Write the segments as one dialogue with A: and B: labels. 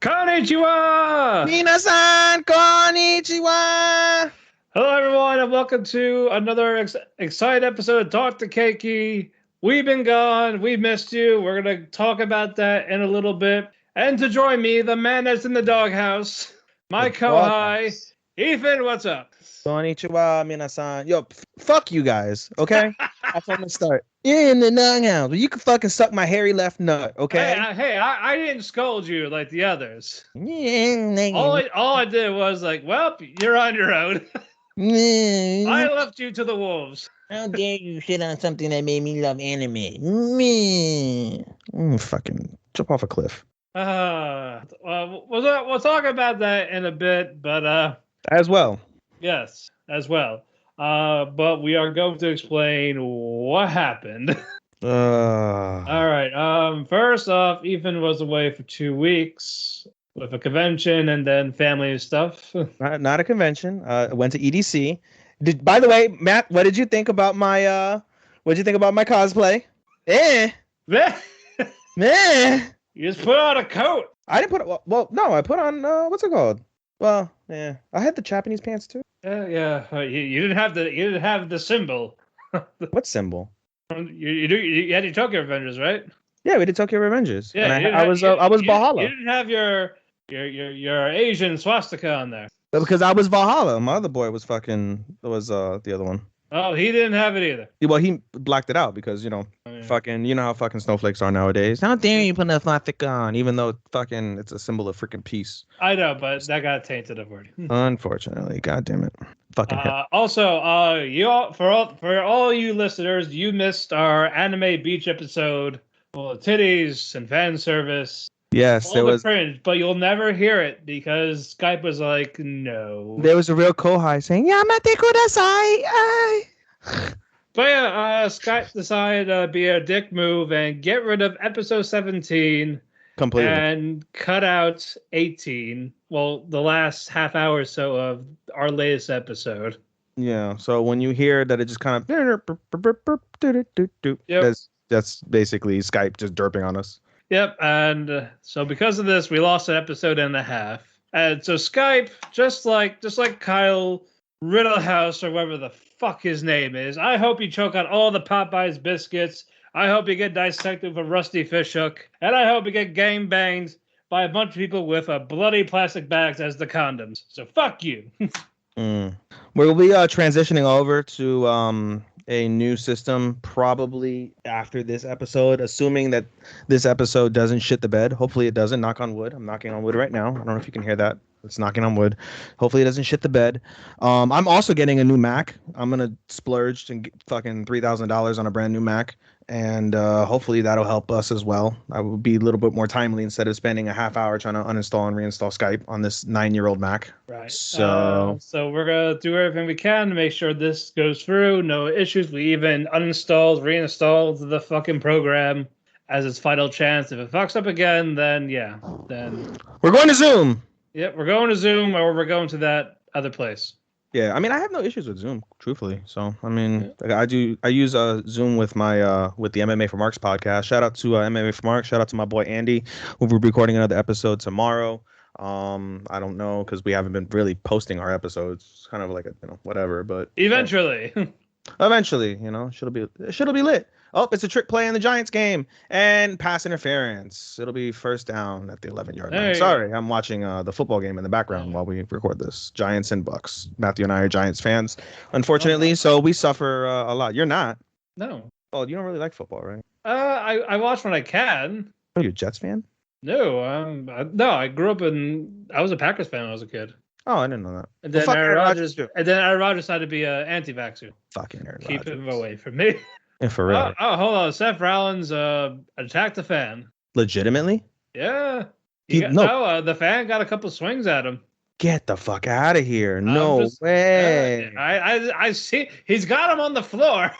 A: Konnichiwa!
B: Minasan, konnichiwa!
A: Hello, everyone, and welcome to another exciting episode of Talk to Keki. We've been gone. We missed you. We're going to talk about that in a little bit. And to join me, the man that's in the doghouse, my co-hi, Ethan, what's up?
B: Konnichiwa, minasan. Yo, fuck you guys, okay? That's how I'm going to start. You're in the doghouse. You can fucking suck my hairy left nut, okay?
A: I didn't scold you like the others.
B: Yeah.
A: All I did was like, well, you're on your own. I left you to the wolves.
B: How dare you shit on something that made me love anime? Fucking jump off a cliff.
A: We'll talk about that in a bit, but
B: as well.
A: Yes, as well. But we are going to explain what happened. All right. First off, Ethan was away for 2 weeks with a convention and then family stuff.
B: Not a convention. I went to EDC. By the way, Matt, what did you think about my cosplay? Meh.
A: You just put on a coat.
B: I didn't put well, no, I put on what's it called? Well, yeah. I had the Japanese pants too.
A: Yeah. You didn't have the symbol.
B: What symbol?
A: You had your Tokyo Revengers, right?
B: Yeah, we did Tokyo Revengers.
A: Yeah,
B: and I was Valhalla.
A: You didn't have your Asian swastika on there.
B: But because I was Valhalla. My other boy was the other one.
A: Oh, he didn't have it either.
B: Well, he blacked it out because, fucking, you know how fucking snowflakes are nowadays. How dare you put a swastika on, even though fucking it's a symbol of freaking peace.
A: I know, but that got tainted already.
B: Unfortunately, god damn it. Fucking
A: also, for all you listeners, you missed our anime beach episode full of titties and fan service.
B: Yes, there was
A: cringe, but you'll never hear it because Skype was like, no.
B: There was a real kohai saying, "Yamate kudasai."
A: But yeah, Skype decided to be a dick move and get rid of episode 17
B: completely
A: and cut out 18. Well, the last half hour or so of our latest episode.
B: Yeah, so when you hear that, it just kind of that's basically Skype just derping on us.
A: Yep, and so because of this, we lost an episode and a half. And so Skype, just like Kyle Riddlehouse or whatever the fuck his name is, I hope you choke on all the Popeyes biscuits. I hope you get dissected with a rusty fishhook. And I hope you get gang banged by a bunch of people with bloody plastic bags as the condoms. So fuck you.
B: We'll be transitioning over to a new system probably after this episode, assuming that this episode doesn't shit the bed. Hopefully it doesn't. Knock on wood. I'm knocking on wood right now. I don't know if you can hear that. It's knocking on wood. Hopefully it doesn't shit the bed. I'm also getting a new Mac. I'm gonna splurge and get fucking $3,000 on a brand new Mac, and hopefully that'll help us as well. I will be a little bit more timely instead of spending a half hour trying to uninstall and reinstall Skype on this 9-year-old Mac.
A: Right.
B: So
A: we're gonna do everything we can to make sure this goes through. No issues. We even uninstalled, reinstalled the fucking program as its final chance. If it fucks up again, then
B: we're going to Zoom.
A: Yep, we're going to Zoom, or we're going to that other place.
B: Yeah, I mean, I have no issues with Zoom, truthfully. So, I mean, I use Zoom with my with the MMA for Marks podcast. Shout out to MMA for Marks. Shout out to my boy Andy. We'll be recording another episode tomorrow. I don't know because we haven't been really posting our episodes. It's kind of like whatever, but
A: eventually,
B: it'll be lit. Oh, it's a trick play in the Giants game and pass interference. It'll be first down at the 11-yard line. Sorry, I'm watching the football game in the background while we record this. Giants and Bucks. Matthew and I are Giants fans, unfortunately, so we suffer a lot. You're not.
A: No.
B: Oh, you don't really like football, right?
A: I watch when I can.
B: Oh, you're a Jets fan?
A: No, I grew up I was a Packers fan when I was a kid.
B: Oh, I didn't know that.
A: And then Aaron Rodgers had to be an anti-vaxxer.
B: Fucking Aaron Rodgers.
A: Keep him away from me.
B: Yeah, for real.
A: Oh, hold on. Seth Rollins attacked the fan.
B: Legitimately?
A: Yeah. The fan got a couple swings at him.
B: Get the fuck out of here. No way.
A: I see. He's got him on the floor.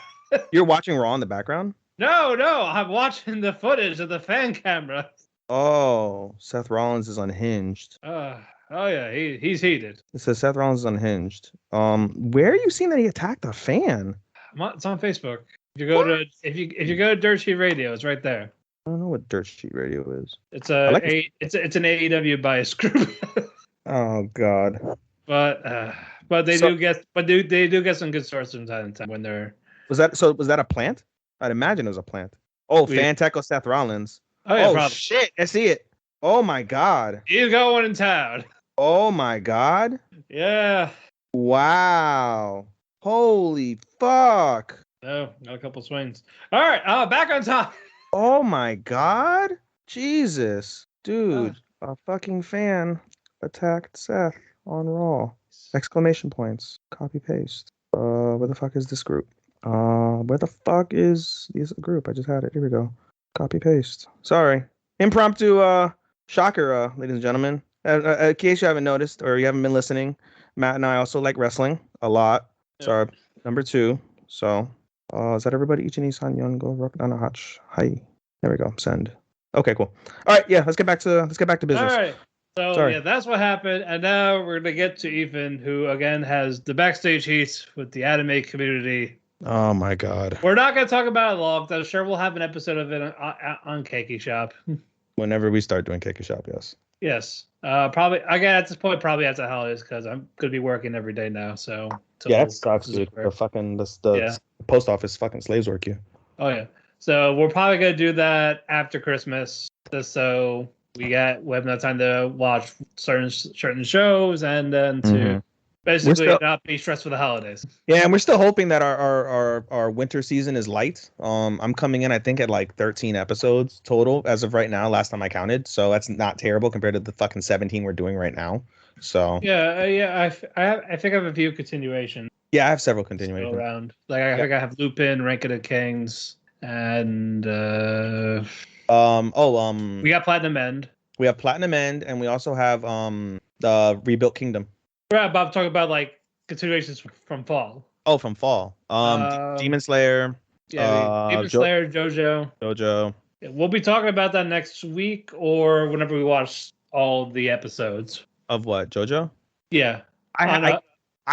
B: You're watching Raw in the background?
A: No. I'm watching the footage of the fan camera.
B: Oh, Seth Rollins is unhinged.
A: Oh, yeah. He's heated.
B: It says Seth Rollins is unhinged. Where are you seeing that he attacked a fan?
A: It's on Facebook. If you go to Dirt Sheet Radio, it's right there.
B: I don't know what Dirt Sheet Radio is.
A: It's
B: it's
A: an AEW bias group.
B: Oh God.
A: But they do get some good stories from time to time when they're.
B: Was that a plant? I'd imagine it was a plant. Oh, Fanteco Seth Rollins.
A: Oh yeah,
B: probably. Shit! I see it. Oh my God.
A: He's going in town.
B: Oh my God.
A: Yeah.
B: Wow. Holy fuck.
A: Oh, got a couple swings. All right, back on top.
B: Oh my God. Jesus. Dude, a fucking fan attacked Seth on Raw. Exclamation points. Copy paste. Where the fuck is this group? Where the fuck is this group? I just had it. Here we go. Copy paste. Sorry. Impromptu shocker, ladies and gentlemen. In case you haven't noticed or you haven't been listening, Matt and I also like wrestling a lot. It's our number 2. So, is that everybody? Ichini-san, Yongo, Rokudanahach. Hi. There we go. Send. Okay, cool. All right, yeah, let's get back to business.
A: All right. So yeah, that's what happened, and now we're gonna get to Ethan, who again has the backstage heat with the anime community.
B: Oh my God.
A: We're not gonna talk about it long. I'm sure we'll have an episode of it on Keki Shop.
B: Whenever we start doing Keki Shop, yes.
A: Yes. Probably again at this point, probably after the holidays, because I'm gonna be working every day now. So
B: yeah, that sucks, dude. The fucking the post office fucking slaves work you.
A: Oh yeah. So we're probably gonna do that after Christmas, just so we have enough time to watch certain shows and then to basically not be stressed for the holidays.
B: Yeah, and we're still hoping that our winter season is light. I'm coming in, I think, at like 13 episodes total as of right now. Last time I counted, so that's not terrible compared to the fucking 17 we're doing right now. So
A: I think I have a few continuations.
B: Yeah, I have several continuations
A: around. Like I think I have Lupin, Rank of the Kings, and we got Platinum End.
B: We have Platinum End, and we also have the Rebuilt Kingdom.
A: Right, Bob, talking about like continuations from fall.
B: Oh, from fall. Demon Slayer.
A: Yeah, Demon Slayer,
B: JoJo.
A: Yeah, we'll be talking about that next week or whenever we watch all the episodes.
B: Of what, JoJo?
A: Yeah.
B: I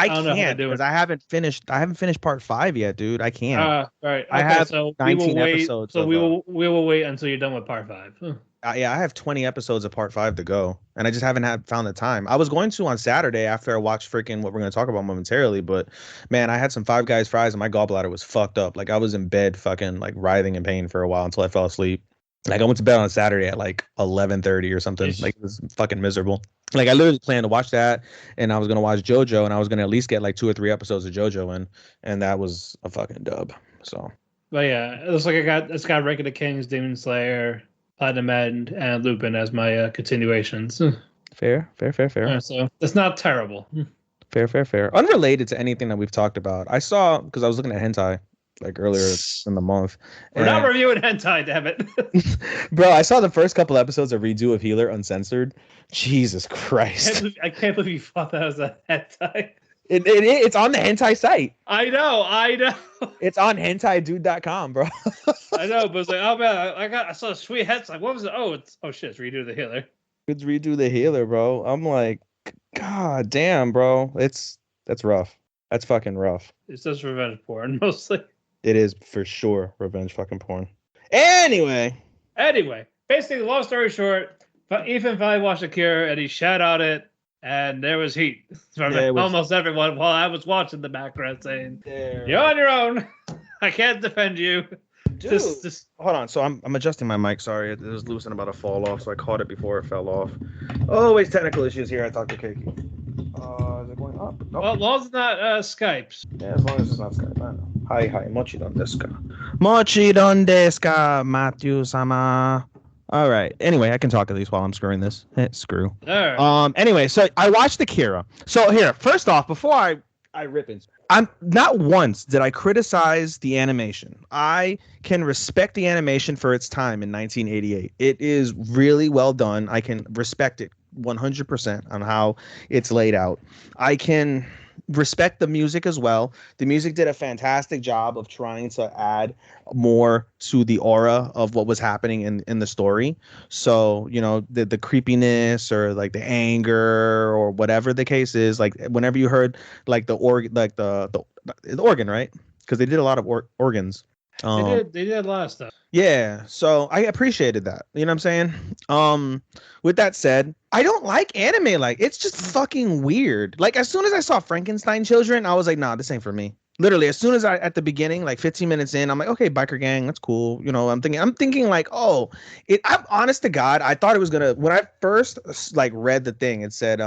B: can't because I haven't finished part 5 yet, dude. I can't.
A: Right.
B: I have 19 episodes.
A: So we will wait until you're done with part 5.
B: Yeah, I have 20 episodes of part 5 to go, and I just haven't found the time. I was going to on Saturday after I watched freaking what we're going to talk about momentarily, but man, I had some Five Guys fries and my gallbladder was fucked up. Like I was in bed fucking like writhing in pain for a while until I fell asleep. Like I went to bed on Saturday at like 11:30 or something. Like it was fucking miserable. Like I literally planned to watch that, and I was gonna watch JoJo, and I was gonna at least get like 2 or 3 episodes of JoJo in, and that was a fucking dub. So.
A: But yeah, it looks like it's got Rank of the Kings, Demon Slayer, Platinum End, and Lupin as my continuations.
B: Fair.
A: So it's not terrible.
B: Fair. Unrelated to anything that we've talked about. I saw because I was looking at hentai like earlier in the month.
A: We're not reviewing hentai, damn it.
B: Bro, I saw the first couple episodes of Redo of Healer Uncensored. Jesus Christ.
A: I can't believe you thought that was a hentai.
B: It's on the hentai site.
A: I know.
B: It's on hentaidude.com, bro.
A: I know, but it's like, oh man, I saw a sweet head. Like, what was it? It's shit, it's Redo the Healer.
B: It's Redo the Healer, bro. I'm like, God damn, bro. That's rough. That's fucking rough.
A: It's just revenge porn, mostly.
B: It is for sure revenge fucking porn. Anyway,
A: basically, long story short, Ethan finally watched Akira and he shout out it, and there was heat from almost everyone while I was watching the background saying, "You're on your own. I can't defend you."
B: Dude, hold on. So I'm adjusting my mic. Sorry, it was loose and about to fall off, so I caught it before it fell off. Always technical issues here. I talked to Keki. Is it going up? Nope.
A: Well, as long as it's not Skype.
B: Yeah, as long as it's not Skype. I know. Hi, mochi don desu ka? Mochi don desu ka, Matthew-sama? All right. Anyway, I can talk at least while I'm screwing this. Screw.
A: Right.
B: Anyway, so I watched Akira. So here, first off, before I rip it, I'm not once did I criticize the animation. I can respect the animation for its time in 1988. It is really well done. I can respect it 100% on how it's laid out. I can respect the music as well. The music did a fantastic job of trying to add more to the aura of what was happening in the story. So, you know, the creepiness or like the anger or whatever the case is, like whenever you heard like the organ, right? Because they did a lot of organs.
A: They did a lot of stuff.
B: Yeah, so I appreciated that. You know what I'm saying? With that said, I don't like anime. Like, it's just fucking weird. Like, as soon as I saw Frankenstein Children, I was like, nah, this ain't for me. Literally, as soon as at the beginning, like 15 minutes in, I'm like, okay, biker gang, that's cool. You know, I'm thinking like, oh, I'm honest to God, I thought it was gonna. When I first like read the thing, it said,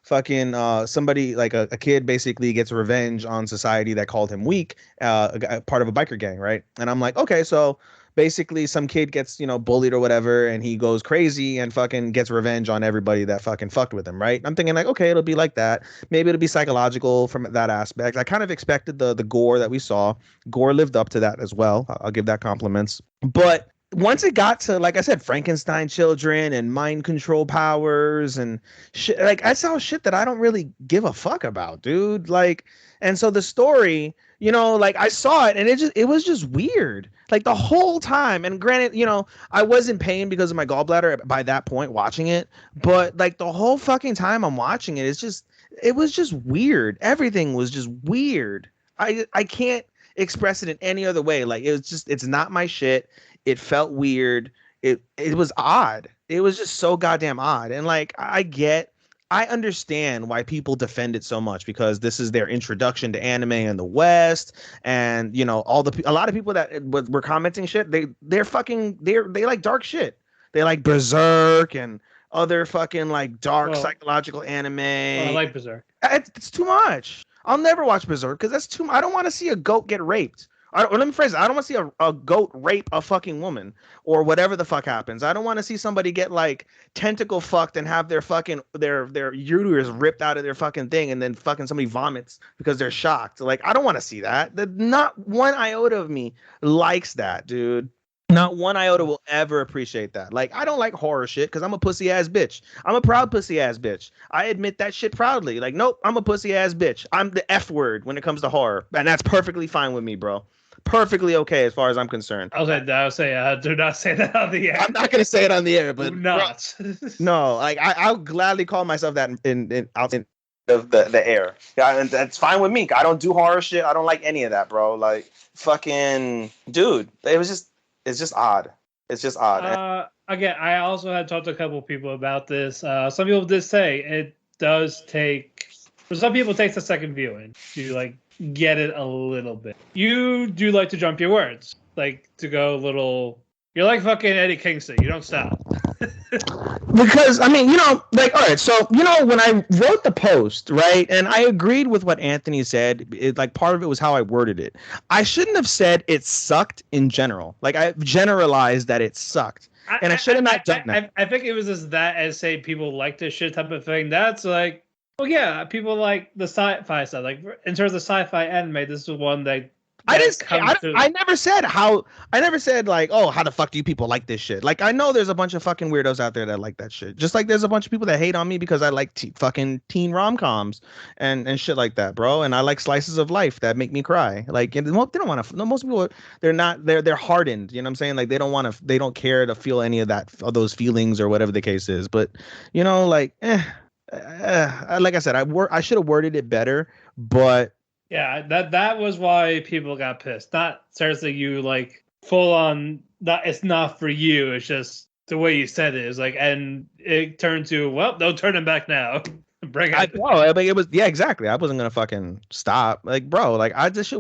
B: somebody like a kid basically gets revenge on society that called him weak, part of a biker gang, right? And I'm like, okay, so basically some kid gets, bullied or whatever, and he goes crazy and fucking gets revenge on everybody that fucking fucked with him, right? I'm thinking like, okay, it'll be like that. Maybe it'll be psychological from that aspect. I kind of expected the gore that we saw. Gore lived up to that as well. I'll give that compliments. But once it got to, like I said, Frankenstein children and mind control powers and shit, like I saw shit that I don't really give a fuck about, dude. Like, and so the story, like I saw it and it was just weird. Like the whole time. And granted, I was in pain because of my gallbladder by that point watching it. But like the whole fucking time I'm watching it, it was just weird. Everything was just weird. I can't express it in any other way. Like it's not my shit. It felt weird. It was odd. It was just so goddamn odd. And like I understand why people defend it so much because this is their introduction to anime in the West, and a lot of people that were commenting shit, they like dark shit. They like Berserk and other fucking like dark psychological anime.
A: I like Berserk.
B: It's too much. I'll never watch Berserk because that's too much. I don't want to see a goat get raped. Let me phrase it. I don't want to see a goat rape a fucking woman or whatever the fuck happens. I don't want to see somebody get like tentacle fucked and have their fucking their uterus ripped out of their fucking thing and then fucking somebody vomits because they're shocked. Like, I don't want to see that. Not one iota of me likes that, dude. Not one iota will ever appreciate that. Like, I don't like horror shit because I'm a pussy ass bitch. I'm a proud pussy ass bitch. I admit that shit proudly. Like, nope, I'm a pussy ass bitch. I'm the F word when it comes to horror. And that's perfectly fine with me, bro. Perfectly okay as far as I'm concerned.
A: I'll say, do not say that on the air.
B: I'm not gonna say it on the air, but
A: not.
B: No, like I'll gladly call myself that in the air. Yeah, and that's fine with me. I don't do horror shit. I don't like any of that, bro. Like fucking dude, it's just odd. It's just odd.
A: Again, I also had talked to a couple of people about this. Some people did say it does take. For some people, it takes a second viewing to like get it a little bit. You do like to jump your words, like to go a little. You're like fucking Eddie Kingston. You don't stop.
B: Because I mean, like, all right. So when I wrote the post, right, and I agreed with what Anthony said. Like part of it was how I worded it. I shouldn't have said it sucked in general. Like I generalized that it sucked. And I should have not done that.
A: I think it was as that as say people like this shit type of thing. That's like, well, yeah, people like the sci-fi stuff. Like in terms of sci-fi anime, this is one that I never said like, oh, how the fuck do you people like this shit? Like I know there's a bunch of fucking weirdos out there that like that shit. Just like there's a bunch of people that hate on me because I like fucking teen rom-coms and shit like that, bro. And I like slices of life that make me cry. Like they don't want to. No, most people they're hardened. You know what I'm saying? Like they don't care to feel any of those feelings or whatever the case is. But like like I said, I should have worded it better, but. Yeah, that was why people got pissed. Not seriously, you like full on. That it's not for you. It's just the way you said it is like, and it turned to no turning back now. Bring it.
B: It was exactly. I wasn't gonna fucking stop. Like, bro, like I gave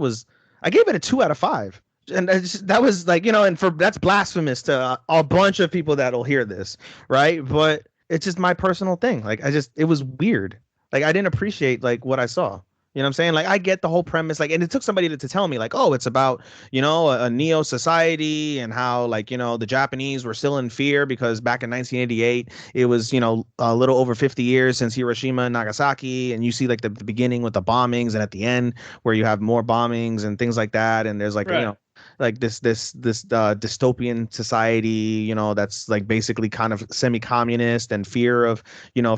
B: it a 2 out of 5, and that was like and that's blasphemous to a bunch of people that'll hear this, right? But it's just my personal thing. Like it was weird. Like I didn't appreciate like what I saw. You know what I'm saying? Like, I get the whole premise, like, and it took somebody to tell me, like, oh, it's about, a neo society and how, like, the Japanese were still in fear because back in 1988, it was, a little over 50 years since Hiroshima and Nagasaki. And you see, like, the beginning with the bombings and at the end where you have more bombings and things like that. And there's, like,
A: right.
B: Like this dystopian society, that's like basically kind of semi-communist and fear of,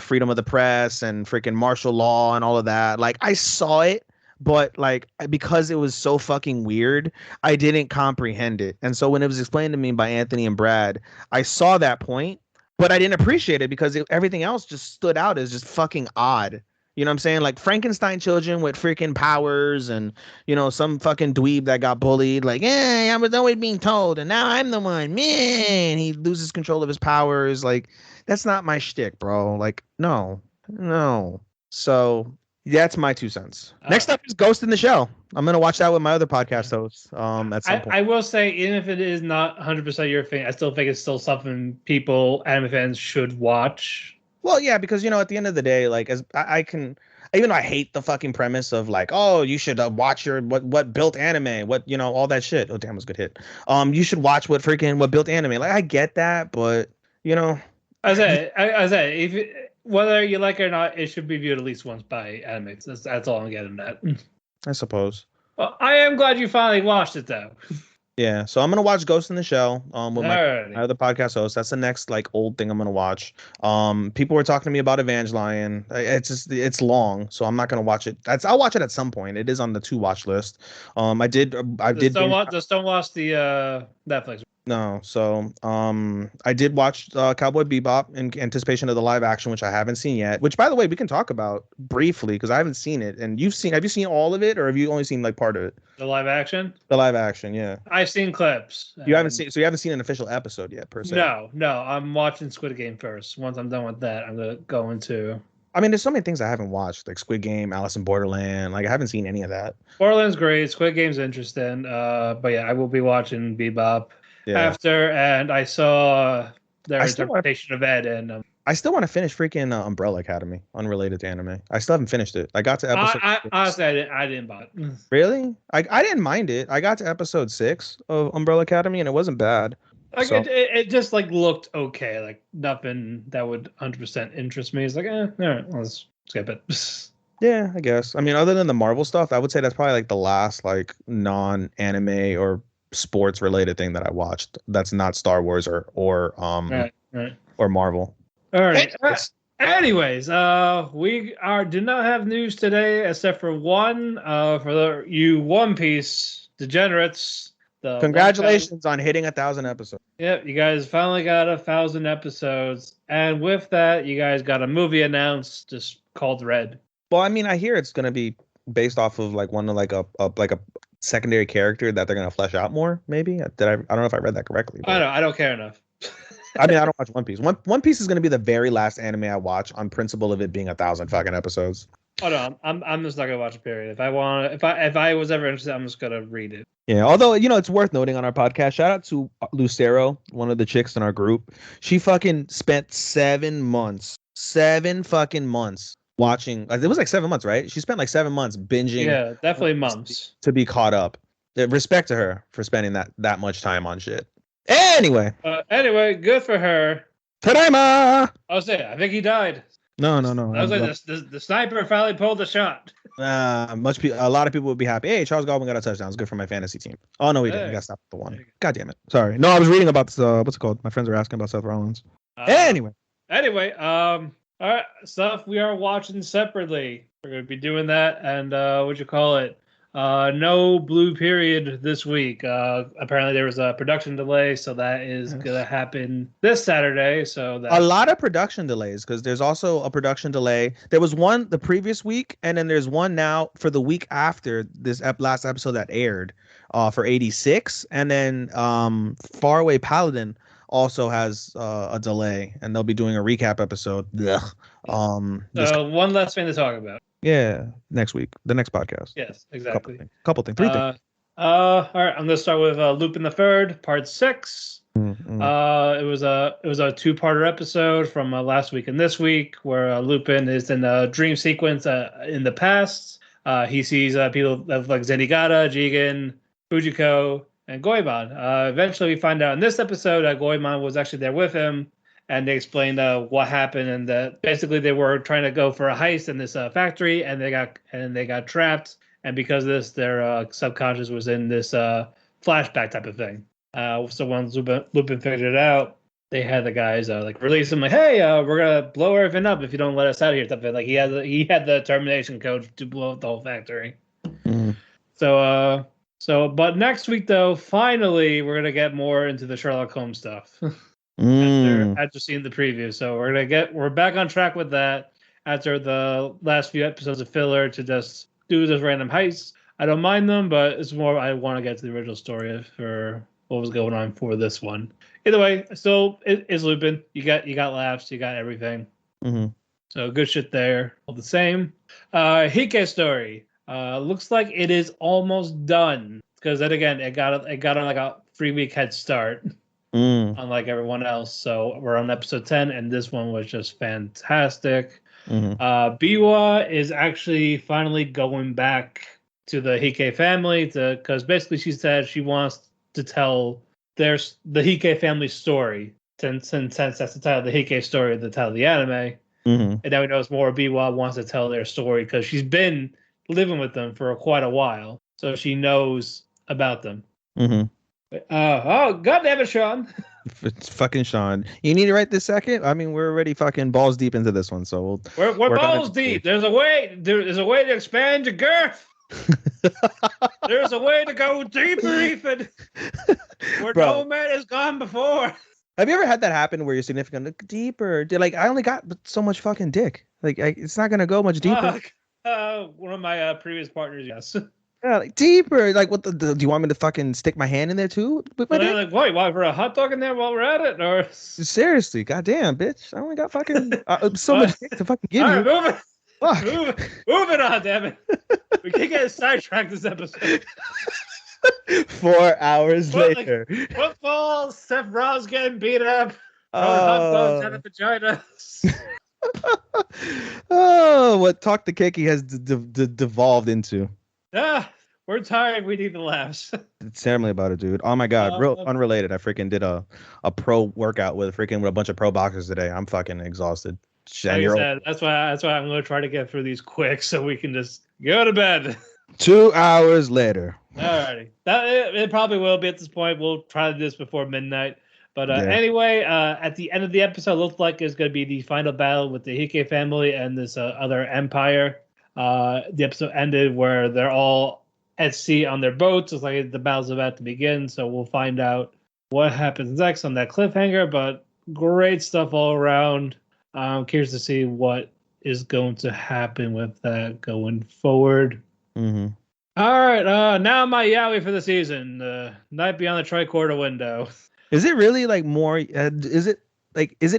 B: freedom of the press and freaking martial law and all of that. Like I saw it, but like because it was so fucking weird, I didn't comprehend it. And so when it was explained to me by Anthony and Brad, I saw that point, but I didn't appreciate it because everything else just stood out as just fucking odd. You know what I'm saying? Like Frankenstein children with freaking powers and, some fucking dweeb that got bullied. Like, I was always being told and now I'm the one. Man, he loses control of his powers. Like, that's not my shtick, bro. Like, no. So that's my 2 cents. Next up is Ghost in the Shell. I'm going to watch that with my other podcast hosts at some point.
A: I will say, even if it is not 100% your thing, I still think it's still something anime fans should watch.
B: Well, yeah, because, at the end of the day, like, as I can, even though I hate the fucking premise of like, oh, you should watch what built anime, all that shit. Oh, damn, it was a good hit. You should watch what built anime. Like, I get that, but,
A: I say, whether you like it or not, it should be viewed at least once by anime. That's all I'm getting at.
B: I suppose.
A: Well, I am glad you finally watched it, though.
B: Yeah, so I'm gonna watch Ghost in the Shell with my other podcast host. That's the next like old thing I'm gonna watch. People were talking to me about Evangelion. It's long, so I'm not gonna watch it. I'll watch it at some point. It is on the to watch list. Don't watch the Netflix. No, so I did watch Cowboy Bebop in anticipation of the live action, which I haven't seen yet. Which, by the way, we can talk about briefly because I haven't seen it. And have you seen all of it, or have you only seen like part of it?
A: The live action?
B: The live action, yeah.
A: I've seen clips.
B: You haven't seen an official episode yet, per se.
A: No. I'm watching Squid Game first. Once I'm done with that, I'm gonna go into.
B: I mean, there's so many things I haven't watched, like Squid Game, Alice in Borderland. Like, I haven't seen any of that.
A: Borderland's great. Squid Game's interesting. But yeah, I will be watching Bebop. After, and I saw their interpretation of Ed, and
B: I still want to finish freaking Umbrella Academy, unrelated to anime. I still haven't finished it. I got to episode.
A: Honestly, I didn't buy it.
B: Really? I didn't mind it. I got to episode 6 of Umbrella Academy, and it wasn't bad.
A: Like it just like looked okay, like nothing that would 100% interest me. It's like, all right, let's skip it.
B: Yeah, I guess. I mean, other than the Marvel stuff, I would say that's probably like the last like non-anime or sports related thing that I watched that's not Star Wars or Marvel.
A: All right. Anyways, we do not have news today except for one for you One Piece degenerates.
B: Congratulations on hitting 1,000 episodes.
A: Yep, you guys finally got 1,000 episodes, and with that, you guys got a movie announced just called Red.
B: Well, I mean, I hear it's gonna be based off of like one of like a secondary character that they're gonna flesh out more. Maybe I don't know if I read that correctly.
A: But... I don't care enough.
B: I mean, I don't watch One Piece. One Piece is gonna be the very last anime I watch on principle of it being 1,000 fucking episodes.
A: Oh no, I'm just not gonna watch a period. If I was ever interested, I'm just gonna read it.
B: Yeah, although it's worth noting on our podcast. Shout out to Lucero, one of the chicks in our group. She fucking spent 7 fucking months watching. It was like 7 months, right? She spent like 7 months binging.
A: Yeah, definitely months
B: to be caught up. Respect to her for spending that much time on shit. Anyway,
A: good for her.
B: Tadaima!
A: I think he died.
B: No.
A: I was like, the sniper finally pulled the shot.
B: A lot of people would be happy. Hey, Charles Godwin got a touchdown. It's good for my fantasy team. Oh no, he didn't. He got stopped at the one. God damn it. Sorry. No, I was reading about what's it called? My friends were asking about Seth Rollins. Anyway, all right, stuff we are watching separately. We're gonna be doing that, and no Blue Period this week. Apparently there was a production delay, so that is gonna happen this Saturday. So a lot of production delays, because there's also a production delay. There was one the previous week, and then there's one now for the week after this last episode that aired for 86, and then Faraway Paladin also has a delay, and they'll be doing a recap episode.
A: One last thing to talk about.
B: Yeah, next week, the next podcast.
A: Yes, exactly.
B: Couple things, 3 things.
A: All right, I'm gonna start with Lupin the Third, Part 6.
B: Mm-hmm.
A: It was a 2-parter episode from last week and this week, where Lupin is in a dream sequence in the past. He sees people like Zenigata, Jigen, Fujiko, and Goemon. Eventually, we find out in this episode that Goemon was actually there with him. And they explained what happened, and that basically they were trying to go for a heist in this factory, and they got trapped. And because of this, their subconscious was in this flashback type of thing. So once Lupin figured it out, they had the guys release him, like, hey, we're gonna blow everything up if you don't let us out of here. Type of thing. Like he had the termination code to blow up the whole factory.
B: Mm.
A: But next week though, finally we're gonna get more into the Sherlock Holmes stuff. After seeing the preview, so we're back on track with that, after the last few episodes of filler to just do this random heists. I don't mind them, but it's more I want to get to the original story for what was going on for this one. Either way, still it's Lupin. You got laughs, you got everything.
B: Mm-hmm.
A: So good shit there. All the same. Hike story. Looks like it is almost done. Because then again, it got on like a 3-week head start, unlike everyone else. So we're on episode 10, and this one was just fantastic. Biwa is actually finally going back to the Hike family because basically she said she wants to tell the Hike family story since that's the title of the Hike story, the title of the anime. And now we know it's more Biwa wants to tell their story because she's been living with them for quite a while, so she knows about them. Oh, God damn it, Sean.
B: It's fucking Sean. You need it right this second? I mean, we're already fucking balls deep into this one, so
A: we're balls deep. There's a way to expand your girth. There's a way to go deeper, Ethan. Where no man has gone before.
B: Have you ever had that happen where you're significant look deeper? Like, I only got so much fucking dick. Like, it's not gonna go much deeper.
A: One of my previous partners, yes.
B: Yeah, like deeper. Like, what do you want me to fucking stick my hand in there too? With my dick?
A: Like, why for a hot dog in there while we're at it? Or
B: seriously, goddamn, bitch! I only got fucking so much dick to fucking give you.
A: Moving on, damn it. We can't get sidetracked this episode.
B: 4 hours later.
A: Like, football, Seth Rollins getting beat up. Hot dogs out of vaginas.
B: What Talk to Keki has devolved into.
A: We're tired. We need the laughs.
B: Tell me about it, dude. Oh my god, real unrelated. I freaking did a pro workout with a bunch of pro boxers today. I'm fucking exhausted.
A: Like I said, that's why I'm going to try to get through these quick so we can just go to bed.
B: 2 hours later.
A: Alrighty, it probably will be at this point. We'll try to do this before midnight. But anyway, at the end of the episode, looks like it's going to be the final battle with the Hike family and this other empire. The episode ended where they're all at sea on their boats. It's like the battle's about to begin, so we'll find out what happens next on that cliffhanger. But great stuff all around. I'm curious to see what is going to happen with that going forward. All right, now my yaoi for the season. Night Beyond the Tricorder Window.
B: Is it really like more? Is it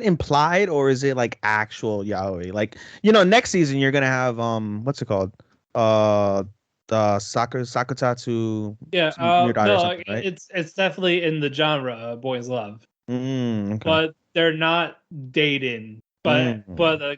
B: implied or is it like actual yaoi? Like, next season you're gonna have what's it called? The Sakutatsu.
A: Yeah,
B: no,
A: right?
B: It's
A: definitely in the genre boys love.
B: Okay.
A: But they're not dating. But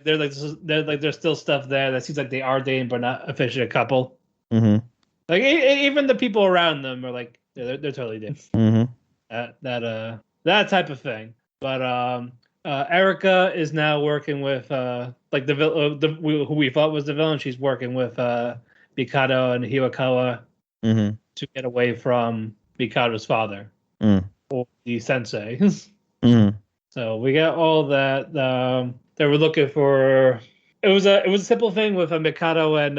A: there's still stuff there that seems like they are dating, but not officially a couple. Like even the people around them are like they're totally dating. That type of thing. But Erica is now working with who we thought was the villain. She's working with Mikado and Hiwakawa to get away from Mikado's father or the sensei. So we got all that. They were looking for. It was a simple thing with Mikado and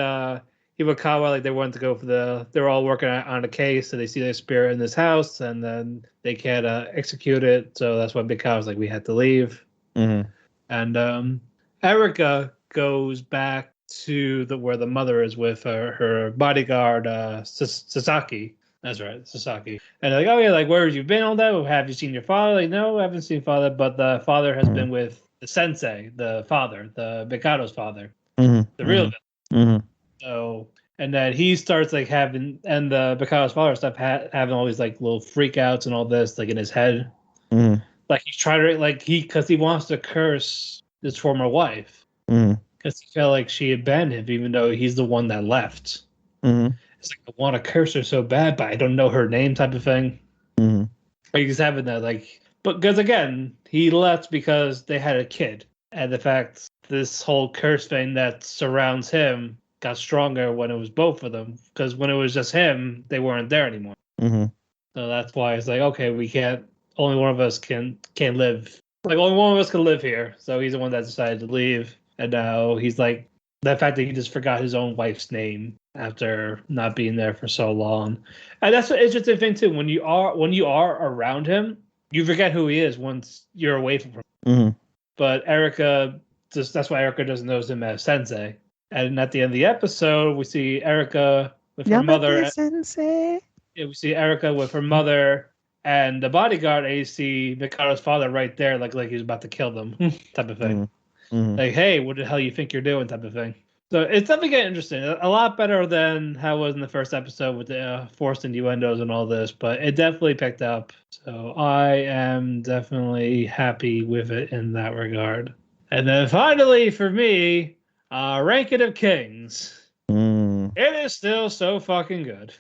A: Hiwakawa. Like they wanted to go for they were all working on a case, so they see their spirit in this house, and then they can't execute it. So that's why Mikado's like, we had to leave. And Erica goes back to where the mother is with her bodyguard Sasaki. That's right, Sasaki. And they're like, oh yeah, like where have you been all that? Have you seen your father? Like, no, I haven't seen father, but the father has been with the sensei, the father, the Mikado's father, the real villain. So, and then he starts like having, and the Mikado's father stuff having all these like little freakouts and all this like in his head. Like he's trying to because he wants to curse his former wife because he felt like she abandoned him, even though he's the one that left. It's like, I want to curse her so bad, but I don't know her name type of thing. Like he's having that but because again, he left because they had a kid. And the fact this whole curse thing that surrounds him got stronger when it was both of them. Because when it was just him, they weren't there anymore. So that's why it's like, okay, we can't, only one of us can live. Like only one of us can live here. So he's the one that decided to leave. And now he's like, the fact that he just forgot his own wife's name after not being there for so long. And that's an interesting thing too. When you are around him, you forget who he is once you're away from him. But Erica that's why Erica doesn't know him as Sensei. And at the end of the episode, we see Erica with her mother.
B: Sensei.
A: Yeah, we see Erica with her mother and the bodyguard. And you see Mikado's father right there, like he's about to kill them, type of thing.
B: Mm-hmm.
A: Like, hey, what the hell you think you're doing, type of thing. So it's definitely getting interesting. A lot better than how it was in the first episode with the forced innuendos and all this, but it definitely picked up. So I am definitely happy with it in that regard. And then finally, for me, Ranking of Kings. It is still so fucking good.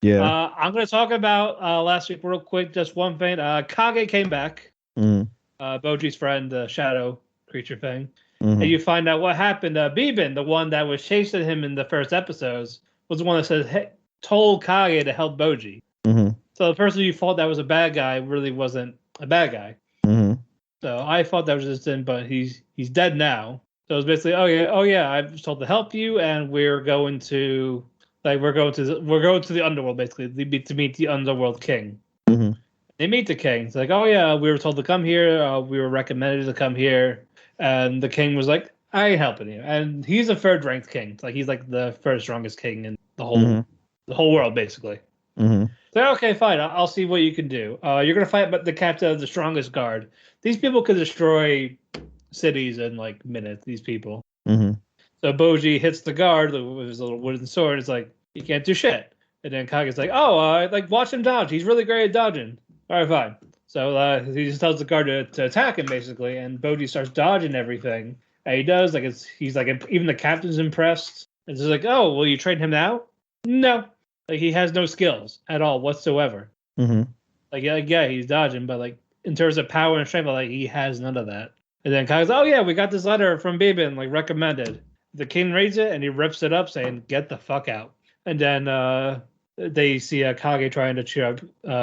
B: Yeah.
A: I'm going to talk about last week real quick. Just one thing. Kage came back. Boji's friend, the shadow creature thing. And you find out what happened. Bebin, the one that was chasing him in the first episodes, was the one that said, hey, told Kage to help Boji. So the person you thought that was a bad guy really wasn't a bad guy. So I thought that was just him, but he's dead now. So it's basically, oh yeah, I was told to help you, and we're going to the underworld basically to meet the underworld king. They meet the king. It's like, oh yeah, we were told to come here. We were recommended to come here. And the king was like, I ain't helping you. And he's a third ranked king. Like he's like the third strongest king in the whole world, basically. So okay, fine. I'll see what you can do. You're gonna fight but the captain of the strongest guard. These people could destroy cities in like minutes, these people. So Boji hits the guard with his little wooden sword. It's like, he can't do shit. And then Kage's like, watch him dodge. He's really great at dodging. All right, fine. So he just tells the guard to attack him, basically, and Boji starts dodging everything. And he does, he's even the captain's impressed. It's just like, oh, will you train him now? No. Like, he has no skills at all whatsoever. Like, yeah, he's dodging, but, like, in terms of power and strength, like, he has none of that. And then Kage's, oh, yeah, we got this letter from Bebin, like, recommended. The king reads it, and he rips it up, saying, get the fuck out. And then, they see Kage trying to cheer up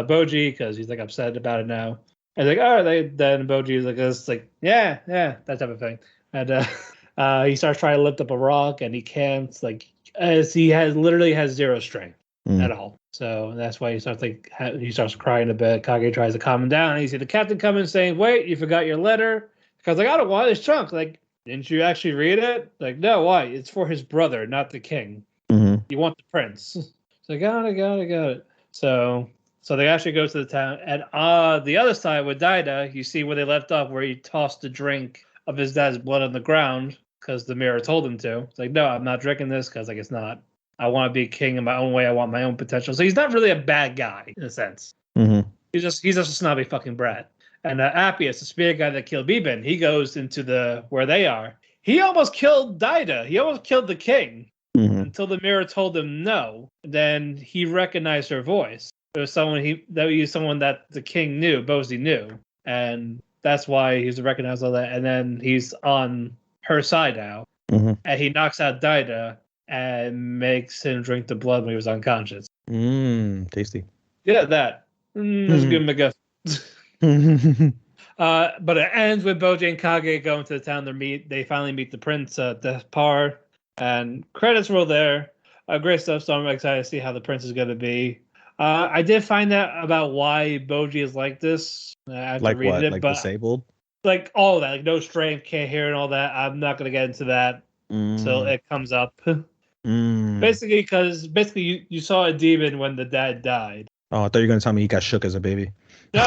A: Boji because he's like upset about it now. And like, all right, then Boji is like, yeah, that type of thing. And he starts trying to lift up a rock, and he can't. Like, as he literally has zero strength at all. So that's why he starts crying a bit. Kage tries to calm him down, and you see the captain coming saying, "Wait, you forgot your letter." Because like, I don't want this chunk. Like, didn't you actually read it? Like, no, why? It's for his brother, not the king. You want the prince. So got it. So they actually go to the town, and the other side with Daida, you see where they left off, where he tossed a drink of his dad's blood on the ground because the mirror told him to. It's like, no, I'm not drinking this because like it's not. I want to be king in my own way. I want my own potential. So he's not really a bad guy in a sense. He's just a snobby fucking brat. And Appius, the spirit guy that killed Bebin, he goes into where they are. He almost killed Daida. He almost killed the king. Until the mirror told him no. Then he recognized her voice. It was someone that the king knew, Bozy knew. And that's why he's recognized all that. And then he's on her side now. And he knocks out Daida and makes him drink the blood when he was unconscious.
B: Tasty.
A: Yeah, that. That's a good McGuff. But it ends with Boji and Kage going to the town to meet. They finally meet the prince, Despar. And credits roll there. Great stuff, so I'm excited to see how the prince is going to be. I did find out about why Boji is like this. After
B: like
A: reading
B: what?
A: it,
B: Like
A: but
B: disabled?
A: Like all of that. Like no strength, can't hear, and all that. I'm not going to get into that until it comes up. Basically, because you saw a demon when the dad died.
B: Oh, I thought you were going to tell me he got shook as a baby.
A: No.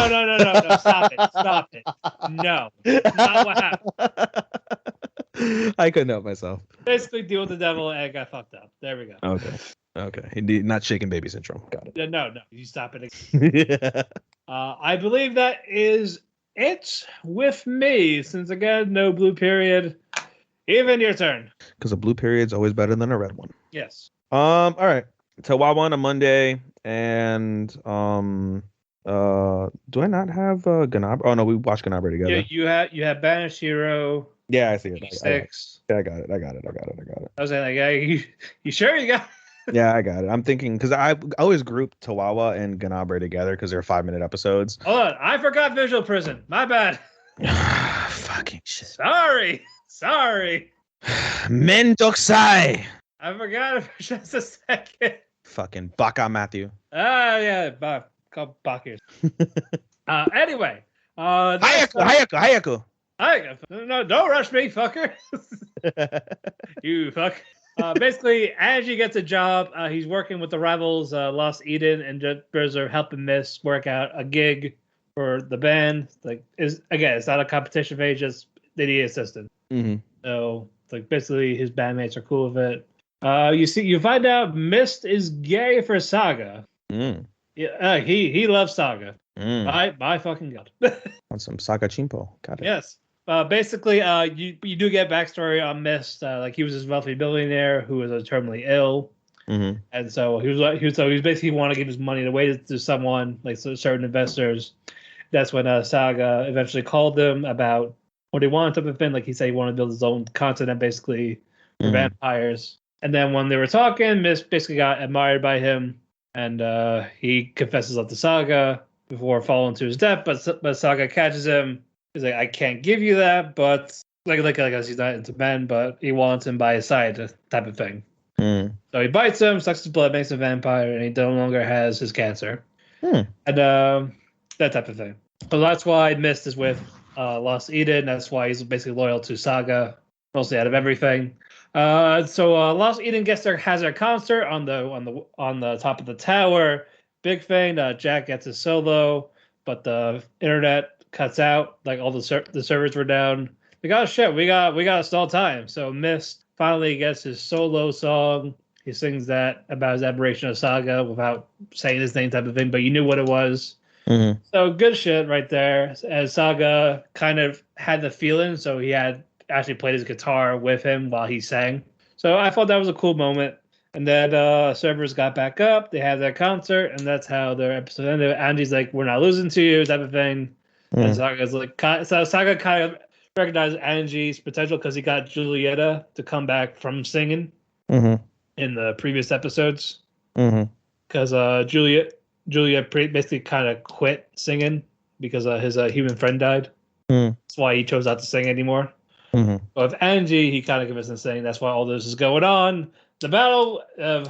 A: Stop it. No. Not what happened.
B: I couldn't help myself.
A: Basically, deal with the devil and got fucked up. There we go.
B: Okay. Indeed, not shaken baby syndrome. Got it.
A: No. You stop it. I believe that is it with me. Since again, no blue period. Even your turn.
B: Because a blue period's always better than a red one.
A: Yes.
B: All right. Tawawa on a Monday, and do I not have Ganbare? Oh no, we watched Ganbare together.
A: Yeah, you have Banish Hero.
B: Yeah, I see it. I got it.
A: I was like, you sure you got it?
B: Yeah, I got it. I'm thinking because I always group Tawawa and Ganbare together because they're 5-minute episodes.
A: Hold on, I forgot Visual Prison. My bad.
B: Fucking shit.
A: Sorry.
B: Mendokusai.
A: I forgot it for just a second.
B: Fucking Baka Matthew.
A: Yeah, called Bakers. Anyway.
B: Hayaku.
A: No, don't rush me, fucker. You fuck. Basically, Angie gets a job. He's working with the rivals, Lost Eden, and just are helping Miss work out a gig for the band. Like, it's not a competition phase, just they need an assistant.
B: Mm-hmm.
A: So, like, basically, his bandmates are cool with it. You find out Mist is gay for Saga.
B: Mm.
A: Yeah, he loves Saga.
B: Mm.
A: By fucking god.
B: On some Saga Chimpo. Got it.
A: Yes. Basically, you do get backstory on Mist. Like, he was this wealthy billionaire who was terminally ill, and so he was basically want to give his money away to someone, like certain investors. That's when Saga eventually called them about what he wanted to happen. Like, he said he wanted to build his own continent, basically for vampires. And then when they were talking, Mist basically got admired by him, and he confesses up to Saga before falling to his death. But Saga catches him. He's like, I can't give you that, but like I guess he's not into men, but he wants him by his side, type of thing. So he bites him, sucks his blood, makes him a vampire, and he no longer has his cancer, and that type of thing. But that's why Mist is with Lost Eden. That's why he's basically loyal to Saga, mostly out of everything. So Lost Eden has their concert on the top of the tower. Big thing. Jack gets his solo, but the internet cuts out. Like, all the servers were down. Like, oh shit, we got a stall time. So Mist finally gets his solo song. He sings that about his admiration of Saga without saying his name, type of thing, but you knew what it was. So good shit right there. As Saga kind of had the feeling, so he had actually played his guitar with him while he sang. So I thought that was a cool moment. And then servers got back up. They had their concert, and that's how their episode ended. Andy's like, "We're not losing to you," type of thing. And Saga's like, so Saga kind of recognized Angie's potential because he got Julieta to come back from singing in the previous episodes. Because Juliet basically kind of quit singing because his human friend died. That's why he chose not to sing anymore. But with Angie, he kind of convinced him saying that's why all this is going on. The battle of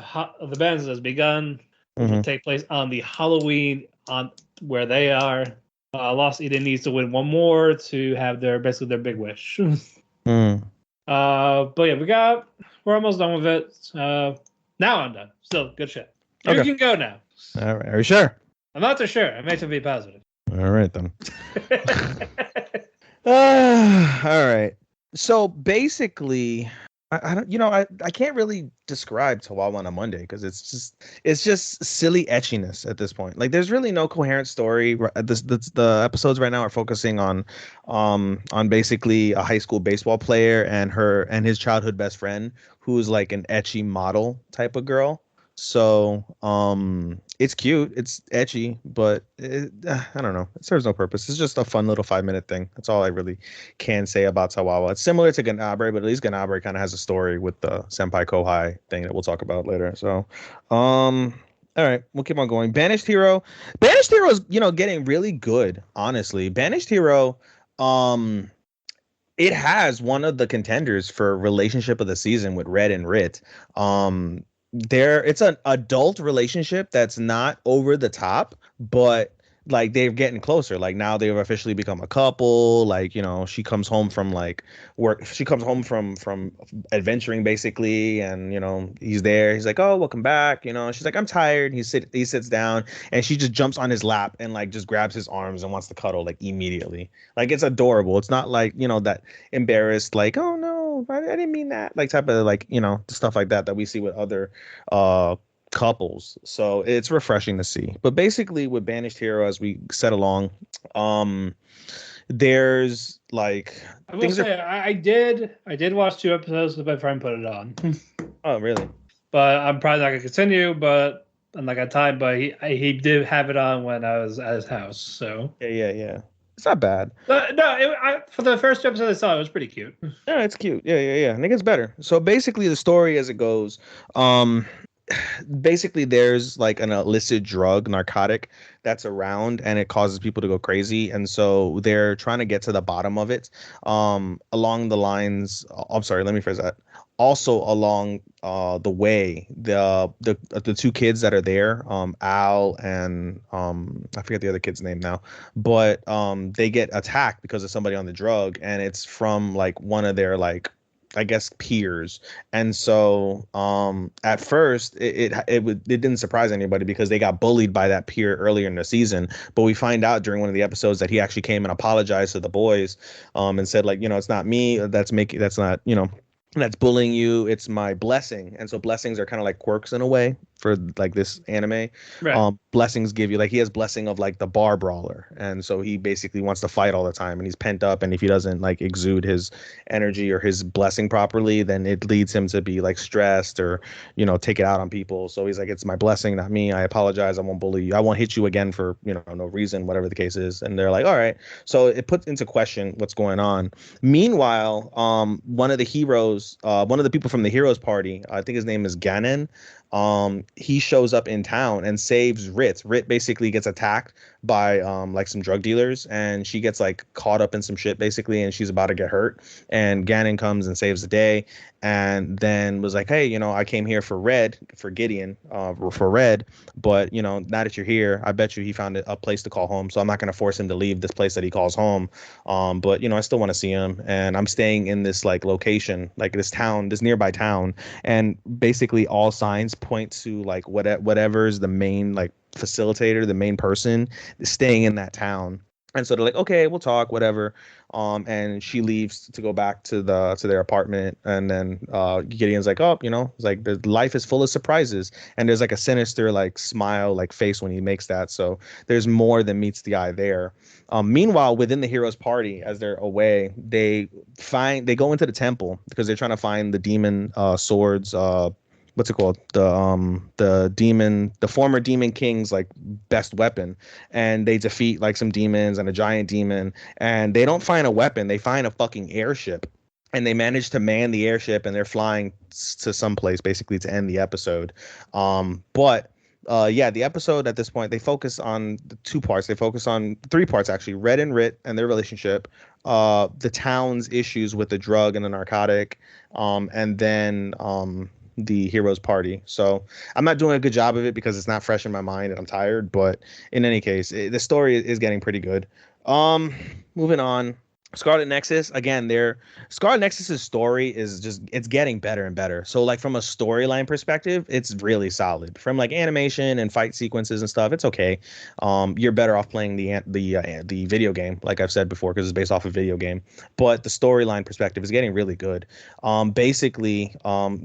A: the bands has begun, which will take place on the Halloween on where they are. Lost Eden needs to win one more to have their big wish. But yeah, we're almost done with it. Now I'm done. Still good shit. You can go now.
B: All right. Are you sure?
A: I'm not too sure. I made to be positive.
B: All right then. All right. So basically, I don't, I can't really describe Chihuahua on a Monday because it's just silly etchiness at this point. Like, there's really no coherent story. The episodes right now are focusing on basically a high school baseball player and his childhood best friend who's like an etchy model type of girl. So it's cute, it's etchy, but I don't know. It serves no purpose. It's just a fun little 5-minute thing. That's all I really can say about Chihuahua. It's similar to Ganbare, but at least Ganbare kind of has a story with the Senpai Kohai thing that we'll talk about later. So, all right, we'll keep on going. Banished Hero is getting really good. Honestly, Banished Hero, it has one of the contenders for relationship of the season with Red and Rit. It's an adult relationship that's not over the top, but like they're getting closer. Like, now they've officially become a couple. Like, she comes home from like work. She comes home from adventuring basically, and he's there. He's like, "Oh, welcome back." She's like, "I'm tired." He sits down, and she just jumps on his lap and like just grabs his arms and wants to cuddle like immediately. Like, it's adorable. It's not like that embarrassed like, "Oh no, I didn't mean that," like type of like stuff like that we see with other couples. So it's refreshing to see. But basically with Banished Hero, as we said along, there's like
A: I will say I did watch 2 episodes because my friend put it on.
B: Oh really?
A: But I'm probably not gonna continue, but I'm not got time. But he did have it on when I was at his house. So
B: yeah. It's not bad.
A: No, for the first 2 episodes I saw, it was pretty cute.
B: Yeah, it's cute. Yeah. And it gets better. So basically the story as it goes, basically there's like an illicit drug, narcotic that's around, and it causes people to go crazy, and so they're trying to get to the bottom of it. Along the lines, I'm sorry, let me phrase that. Also along the way, the two kids that are there, Al and I forget the other kid's name now, but they get attacked because of somebody on the drug, and it's from like one of their like, I guess, peers. And so at first it didn't surprise anybody because they got bullied by that peer earlier in the season. But we find out during one of the episodes that he actually came and apologized to the boys, and said, like, it's not me that's not, that's bullying you. It's my blessing. And so blessings are kind of like quirks in a way for like this anime.
A: Right.
B: Blessings give you, like, he has blessing of like the bar brawler. And so he basically wants to fight all the time, and he's pent up. And if he doesn't like exude his energy or his blessing properly, then it leads him to be like stressed or, take it out on people. So he's like, it's my blessing, not me. I apologize. I won't bully you. I won't hit you again for, no reason, whatever the case is. And they're like, all right. So it puts into question what's going on. Meanwhile, one of the heroes, one of the people from the heroes party, I think his name is Ganon. He shows up in town and saves Rit. Rit basically gets attacked by like some drug dealers, and she gets like caught up in some shit basically, and she's about to get hurt. And Ganon comes and saves the day, and then was like, hey, I came here for Gideon, for Red, but now that you're here, I bet you he found a place to call home. So I'm not gonna force him to leave this place that he calls home. But I still want to see him, and I'm staying in this like location, like this town, this nearby town, and basically all signs point to like whatever's the main like facilitator, the main person staying in that town. And so they're like, okay, we'll talk, whatever. And she leaves to go back to their apartment, and then Gideon's like, oh, it's like the life is full of surprises, and there's like a sinister like smile like face when he makes that. So there's more than meets the eye there. Meanwhile, within the heroes party, as they're away, they go into the temple because they're trying to find the demon swords, what's it called, the former demon king's like best weapon. And they defeat like some demons and a giant demon, and they don't find a weapon, they find a fucking airship, and they manage to man the airship, and they're flying to some place basically to end the episode. But the episode at this point, they focus on the two parts. They focus on three parts actually: Red and Rit and their relationship, the town's issues with the drug and the narcotic, and then the heroes party. So I'm not doing a good job of it because it's not fresh in my mind and I'm tired, but in any case, the story is getting pretty good. Moving on. Scarlet Nexus, again, Scarlet Nexus's story is just, it's getting better and better. So like from a storyline perspective, it's really solid. From like animation and fight sequences and stuff, it's okay. You're better off playing the video game, like I've said before, because it's based off a video game. But the storyline perspective is getting really good. Basically,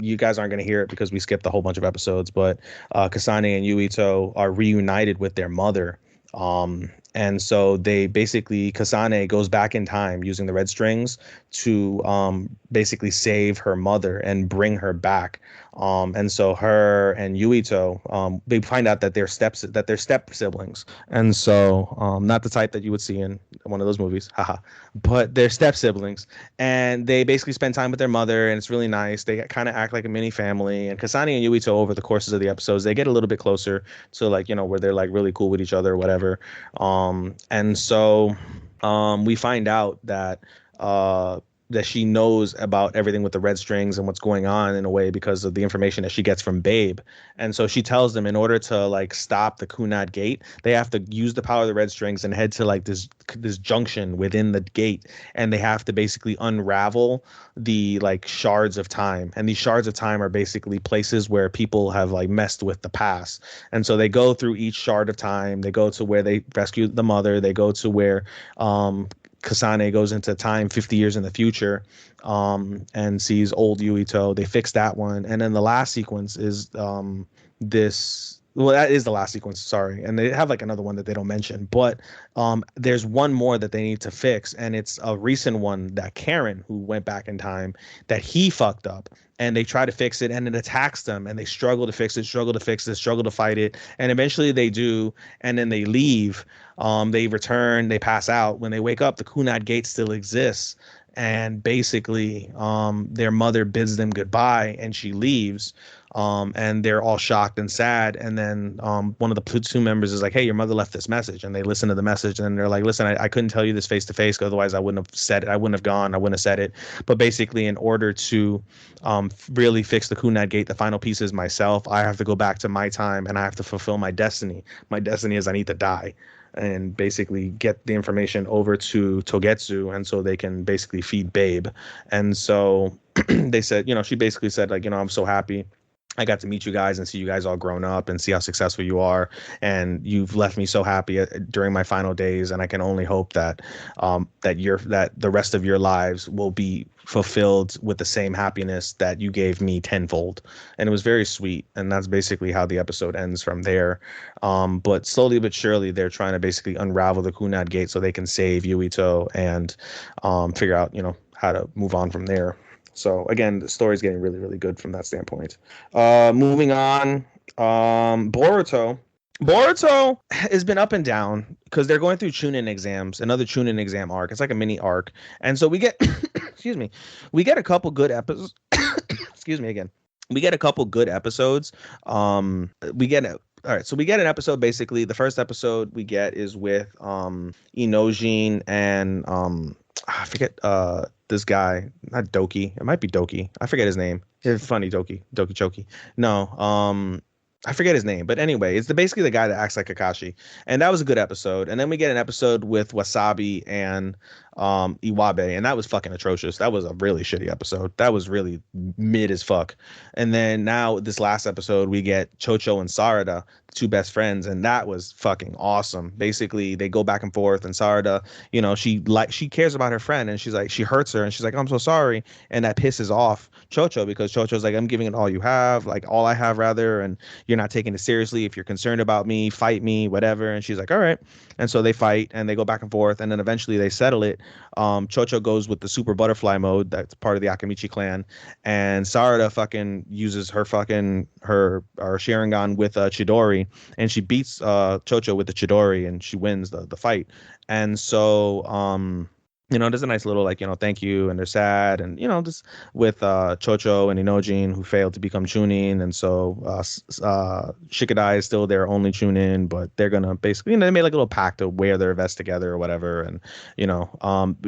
B: you guys aren't going to hear it because we skipped a whole bunch of episodes, but Kasane and Yuito are reunited with their mother. And so they basically, Kasane goes back in time using the red strings to basically save her mother and bring her back. And so her and Yuito, they find out that they're step siblings. And so not the type that you would see in one of those movies, haha, but they're step siblings. And they basically spend time with their mother, and it's really nice. They kind of act like a mini family. And Kasane and Yuito, over the courses of the episodes, they get a little bit closer to like, where they're like really cool with each other or whatever. And so we find out that she knows about everything with the red strings and what's going on in a way because of the information that she gets from Babe. And so she tells them in order to like stop the Kunad gate, they have to use the power of the red strings and head to like this junction within the gate, and they have to basically unravel the like shards of time. And these shards of time are basically places where people have like messed with the past. And so they go through each shard of time. They go to where they rescue the mother. They go to where Kasane goes into time 50 years in the future, and sees old Yuito. They fix that one. And then the last sequence is that is the last sequence, sorry. And they have like another one that they don't mention, but there's one more that they need to fix, and it's a recent one that Karen, who went back in time, that he fucked up, and they try to fix it, and it attacks them, and they struggle to fix it, struggle to fight it, and eventually they do, and then they leave. They return, they pass out. When they wake up, the Kunad gate still exists, and basically their mother bids them goodbye and she leaves, and they're all shocked and sad. And then one of the platoon members is like, hey, your mother left this message. And they listen to the message and they're like, listen, I couldn't tell you this face to face, otherwise I wouldn't have said it. I wouldn't have gone. I wouldn't have said it. But basically, in order to really fix the Kunad Gate, the final pieces myself, I have to go back to my time and I have to fulfill my destiny. My destiny is I need to die and basically get the information over to Togetsu, and so they can basically feed Babe. And so they said, she basically said, like, I'm so happy I got to meet you guys and see you guys all grown up and see how successful you are. And you've left me so happy during my final days. And I can only hope that that the rest of your lives will be fulfilled with the same happiness that you gave me tenfold. And it was very sweet. And that's basically how the episode ends from there. But slowly but surely, they're trying to basically unravel the Kunad Gate so they can save Yuito and figure out, how to move on from there. So again, the story's getting really, really good from that standpoint. Moving on, Boruto. Boruto has been up and down because they're going through Chunin exams, another Chunin exam arc. It's like a mini arc. And so we get, we get a couple good episodes. Excuse me again. We get a couple good episodes. All right, so we get an episode. Basically, the first episode we get is with Inojin and I forget this guy, not Doki. It might be Doki. I forget his name. It's funny, Doki Choki. No, I forget his name. But anyway, it's basically the guy that acts like Kakashi. And that was a good episode. And then we get an episode with Wasabi and Iwabe, and that was fucking atrocious. That was a really shitty episode. That was really mid as fuck. And then now this last episode we get Chocho and Sarita, the two best friends, and that was fucking awesome. Basically they go back and forth, and Sarita, she cares about her friend, and she's like, she hurts her and she's like, I'm so sorry, and that pisses off Chocho because Chocho's like, I'm giving it all you have, like all I have rather, and you're not taking it seriously. If you're concerned about me, fight me, whatever. And she's like, all right. And so they fight and they go back and forth, and then eventually they settle it. Chocho goes with the super butterfly mode that's part of the Akamichi clan, and Sarita fucking uses her Sharingan with Chidori, and she beats Chocho with the Chidori, and she wins the fight. And so there's a nice little thank you, and they're sad, and just with Chocho and Inojin, who failed to become Chunin, and so Shikadai is still their only Chunin, but they're gonna basically they made like a little pact to wear their vest together or whatever. And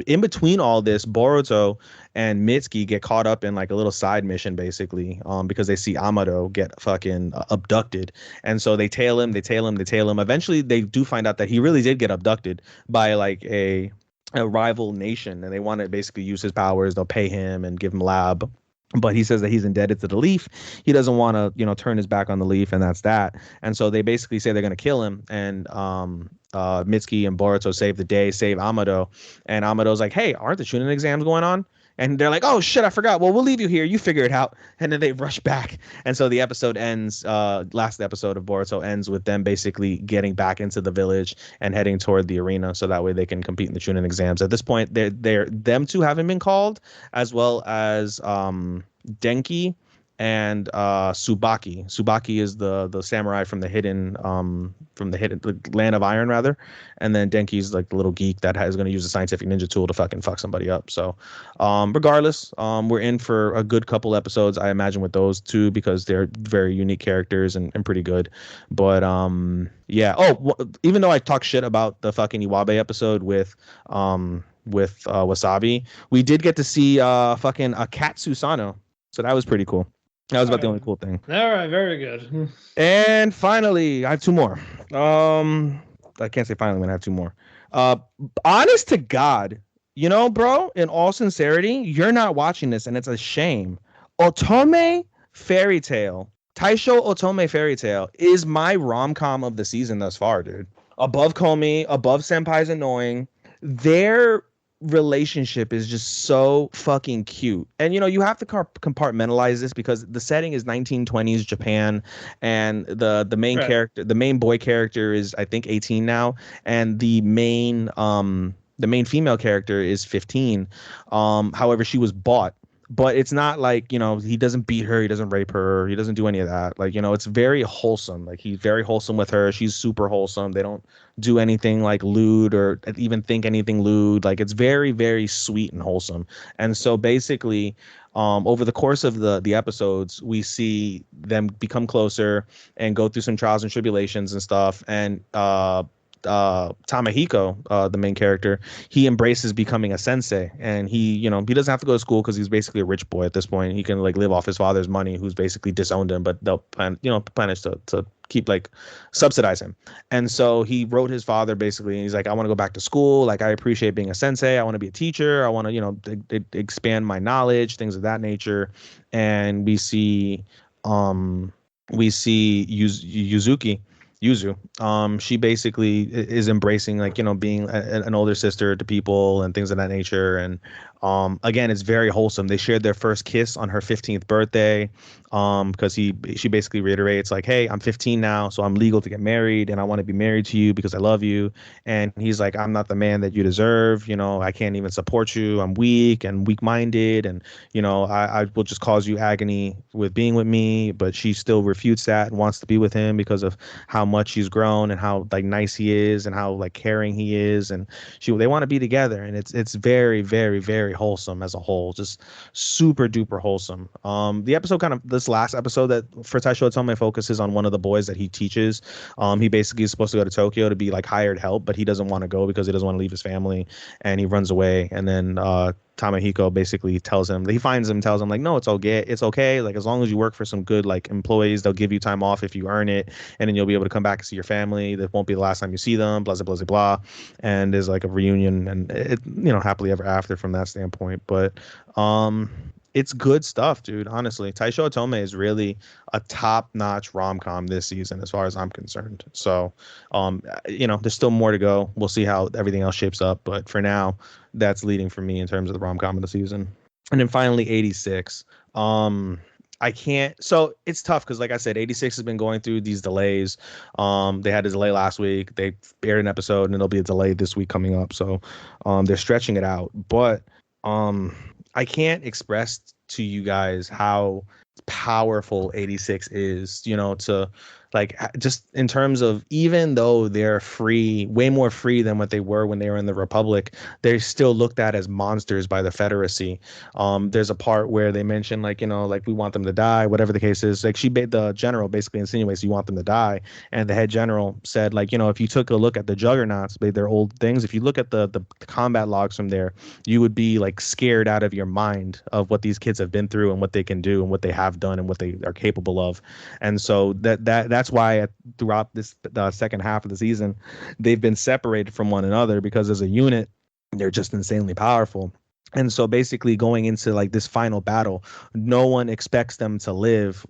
B: in between all this, Boruto and Mitsuki get caught up in like a little side mission basically, because they see Amado get fucking abducted, and so they tail him. Eventually they do find out that he really did get abducted by like a rival nation, and they want to basically use his powers. They'll pay him and give him lab, but he says that he's indebted to the Leaf. He doesn't want to turn his back on the Leaf, and that's that. And so they basically say they're going to kill him, and Mitsuki and Boruto save the day, save Amado, and Amado's like, hey, aren't the Chunin exams going on? And they're like, oh, shit, I forgot. Well, we'll leave you here. You figure it out. And then they rush back. And so the episode ends, last episode of Boruto ends with them basically getting back into the village and heading toward the arena, so that way they can compete in the Chunin exams. At this point, them two haven't been called, as well as Denki and Tsubaki. Tsubaki is the samurai from the land of iron rather, and then Denki's like the little geek that is going to use a scientific ninja tool to fucking fuck somebody up. So regardless, we're in for a good couple episodes, I imagine, with those two, because they're very unique characters and pretty good. But yeah. Even though I talk shit about the fucking Iwabe episode with Wasabi, we did get to see fucking Akatsu Sano, so that was pretty cool. That was about the only cool thing.
A: All right, very good.
B: And finally, I have two more. I can't say finally, I'm gonna have two more. Honest to God, bro, in all sincerity, you're not watching this, and it's a shame. Otome Fairytale, Taishou Otome Fairytale is my rom-com of the season thus far, dude. Above Komi, above Senpai Is Annoying. Their relationship is just so fucking cute, and you have to compartmentalize this because the setting is 1920s Japan, and the main character, the main boy character, is I think 18 now, and the main female character is 15. However, she was bought but it's not like, he doesn't beat her, he doesn't rape her, he doesn't do any of that. Like, it's very wholesome. Like, he's very wholesome with her. She's super wholesome. They don't do anything like lewd or even think anything lewd. Like, it's very, very sweet and wholesome. And so basically, over the course of the episodes, we see them become closer and go through some trials and tribulations and stuff. And Tamahiko, the main character, he embraces becoming a sensei, and he doesn't have to go to school because he's basically a rich boy at this point. He can like live off his father's money, who's basically disowned him, but they'll manage to keep like subsidize him. And so he wrote his father basically, and he's like, I want to go back to school. Like, I appreciate being a sensei. I want to be a teacher. I want to, expand my knowledge, things of that nature. And we see Yuzuki. Yuzu, she basically is embracing like, being an older sister to people and things of that nature. And again, it's very wholesome. They shared their first kiss on her 15th birthday, because she basically reiterates like, hey, I'm 15 now, so I'm legal to get married, and I want to be married to you because I love you. And he's like, I'm not the man that you deserve. I can't even support you. I'm weak and weak-minded, and I will just cause you agony with being with me. But she still refutes that and wants to be with him because of how much he's grown and how like nice he is and how like caring he is. And they want to be together, and it's very, very, very wholesome as a whole, just super duper wholesome. The episode this last episode that for Taishou Maiden focuses on one of the boys that he teaches. He basically is supposed to go to Tokyo to be like hired help, but he doesn't want to go because he doesn't want to leave his family, and he runs away. And then Tamahiko basically tells him like, no, it's okay. Like, as long as you work for some good like employees, they'll give you time off if you earn it, and then you'll be able to come back and see your family. That won't be the last time you see them, blah, blah, blah, blah. And there's like a reunion, and it, happily ever after from that standpoint. But it's good stuff, dude. Honestly, Taishou Maiden is really a top-notch rom-com this season, as far as I'm concerned. So, there's still more to go. We'll see how everything else shapes up, but for now, that's leading for me in terms of the rom-com of the season. And then finally, 86. I can't. So it's tough because, like I said, 86 has been going through these delays. They had a delay last week. They aired an episode, and it'll be a delay this week coming up. So, they're stretching it out, but I can't express to you guys how powerful 86 is, to like, just in terms of, even though they're free, way more free than what they were when they were in the Republic, they're still looked at as monsters by the Federacy. There's a part where they mention like, like, we want them to die, whatever the case is. Like, the general basically insinuates you want them to die. And the head general said, like, if you took a look at the juggernauts, their old things, if you look at the combat logs from there, you would be like scared out of your mind of what these kids have been through and what they can do and what they have done and what they are capable of. And so that's why throughout the second half of the season, they've been separated from one another, because as a unit, they're just insanely powerful. And so basically going into like this final battle, no one expects them to live,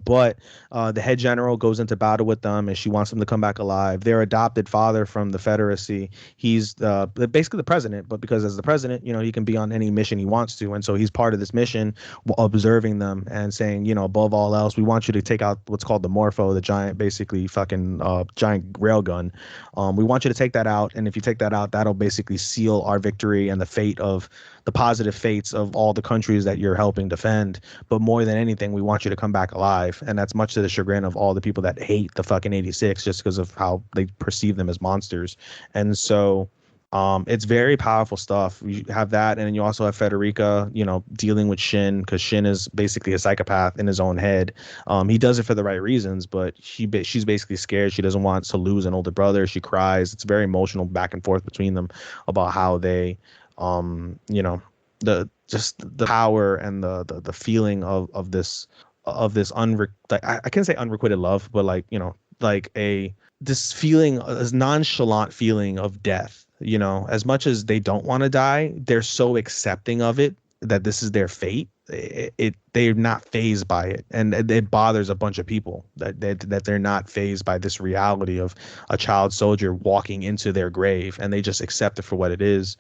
B: but the head general goes into battle with them, and she wants them to come back alive. Their adopted father from the Federacy, he's basically the president, but because as the president, he can be on any mission he wants to. And so he's part of this mission, observing them and saying, above all else, we want you to take out what's called the Morpho, the giant, basically fucking giant railgun. We want you to take that out. And if you take that out, that'll basically seal our victory and the positive fates of all the countries that you're helping defend. But more than anything, we want you to come back alive. And that's much to the chagrin of all the people that hate the fucking 86 just because of how they perceive them as monsters. And so it's very powerful stuff. You have that, and then you also have Federica, dealing with Shin, because Shin is basically a psychopath in his own head. He does it for the right reasons, but she's basically scared. She doesn't want to lose an older brother. She cries. It's very emotional back and forth between them about how they the power and the feeling of this I can't say unrequited love, but this nonchalant feeling of death. As much as they don't want to die, they're so accepting of it that this is their fate. They're not fazed by it, and it bothers a bunch of people that they're not fazed by this reality of a child soldier walking into their grave, and they just accept it for what it is.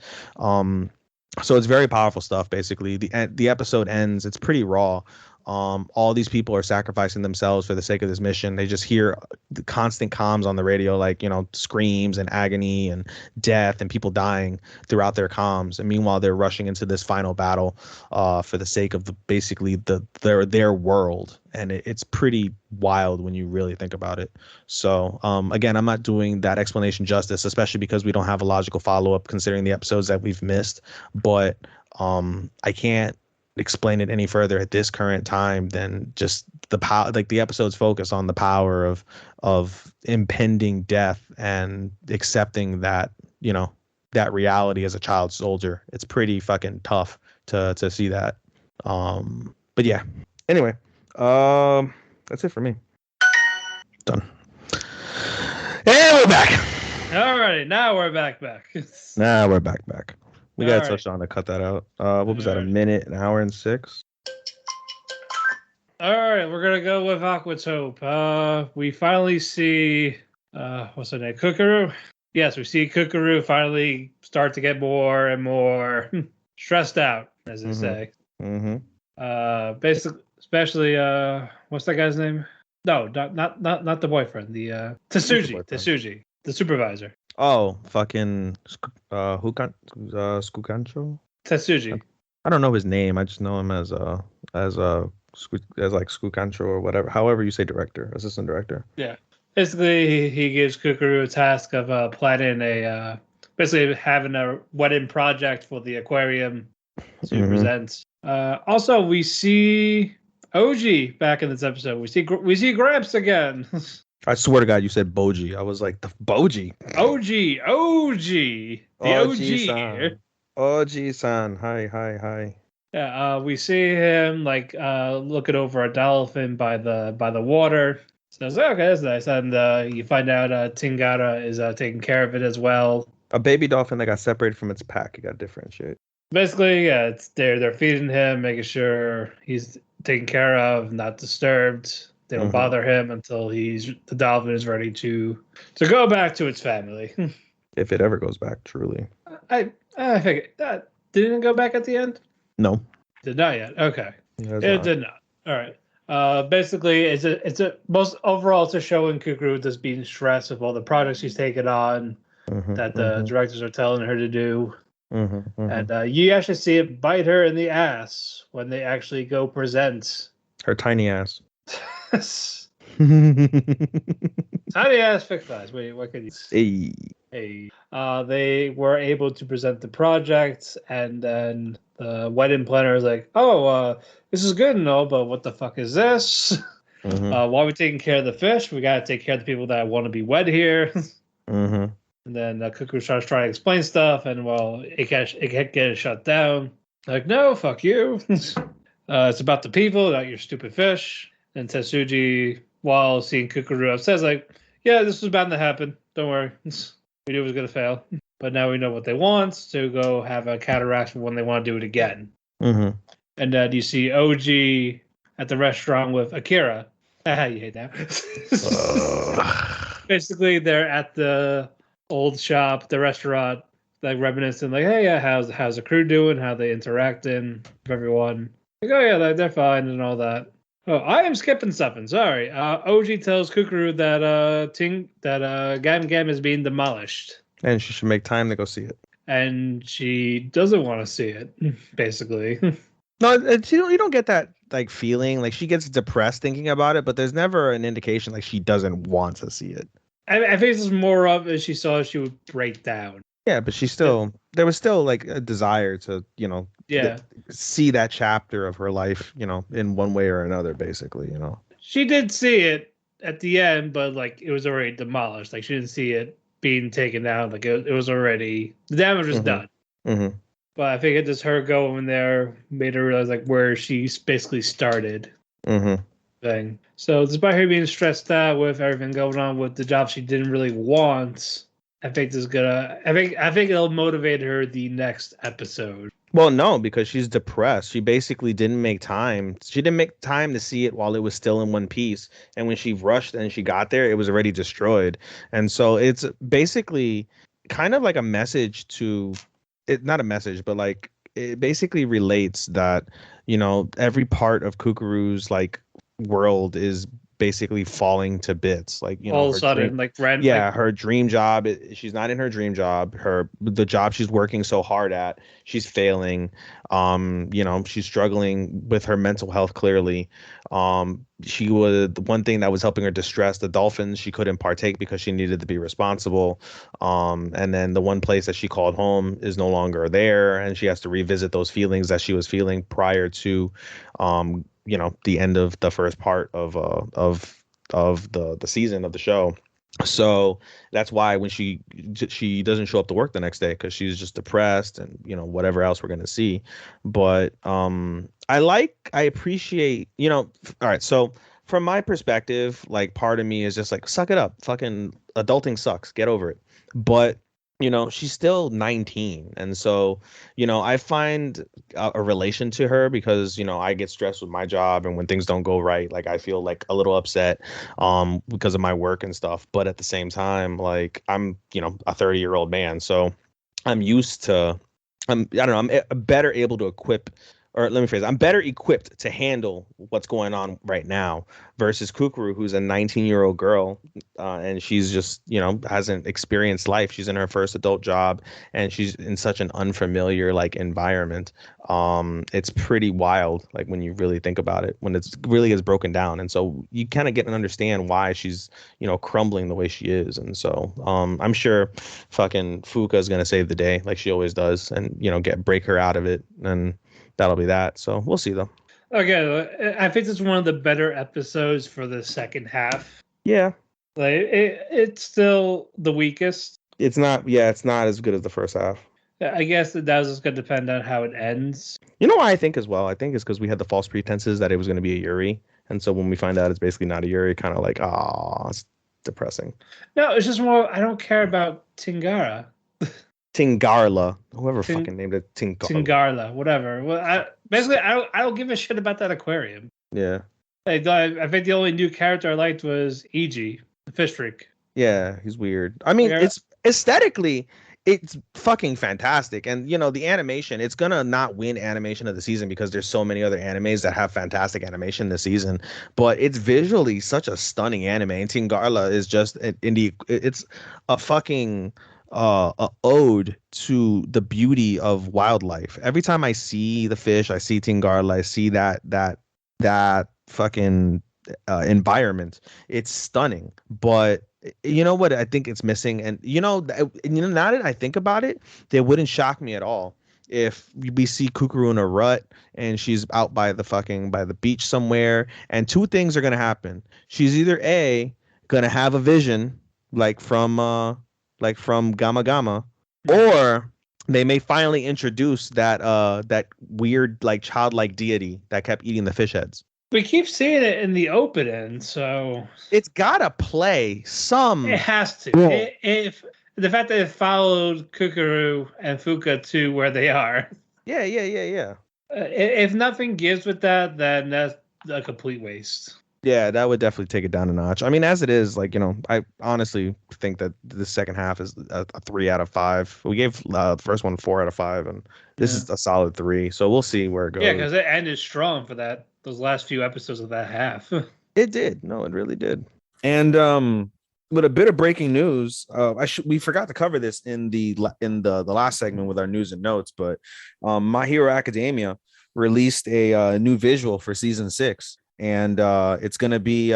B: So it's very powerful stuff. Basically, the episode ends. It's pretty raw. All these people are sacrificing themselves for the sake of this mission. They just hear the constant comms on the radio, like, screams and agony and death and people dying throughout their comms. And meanwhile, they're rushing into this final battle for the sake of their world. And it's pretty wild when you really think about it. So again, I'm not doing that explanation justice, especially because we don't have a logical follow-up considering the episodes that we've missed. But I can't explain it any further at this current time than just the power, like the episode's focus on the power of impending death and accepting that, that reality as a child soldier. It's pretty fucking tough to see that. But yeah, anyway, that's it for me. Done. And we're back.
A: Alrighty, now we're back.
B: Now we're back. We got
A: All
B: Touch on to cut that out. What was that? A minute, an hour and 6?
A: All right, we're gonna go with Aqua's Hope. We finally see what's her name? Kukuru. Yes, we see Kukuru finally start to get more and more stressed out, as they say.
B: Mm-hmm.
A: Basically, especially what's that guy's name? No, not the boyfriend. The Tetsuji, the supervisor.
B: Oh, fucking Skukancho?
A: Tetsuji.
B: I don't know his name. I just know him as like Skukancho or whatever. However you say director, assistant director.
A: Yeah. Basically, he gives Kukuru a task of planning basically having a wedding project for the aquarium to present. Also, we see OG back in this episode. We see Gramps again.
B: I swear to God, you said Boji. I was like, the Boji.
A: OG. The OG here.
B: OG-san. Hi.
A: Yeah, we see him looking over a dolphin by the water. So it's like, okay, that's nice. And you find out Tingara is taking care of it as well.
B: A baby dolphin that got separated from its pack. You got to differentiate.
A: Basically, yeah, it's they're feeding him, making sure he's taken care of, not disturbed. They don't bother him until the dolphin is ready to go back to its family.
B: If it ever goes back, truly.
A: I think didn't it go back at the end?
B: No.
A: Did not yet. Okay.
B: It
A: did not. All right. Basically, it's a most overall it's a showing Kukuru just being stressed with all the projects she's taken on that the directors are telling her to do. And you actually see it bite her in the ass when they actually go present
B: her tiny ass.
A: Tiny ass fixed eyes. Wait, what could you say? Hey. They were able to present the project, and then the wedding planner is like, this is good and all, but what the fuck is this? While we're taking care of the fish, we gotta take care of the people that want to be wed here. And then Kukuru starts trying to explain stuff, and it can't get it shut down. Like, no, fuck you. It's about the people, not your stupid fish. And Tetsuji, while seeing Kukuru upset, says like, yeah, this was bound to happen. Don't worry. We knew it was going to fail. But now we know what they want to go have a counteract when they want to do it again. And then you see OG at the restaurant with Akira. You hate that. Basically, they're at the old shop, the restaurant, like reminiscing, like, hey, yeah, how's the crew doing? How they interacting with everyone? Like, oh yeah, they're fine and all that. Oh, I am skipping something. Sorry. OG tells Kukuru that Gam Gam is being demolished,
B: and she should make time to go see it.
A: And she doesn't want to see it, basically.
B: No, you don't get that like feeling. Like she gets depressed thinking about it, but there's never an indication like she doesn't want to see it.
A: I think it's more of as she saw she would break down.
B: Yeah, but there was still like a desire to, see that chapter of her life, in one way or another, basically,
A: She did see it at the end, but like it was already demolished. Like she didn't see it being taken down. Like it was already, the damage was done. But I think it just her going there made her realize like where she basically started. Thing. So despite her being stressed out with everything going on with the job she didn't really want, I think it'll motivate her the next episode.
B: Well, no, because she's depressed. She basically didn't make time. She didn't make time to see it while it was still in one piece. And when she rushed and she got there, it was already destroyed. And so it's basically kind of like a message to it, not a message, but like it basically relates that, every part of Kukuru's like world is basically falling to bits. Like,
A: All of a
B: her dream.
A: sudden, like rent,
B: Yeah,
A: like
B: her dream job. She's not in her dream job. The job she's working so hard at, she's failing. She's struggling with her mental health. Clearly, she was the one thing that was helping her distress. The dolphins, she couldn't partake because she needed to be responsible. And then the one place that she called home is no longer there, and she has to revisit those feelings that she was feeling prior to, the end of the first part of the season of the show. So that's why when she doesn't show up to work the next day, because she's just depressed and whatever else we're gonna see. But I appreciate, all right, so from my perspective, like, part of me is just like, suck it up, fucking adulting sucks, get over it. But she's still 19, and so I find a relation to her because I get stressed with my job, and when things don't go right, like, I feel like a little upset because of my work and stuff. But at the same time, like, I'm a 30-year-old man, so I'm used to I don't know, I'm better able to equip, or let me phrase it, I'm better equipped to handle what's going on right now versus Kukuru, who's a 19-year-old girl, and she's just, hasn't experienced life. She's in her first adult job, and she's in such an unfamiliar, like, environment. It's pretty wild, like, when you really think about it, when it's really is broken down. And so you kind of get and understand why she's, crumbling the way she is. And so I'm sure fucking Fuka is going to save the day like she always does, and, break her out of it. And that'll be that. So we'll see, though.
A: Okay, I think it's one of the better episodes for the second half.
B: Yeah.
A: Like it's still the weakest.
B: It's not. Yeah, it's not as good as the first half.
A: I guess that was just going to depend on how it ends.
B: You know what I think as well? I think it's because we had the false pretenses that it was going to be a Yuri. And so when we find out it's basically not a Yuri, kind of like, it's depressing.
A: No, it's just more, I don't care about Tingara.
B: Tingarla, whoever fucking named it
A: Tingarla, whatever. Well, I don't give a shit about that aquarium.
B: Yeah.
A: I think the only new character I liked was Iji, the fish freak.
B: Yeah, he's weird. I mean, it's aesthetically, it's fucking fantastic. And, the animation, it's going to not win animation of the season because there's so many other animes that have fantastic animation this season. But it's visually such a stunning anime. And Tingarla is just it's a fucking a ode to the beauty of wildlife. Every time I see the fish, I see Tingarla, I see that fucking environment. It's stunning. But you know what I think it's missing, and now that I think about it, it wouldn't shock me at all if we see Kukuru in a rut and she's out by the beach somewhere, and two things are gonna happen. She's either gonna have a vision like from Gamma Gamma, or they may finally introduce that weird, like, childlike deity that kept eating the fish heads.
A: We keep seeing it in the opening, so
B: it's gotta play some.
A: It has to.
B: Yeah.
A: If the fact that it followed Kukuru and Fuka to where they are.
B: Yeah.
A: If nothing gives with that, then that's a complete waste.
B: Yeah, that would definitely take it down a notch. I mean, as it is, like, I honestly think that the second half is a 3 out of 5. We gave the first one 4 out of 5, and this is a solid 3. So we'll see where it goes.
A: Yeah, because it ended strong for those last few episodes of that half.
B: It did. No, it really did. And with a bit of breaking news, we forgot to cover this in the last segment with our news and notes, but My Hero Academia released a new visual for season 6. And it's gonna be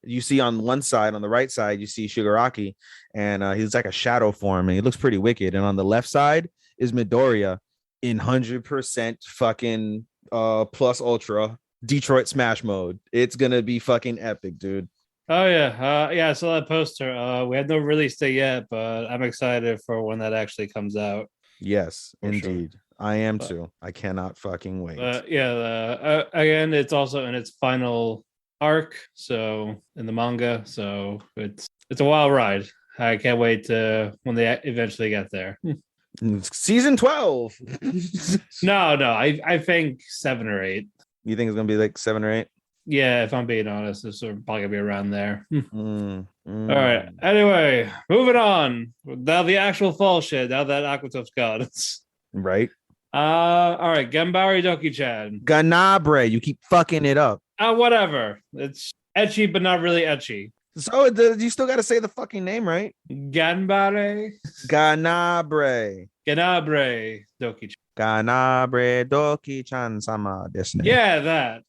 B: you see on one side, on the right side, you see Shigaraki, and he's like a shadow form, and he looks pretty wicked. And on the left side is Midoriya in 100% fucking plus ultra Detroit Smash mode. It's gonna be fucking epic, dude.
A: Oh yeah, I saw that poster. We had no release date yet, but I'm excited for when that actually comes out.
B: Yes, indeed. Sure. I am too. I cannot fucking wait.
A: Again, it's also in its final arc, so in the manga, so it's a wild ride. I can't wait to when they eventually get there.
B: Season 12.
A: No, I think 7 or 8.
B: You think it's gonna be like 7 or 8?
A: Yeah, if I'm being honest, it's probably gonna be around there. All right. Anyway, moving on. Now the actual fall shit. Now that Aquatope's gone.
B: Right.
A: All right, Ganbare Douki-chan.
B: Ganbare, you keep fucking it up.
A: Whatever. It's ecchi, but not really ecchi.
B: So you still got to say the fucking name, right?
A: Ganbare.
B: Ganbare.
A: Ganbare Douki-chan.
B: Ganbare Douki-chan sama desu ne.
A: Yeah, that.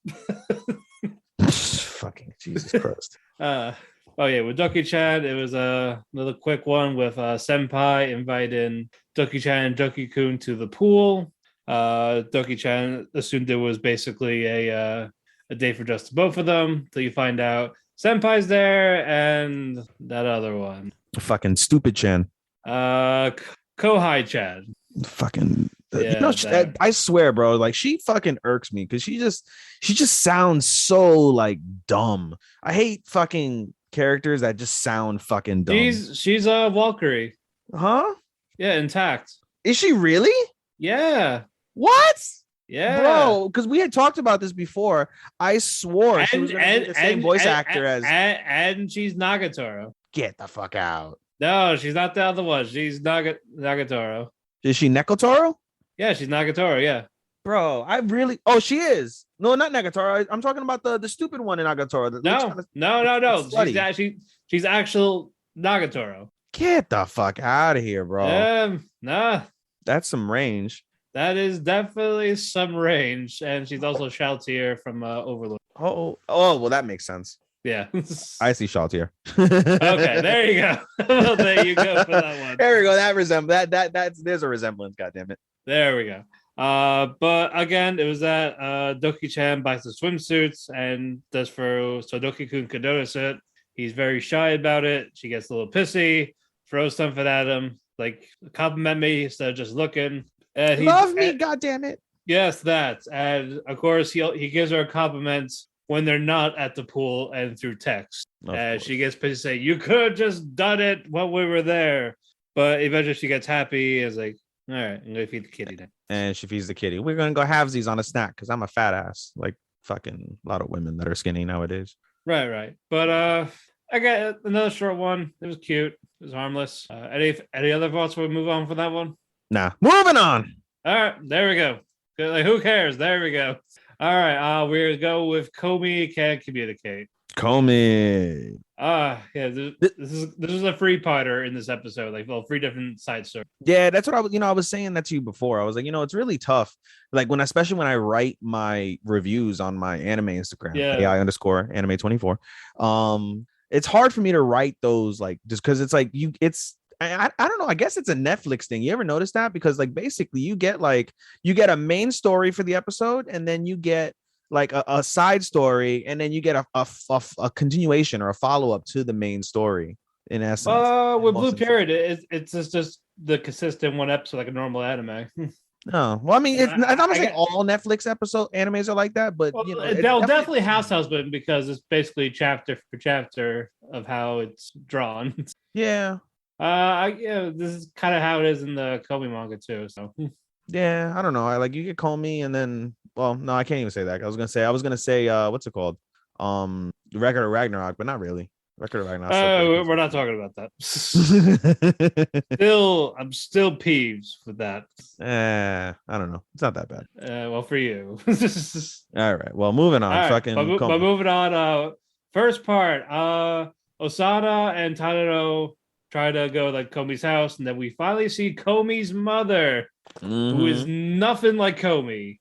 B: Fucking Jesus Christ.
A: With Douki-chan, it was another quick one with Senpai inviting Douki-chan and Douki-kun to the pool. Douki-chan assumed it was basically a day for just both of them, till you find out Senpai's there and that other one.
B: Fucking stupid Chan.
A: Kohai-chan.
B: Fucking I swear, bro, like she fucking irks me because she just sounds so like dumb. I hate fucking characters that just sound fucking dumb.
A: She's a Valkyrie.
B: Huh?
A: Yeah, intact.
B: Is she really?
A: Yeah.
B: What?
A: Yeah,
B: bro, because we had talked about this before. I swore she was gonna be the same voice actor
A: and she's Nagatoro.
B: Get the fuck out.
A: No, she's not the other one. She's Nagatoro.
B: Is she Nekotoro?
A: Yeah, she's Nagatoro. Yeah,
B: bro. Oh, she is. No, not Nagatoro. I'm talking about the stupid one in Nagatoro.
A: No. She's actual Nagatoro.
B: Get the fuck out of here, bro.
A: Nah.
B: That's some range.
A: That is definitely some range, and she's also Shoutier from Overlord.
B: Oh, well, that makes sense.
A: Yeah,
B: I see Shoutier.
A: Okay, there you go. Well, there you go for that one.
B: There we go. That's there's a resemblance. God damn it.
A: There we go. But again, it was that Douki-chan buys the swimsuits and does so Douki-kun could notice it. He's very shy about it. She gets a little pissy, throws something at him, like compliment me instead of just looking.
B: Love me, goddammit.
A: Yes, that. And of course, he gives her a compliment when they're not at the pool and through text. And she gets pissed, say, "You could have just done it when we were there." But eventually she gets happy and is like, "All right, I'm going to feed the kitty now." And
B: she feeds the kitty. We're going to go halvesies on a snack because I'm a fat ass. Like fucking a lot of women that are skinny nowadays.
A: Right. But I got another short one. It was cute. It was harmless. Any other thoughts before we move on from that one?
B: Nah. Moving on.
A: All right. There we go. Like, who cares? There we go. All right. We're going to go with Komi Can't Communicate.
B: Komi.
A: This is a three-parter in this episode. Like, well, 3 different side stories.
B: Yeah, that's what I was saying that to you before. I was like, it's really tough. Like especially when I write my reviews on my anime Instagram, AI_anime24. It's hard for me to write those like just because it's like I don't know. I guess it's a Netflix thing. You ever notice that? Because like basically you get a main story for the episode, and then you get like a side story, and then you get a continuation or a follow-up to the main story in essence.
A: With Blue Period, it's just the consistent one episode like a normal anime.
B: No, well, I mean, I'm not saying all Netflix animes are like that, but
A: they'll definitely House Husband because it's basically chapter for chapter of how it's drawn.
B: Yeah.
A: This is kind of how it is in the Komi manga too. So
B: yeah, I don't know. You get Komi, and then no, I can't even say that. I was gonna say what's it called? Record of Ragnarok, but not really. Record of Ragnarok.
A: We're not talking about that. I'm still peeved with that.
B: I don't know. It's not that bad.
A: Well, for you.
B: All right. Well, moving on.
A: Right, but moving on. First part. Osada and Tadano try to go like Komi's house, and then we finally see Komi's mother, who is nothing like Komi.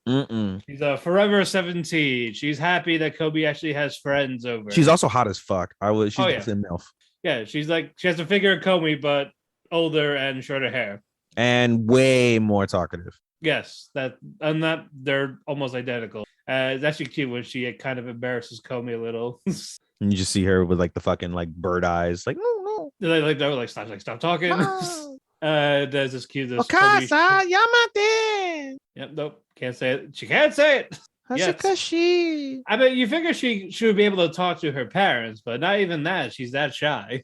A: She's a forever 17. She's happy that Komi actually has friends over.
B: She's also hot as fuck. She's definitely a MILF.
A: Yeah, she has a figure of Komi, but older and shorter hair.
B: And way more talkative.
A: Yes, they're almost identical. It's actually cute when she kind of embarrasses Komi a little.
B: And you just see her with like the fucking like bird eyes, like no.
A: Stop talking. There's this cute.
B: Okasa Yamate.
A: Yep, nope, can't say it. She can't say it.
B: Hashikashi.
A: I mean, you figure she would be able to talk to her parents, but not even that. She's that shy.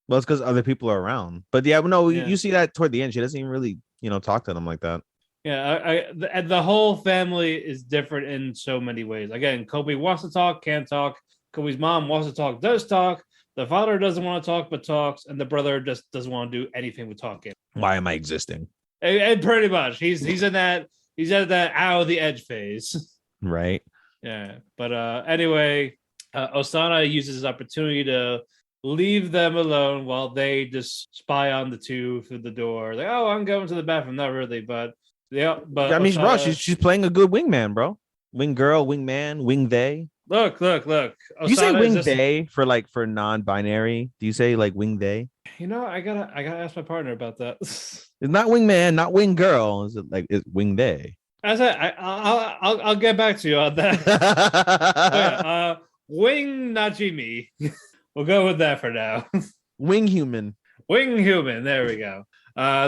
B: Well, it's because other people are around. But you see that toward the end. She doesn't even really, talk to them like that.
A: Yeah, the whole family is different in so many ways. Again, Komi wants to talk, can't talk. Komi's mom wants to talk, does talk. The father doesn't want to talk, but talks, and the brother just doesn't want to do anything with talking.
B: Why am I existing?
A: And pretty much, he's in that He's at that out of the edge phase.
B: Right.
A: Yeah. But anyway, Osana uses his opportunity to leave them alone while they just spy on the two through the door. Like, oh, I'm going to the bathroom. Not really, but yeah. But
B: I mean,
A: Osana,
B: bro, she's playing a good wingman, bro. Wing girl, wing man, wing they.
A: Look.
B: Do you say wing they for non-binary? Do you say like wing they?
A: You know, I gotta ask my partner about that.
B: It's not wing man, not wing girl. Is it like it's wing they?
A: As I'll get back to you on that. Yeah, wing Najimi. We'll go with that for now.
B: Wing human.
A: Wing human. There we go.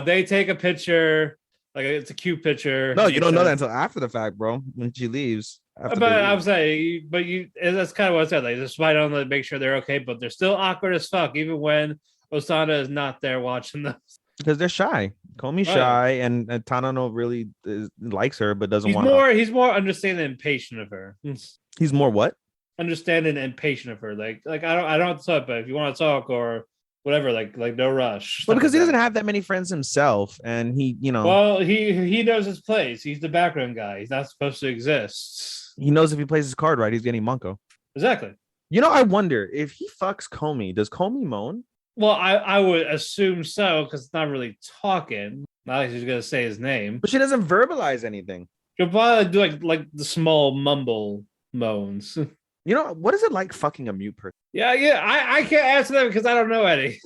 A: They take a picture. Like it's a cute picture.
B: No, you don't know that until after the fact, bro. When she leaves.
A: But I'm saying, that's kind of what I said. Like, just spy on them, make sure they're okay, but they're still awkward as fuck, even when Osana is not there watching them.
B: Because they're shy. Komi's shy, and Tadano really likes her, but doesn't want.
A: He's more understanding and patient of her.
B: He's more what?
A: Understanding and patient of her. Like I don't have to talk, but if you want to talk or whatever, like no rush.
B: Well, because he doesn't have that many friends himself, and he,
A: Well, he knows his place. He's the background guy. He's not supposed to exist.
B: He knows if he plays his card right, he's getting Monko.
A: Exactly.
B: I wonder if he fucks Komi. Does Komi moan?
A: Well, I would assume so, because it's not really talking. Not like she's gonna say his name.
B: But she doesn't verbalize anything.
A: She'll probably do like the small mumble moans.
B: What is it like fucking a mute person?
A: Yeah. I can't answer that because I don't know any.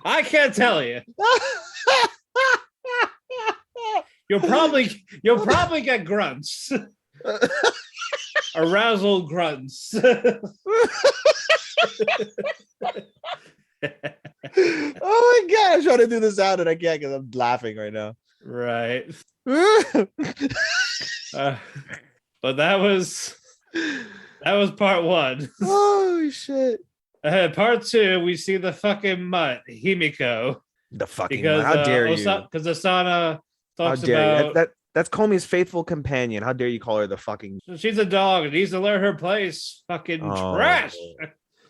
A: I can't tell you. You'll probably get grunts. Arousal grunts.
B: Oh my god, I'm trying to do this out and I can't because I'm laughing right now.
A: Right. But that was part one.
B: Oh shit.
A: Part two, we see the fucking mutt, Himiko.
B: The fucking mutt. How dare you?
A: Because Asana talks
B: about that's Komi's faithful companion. How dare you call her the fucking?
A: She's a dog. It needs to learn her place. Fucking trash.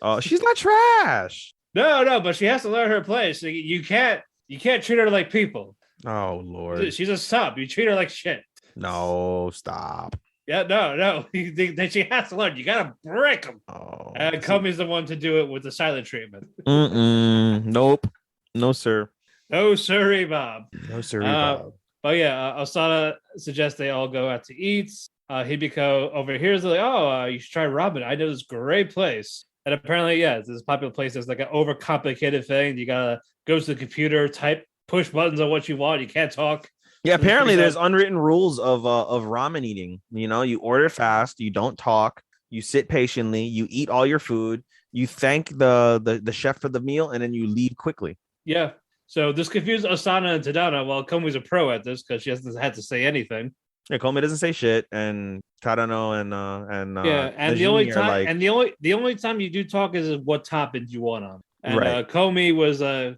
B: Oh, she's not trash.
A: No, but she has to learn her place. You can't treat her like people.
B: Oh Lord.
A: She's a sub. You treat her like shit.
B: No, stop.
A: Yeah, no. Then she has to learn. You gotta break them.
B: Oh.
A: And Komi's the one to do it with the silent treatment.
B: Nope. No, sir.
A: No, sirree, Bob.
B: No, sirree, Bob.
A: But yeah, Osana suggests they all go out to eat. Hibiko overhears like, you should try ramen. I know this great place. And apparently, it's this popular place. There's like an overcomplicated thing. You gotta go to the computer, type, push buttons on what you want. You can't talk.
B: Yeah, apparently there's unwritten rules of ramen eating. You order fast, you don't talk, you sit patiently, you eat all your food, you thank the chef for the meal, and then you leave quickly.
A: Yeah. So this confused Osana and Tadano. Well, Komi's a pro at this because she hasn't had to say anything.
B: Yeah, Komi doesn't say shit, and Tadano and
A: the only time you do talk is what toppings you want on. And right. Komi was of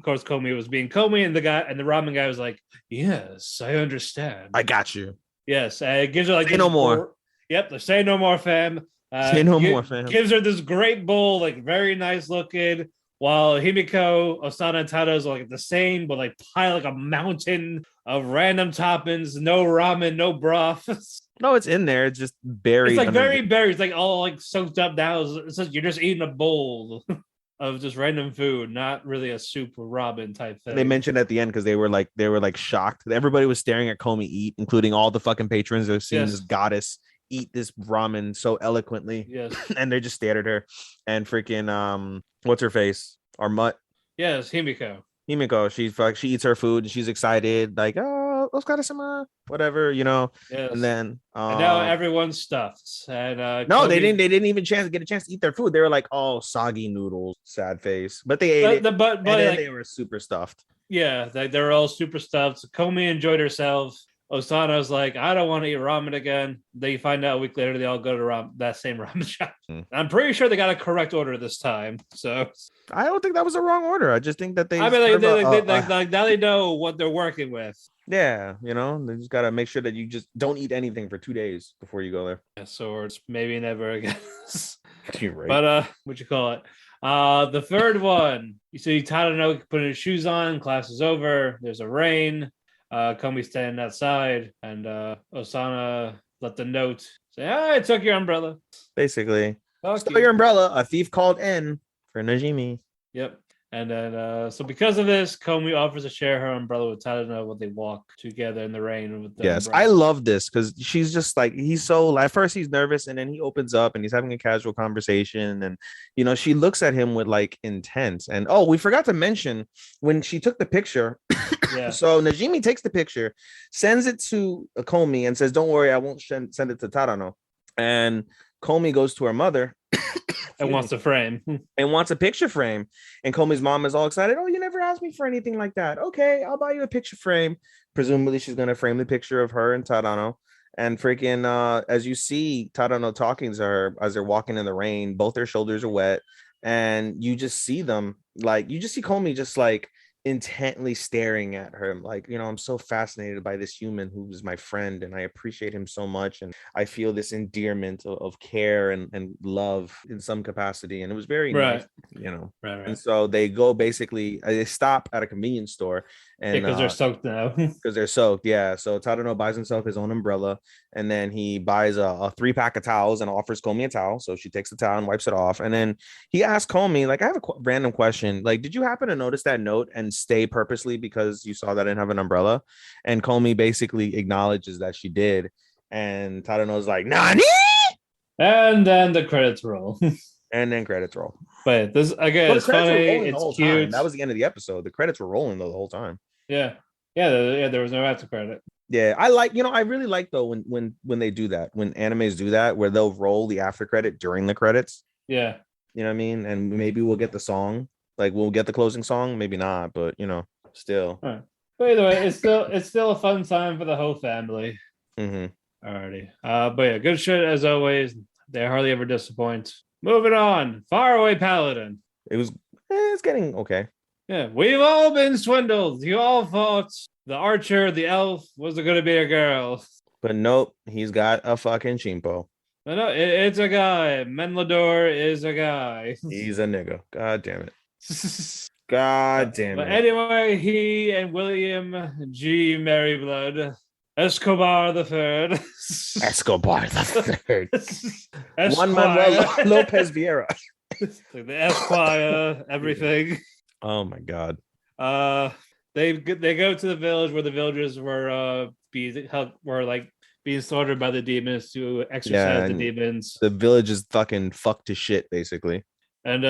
A: course, Komi was being Komi, and the ramen guy was like, "Yes, I understand.
B: I got you."
A: Yes, it gives her like
B: say no more.
A: Yep, say no more, fam.
B: Say no more, fam.
A: Gives her this great bowl, like very nice looking. While Himiko, Osana, and Tada's are like the same, but like pile like a mountain of random toppings, no ramen, no broth.
B: No, it's in there. It's just buried.
A: It's like very buried. It's like all like soaked up now. It's like you're just eating a bowl of just random food, not really a soup or ramen type thing.
B: They mentioned at the end because they were like shocked. Everybody was staring at Komi eat, including all the fucking patrons. They're seeing this goddess eat this ramen so eloquently.
A: Yes.
B: And they just stared at her. And freaking what's her face? Our mutt.
A: Yes, Himiko.
B: She eats her food and she's excited, like, oh, Oscar-sama, whatever, Yes. And then
A: and now everyone's stuffed. And
B: no, they didn't even get a chance to eat their food. They were like, oh, soggy noodles, sad face. But they ate it. But then they were super stuffed.
A: Yeah, they were all super stuffed. Komi enjoyed herself. Osana's like, I don't want to eat ramen again. They find out a week later they all go to that same ramen shop. I'm pretty sure they got a correct order this time. So
B: I don't think that was a wrong order. I just think that they.
A: I mean, like now they know what they're working with.
B: Yeah, they just gotta make sure that you just don't eat anything for 2 days before you go there.
A: Yeah, so it's maybe never again.
B: You're right.
A: But what you call it? The third one. You see Tadano putting his shoes on. Class is over. There's a rain. Komi standing outside, and Osana let the note say, I took your umbrella.
B: Basically.
A: Fuck
B: Stole
A: you.
B: your umbrella. A thief called in for Najimi.
A: Yep. And then, so because of this, Komi offers to share her umbrella with Tadano while they walk together in the rain with the
B: Yes,
A: umbrella.
B: I love this because she's just like, he's so, at first he's nervous and then he opens up and he's having a casual conversation. And, you know, she looks at him with like intent. And oh, we forgot to mention when she took the picture.
A: Yeah.
B: So Najimi takes the picture, sends it to Komi and says, don't worry, I won't send it to Tadano. And Komi goes to her mother
A: and wants a frame.
B: and wants a picture frame. And Komi's mom is all excited. Oh, you never asked me for anything like that. Okay, I'll buy you a picture frame. Presumably, she's going to frame the picture of her and Tadano. And freaking, as you see Tadano talking to her as they're walking in the rain, both their shoulders are wet. And you just see them, like, you just see Komi just like intently staring at her, like, you know, I'm so fascinated by this human who is my friend and I appreciate him so much and I feel this endearment of care and love in some capacity, and it was very nice, you know.
A: Right.
B: And so they go, basically they stop at a convenience store, and
A: because they're soaked now.
B: Because they're soaked, yeah. So Tadano buys himself his own umbrella, and then he buys a 3-pack of towels and offers Komi a towel. So she takes the towel and wipes it off, and then he asks Komi, like, I have a random question, like, did you happen to notice that note and stay purposely because you saw that I didn't have an umbrella? And Komi basically acknowledges that she did, and Tadano's like, Nani?
A: And then the credits roll.
B: And then credits roll.
A: But this again, it's funny. It's cute.
B: Time. That was the end of the episode. The credits were rolling though the whole time.
A: Yeah. There was no after credit.
B: Yeah, I like, you know, I really like though when they do that, when animes do that, where they'll roll the after credit during the credits.
A: Yeah.
B: You know what I mean? And maybe we'll get the song, like we'll get the closing song, maybe not, but you know, still.
A: Right. But either way, it's still a fun time for the whole family.
B: Mm-hmm.
A: Alrighty. But yeah, good shit as always. They hardly ever disappoint. Moving on. Faraway Paladin.
B: It's getting okay.
A: Yeah, we've all been swindled. You all thought the archer, the elf, was going to be a girl.
B: But nope, he's got a fucking chimpo.
A: No, it's a guy. Menlador is a guy.
B: He's a nigga. God damn it. God damn it.
A: But anyway, he and William G. Merryblood, Escobar the Third.
B: Escobar the Third. Juan
A: Manuel
B: Lopez Vieira.
A: The Esquire, everything.
B: Oh my god.
A: They go to the village where the villagers were being slaughtered by the demons to exorcise the demons.
B: The village is fucking fucked to shit, basically.
A: And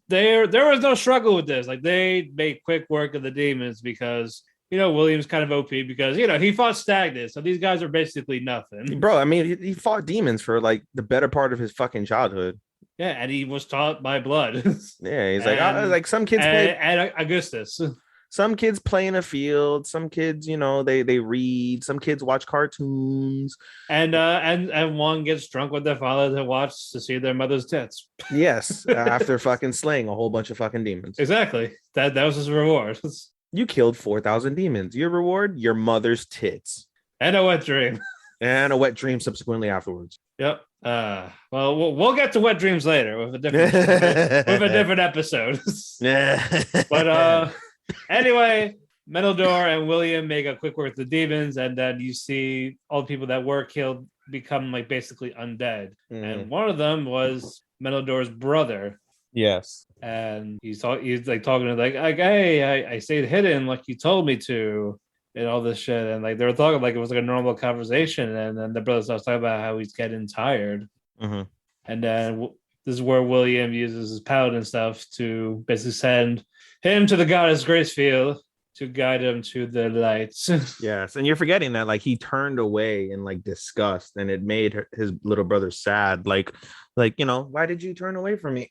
A: there was no struggle with this. Like, they made quick work of the demons because, you know, William's kind of OP because, you know, he fought stagnant. So these guys are basically nothing.
B: Bro, I mean, he fought demons for like the better part of his fucking childhood.
A: Yeah, and he was taught by blood.
B: Yeah, he's like some kids play
A: and Augustus.
B: Some kids play in a field. Some kids, you know, they read. Some kids watch cartoons.
A: And one gets drunk with their father to see their mother's tits.
B: Yes, after fucking slaying a whole bunch of fucking demons.
A: Exactly. That was his reward.
B: You killed 4,000 demons. Your reward, your mother's tits.
A: And a wet dream.
B: And a wet dream subsequently afterwards.
A: Yep. Well, we'll get to wet dreams later with a different episode. But anyway, Menaldor and William make a quick work with the demons, and then you see all the people that were killed become like basically undead. And one of them was Menaldor's brother.
B: Yes.
A: And he's like talking to like hey, I stayed hidden like you told me to. And all this shit, and like they were talking like it was like a normal conversation, and then the brother starts talking about how he's getting tired, and then this is where William uses his paladin stuff to basically send him to the goddess Gracefield to guide him to the lights.
B: Yes, and you're forgetting that like he turned away in like disgust, and it made his little brother sad. Like you know, why did you turn away from me?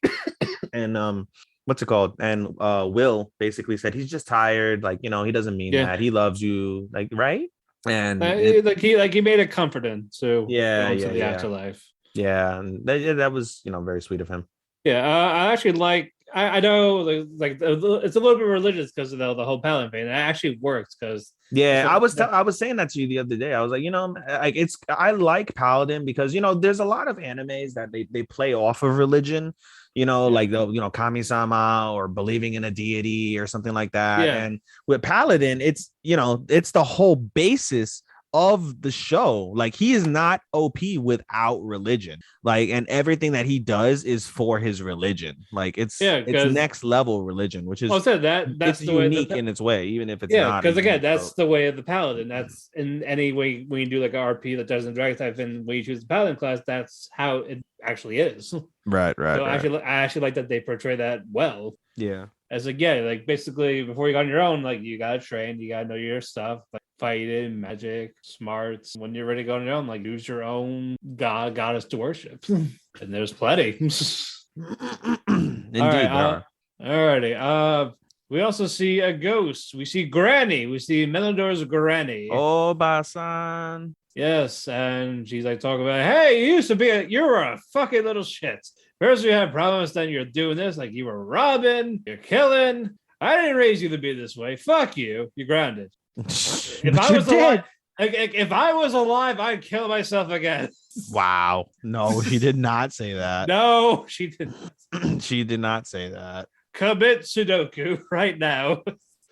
B: And what's it called? And Will basically said he's just tired. Like, you know, he doesn't mean that. He loves you, like, right? And
A: he made it comforting. So
B: the
A: afterlife.
B: Yeah, and that was, you know, very sweet of him.
A: Yeah, I actually like I know like it's a little bit religious because of the whole Paladin thing. It actually works because
B: I was saying that to you the other day. I was like, like I like Paladin because there's a lot of animes that they play off of religion, like the kami-sama or believing in a deity or something like that.
A: Yeah.
B: And with Paladin, it's the whole basis of the show. Like he is not OP without religion. Like, and everything that he does is for his religion. Like it's next level religion, which is
A: that's the
B: unique
A: way
B: in its way, even if it's
A: yeah,
B: not.
A: because again, that's the way of the Paladin. That's in any way when you do like a RP that doesn't drag type, and when you choose the Paladin class, that's how it actually is.
B: Right.
A: So I actually like that they portray that well.
B: Yeah.
A: As again, like basically before you go on your own, like you gotta train, you gotta know your stuff, like fighting, magic, smarts. When you're ready to go on your own, like use your own goddess to worship. And there's plenty.
B: Indeed,
A: alrighty. We also see a ghost. We see Granny. We see Melodor's Granny.
B: Oh, Basan.
A: Yes, and she's like talking about, hey, you're a fucking little shit. First you have problems, then you're doing this, like you were robbing, you're killing. I didn't raise you to be this way. Fuck you. You're grounded. If I was alive, I'd kill myself again.
B: Wow. No, she did not say that.
A: No, she didn't.
B: She did not say that.
A: Commit Sudoku right now.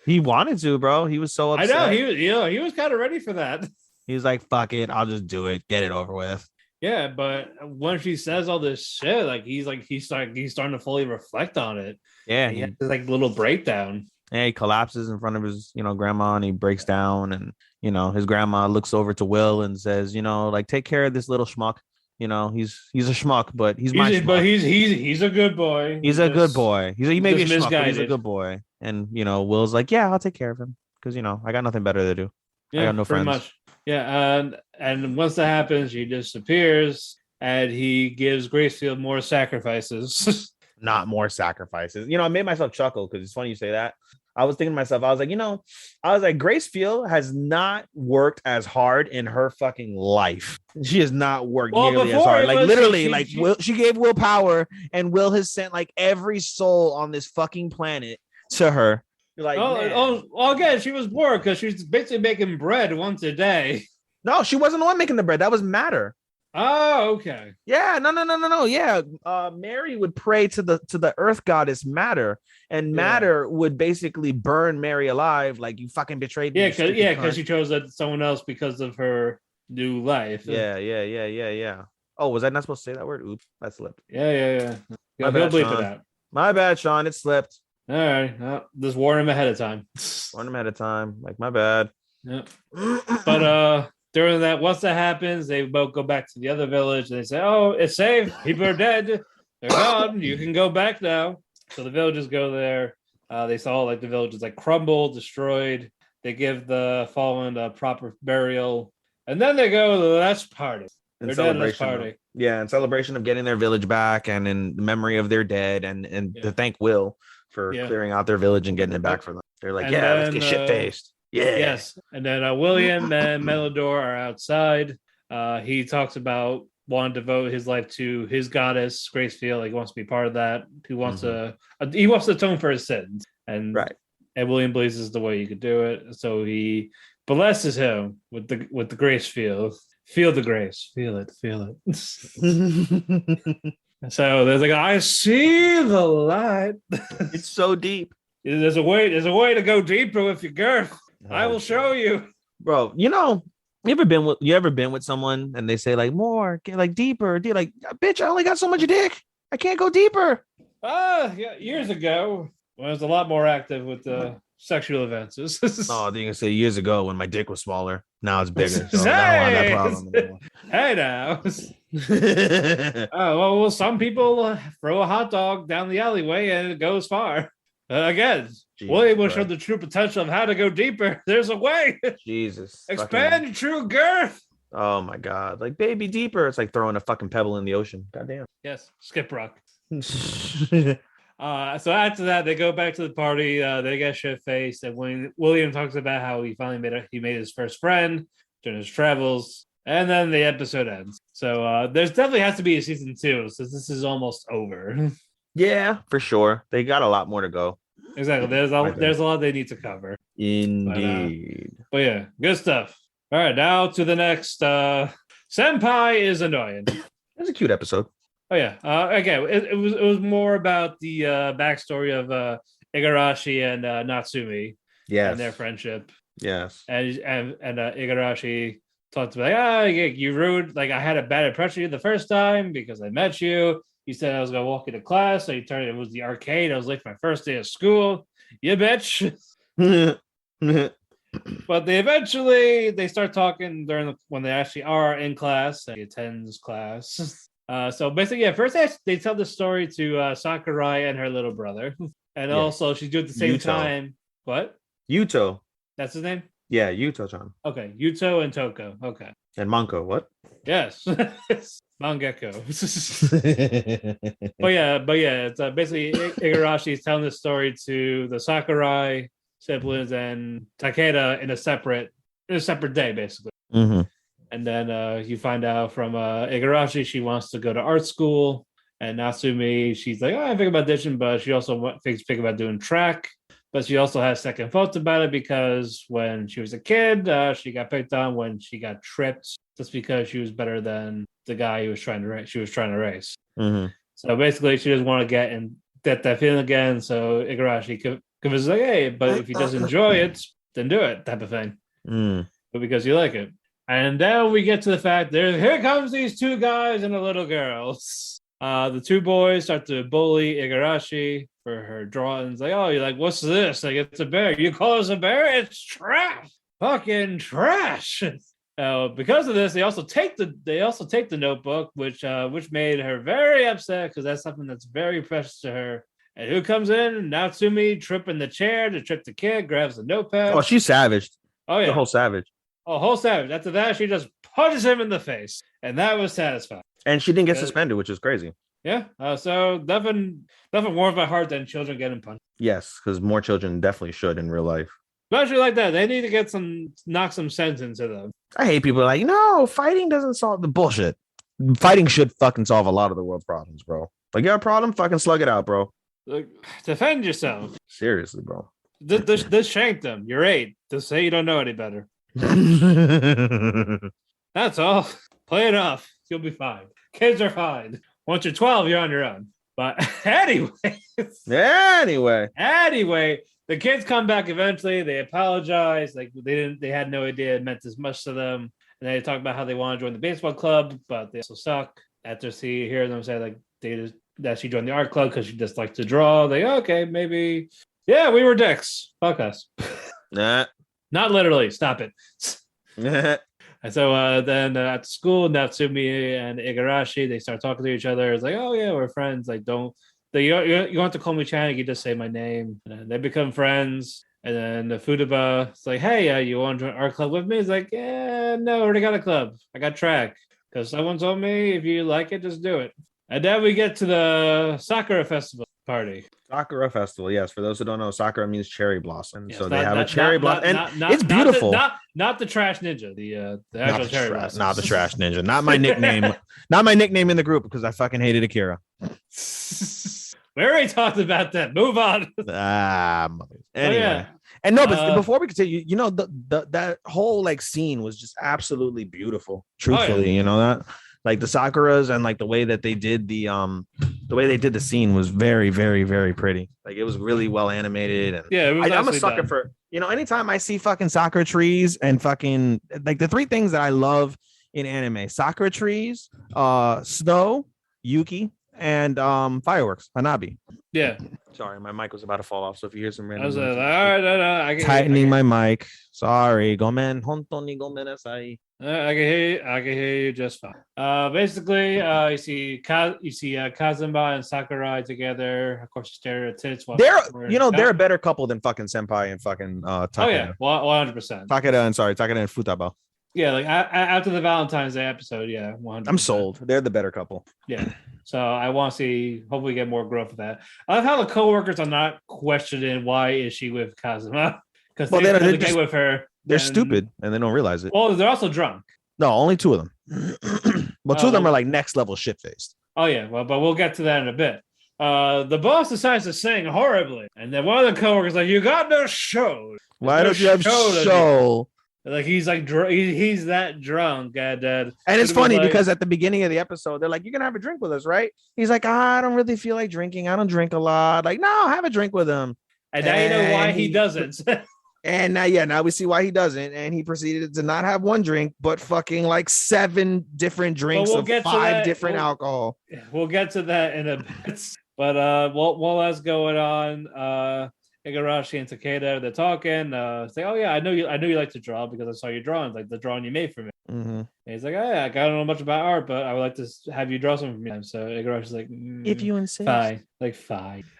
B: He wanted to, bro. He was so upset.
A: I know. He was kind of ready for that.
B: He was like, fuck it. I'll just do it. Get it over with.
A: Yeah, but when she says all this shit, like he's starting to fully reflect on it.
B: Yeah,
A: he has this like little breakdown.
B: Yeah, he collapses in front of his, grandma, and he breaks down, and his grandma looks over to Will and says, like, take care of this little schmuck. He's a schmuck, but he's my schmuck.
A: But he's a good boy.
B: He's a good boy. He may be a schmuck, but he's a good boy. And Will's like, yeah, I'll take care of him because I got nothing better to do.
A: Yeah,
B: I got no friends.
A: Much. Yeah, and once that happens, she disappears, and he gives Gracefield more sacrifices.
B: Not more sacrifices. I made myself chuckle because it's funny you say that. I was thinking to myself, I was like, Gracefield has not worked as hard in her fucking life. She has not worked nearly as hard. Like literally, she gave Will power, and Will has sent like every soul on this fucking planet to her. Like,
A: again, she was bored because she's basically making bread once a day.
B: No, she wasn't the one making the bread. That was Matter.
A: Oh, okay.
B: Yeah, no. Yeah, Mary would pray to the Earth goddess Matter, and Matter would basically burn Mary alive, like you fucking betrayed me.
A: Because she chose someone else because of her new life.
B: Yeah. Oh, was I not supposed to say that word? Oops, that slipped.
A: Yeah. My bad, Sean.
B: My bad, Sean. It slipped.
A: All right, just warn him ahead of time.
B: Like, my bad.
A: Yeah. But during that, once that happens, they both go back to the other village and they say, oh, it's safe. People are dead. They're gone. You can go back now. So the villagers go there. They saw like the village is like crumbled, destroyed. They give the fallen a proper burial. And then they go, let's party.
B: In celebration of getting their village back and in memory of their dead and to thank Will for clearing out their village and getting it back for them. They're like, let's get shit-faced. Yeah.
A: Yes. And then William and Melodor are outside. He talks about wanting to devote his life to his goddess, Gracefield. Like, he wants to be part of that. He wants to atone for his sins. And William believes this is the way you could do it. So he blesses him with the Gracefield. Feel the grace. Feel it. So there's like, I see the light.
B: It's so deep.
A: There's a way to go deeper with your girth. I will show you,
B: bro. You ever been with someone and they say like more, get like deeper? Like, bitch, I only got so much dick. I can't go deeper.
A: Years ago, when I was a lot more active with the sexual advances.
B: Oh, you can say years ago when my dick was smaller. Now it's bigger. So I don't have that problem anymore.
A: Hey now. Well, some people throw a hot dog down the alleyway and it goes far. Again, William will show the true potential of how to go deeper. There's a way.
B: Jesus.
A: Expand your true girth.
B: Oh my God. Like, baby, deeper. It's like throwing a fucking pebble in the ocean. Goddamn.
A: Yes. Skip rock. So after that, they go back to the party. They get shit-faced. And when William talks about how he finally made his first friend during his travels. And then the episode ends. So there's definitely has to be a season 2, since this is almost over.
B: Yeah, for sure. They got a lot more to go.
A: Exactly. There's a lot they need to cover.
B: Indeed.
A: But yeah, good stuff. All right, now to the next. Senpai Is Annoying.
B: It was a cute episode.
A: Oh yeah. Again, it was more about the backstory of Igarashi and Natsumi and their friendship.
B: Yes.
A: And Igarashi talked about you rude. Like I had a bad impression of you the first time because I met you. You said I was gonna walk into class, so you turned it was the arcade. I was late for my first day of school. You bitch. But they start talking when they actually are in class. He attends class. So basically, first they tell the story to Sakurai and her little brother, and also she's doing it at the same time. What?
B: Yuto.
A: That's his name.
B: Yeah, Yuto-chan.
A: Okay, Yuto and Toko. Okay.
B: And Manko. What?
A: Yes. Mangekyo. but yeah, it's basically Igarashi is telling the story to the Sakurai siblings and Takeda in a separate day, basically.
B: Mm-hmm.
A: And then you find out from Igarashi she wants to go to art school, and Natsumi she's like, I think about ditching, but she also thinks about doing track. But she also has second thoughts about it because when she was a kid, she got picked on when she got tripped just because she was better than the guy she was trying to race.
B: Mm-hmm.
A: So basically, she doesn't want to get that feeling again. So Igarashi convinces like, hey, but if he doesn't enjoy it, then do it, type of thing. But because you like it. And then we get to the fact here comes these two guys and a little girl. The two boys start to bully Igarashi for her drawings. Like, oh, you're like, what's this? Like, it's a bear. You call us a bear? It's trash. Fucking trash. Because of this, they also take the notebook, which made her very upset because that's something that's very precious to her. And who comes in? Natsumi tripping the chair to trip the kid, grabs the notepad.
B: Oh, she's savaged.
A: Oh yeah,
B: the whole savage.
A: Oh, whole savage. After that, she just punches him in the face, and that was satisfying.
B: And she didn't get suspended, which is crazy.
A: Yeah. So nothing warms my heart than children getting punched.
B: Yes, because more children definitely should in real life.
A: Especially like that. They need to knock some sense into them.
B: I hate people like, no, fighting doesn't solve the bullshit. Fighting should fucking solve a lot of the world's problems, bro. Like, you got a problem? Fucking slug it out, bro.
A: Like, defend yourself.
B: Seriously, bro.
A: Just shank them. You're 8. Just say you don't know any better. That's all. Play it off. You'll be fine. Kids are fine. Once you're 12, you're on your own. But anyway, the kids come back eventually. They apologize. Like they had no idea it meant this much to them. And they talk about how they want to join the baseball club, but they also suck. After hear them say like that she joined the art club because she just likes to draw. They okay, maybe. Yeah, we were dicks. Fuck us.
B: Nah.
A: Not literally. Stop it. And so then at school, Natsumi and Igarashi, they start talking to each other. It's like, oh yeah, we're friends. Like, you don't have to call me Chan. You can just say my name. And they become friends. And then the Futaba, it's like, hey, you want to join our club with me? It's like, yeah, no, I already got a club. I got track. Because someone told me if you like it, just do it. And then we get to the Sakura Festival party.
B: Sakura Festival, yes. For those who don't know, Sakura means cherry blossom.
A: Yes,
B: so they have a cherry blossom. And it's beautiful.
A: Not the trash ninja, the actual cherry blossom.
B: Not the trash ninja. Not my nickname. Not my nickname in the group because I fucking hated Akira.
A: We already talked about that. Move on.
B: Anyway. Yeah. And no, but before we continue, you know, that whole like scene was just absolutely beautiful. Truthfully, you know that? Like the Sakuras and like the way that they did the scene was very, very, very pretty. Like it was really well animated. And
A: yeah,
B: I'm a sucker for, you know, anytime I see fucking Sakura trees and fucking like the 3 things that I love in anime: Sakura trees, snow, Yuki, and fireworks, Hanabi.
A: Yeah.
B: Sorry, my mic was about to fall off. So if you hear some random,
A: I was like, all right, I can
B: tightening my mic. Sorry, gomen, hontoni gomenasai.
A: I can hear you just fine. Basically, you see Kazuma and Sakurai together. Of course, you stare at tits.
B: They're a better couple than fucking Senpai and fucking Takeda.
A: Oh yeah, 100%.
B: Takeda and Futaba.
A: Yeah, like after the Valentine's Day episode, yeah, 100%.
B: I'm sold. They're the better couple.
A: Yeah. So I want to see, hopefully get more growth of that. I love how the coworkers are not questioning why is she with Kazuma because they get with her.
B: They're stupid and they don't realize it.
A: Well, they're also drunk.
B: No, only 2 of them. But 2 of them are like next level shit faced.
A: Oh yeah, well, but we'll get to that in a bit. The boss decides to sing horribly, and then one of the coworkers like, "You got no show.
B: Why don't you have show?"
A: Like he's like he's that drunk, and
B: it's funny because at the beginning of the episode, they're like, "You're gonna have a drink with us, right?" He's like, "I don't really feel like drinking. I don't drink a lot." Like, no, have a drink with him.
A: And now you know why he doesn't.
B: And now we see why he doesn't. And he proceeded to not have one drink, but fucking like 7 different drinks of 5 different alcohol.
A: We'll get to that in a bit. But while that's going on, Igarashi and Takeda, they're talking. Say, "Oh yeah, I know you like to draw because I saw your drawings, like the drawing you made for me."
B: Mm-hmm.
A: And he's like, "Oh yeah, I don't know much about art, but I would like to have you draw something for me." So Igarashi's like,
B: "If you insist."
A: Fine.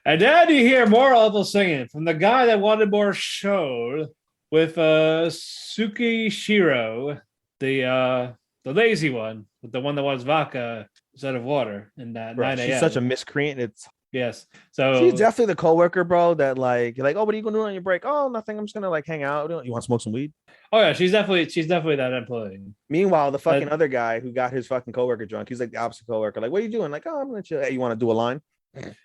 A: And then you hear more awful singing from the guy that wanted more show with Tsukishiro, the lazy one, with the one that wants vodka instead of water in that 9 a.m.
B: She's such a miscreant.
A: Yes. So
B: she's definitely the coworker, bro, that like, "Oh, what are you gonna do on your break?" "Oh, nothing. I'm just gonna like hang out. You want to smoke some weed?"
A: Oh yeah, she's definitely that employee.
B: Meanwhile, the fucking other guy who got his fucking coworker drunk, he's like the opposite coworker. Like, "What are you doing?" Like, "Oh, I'm gonna chill." "Hey, you want to do a line?"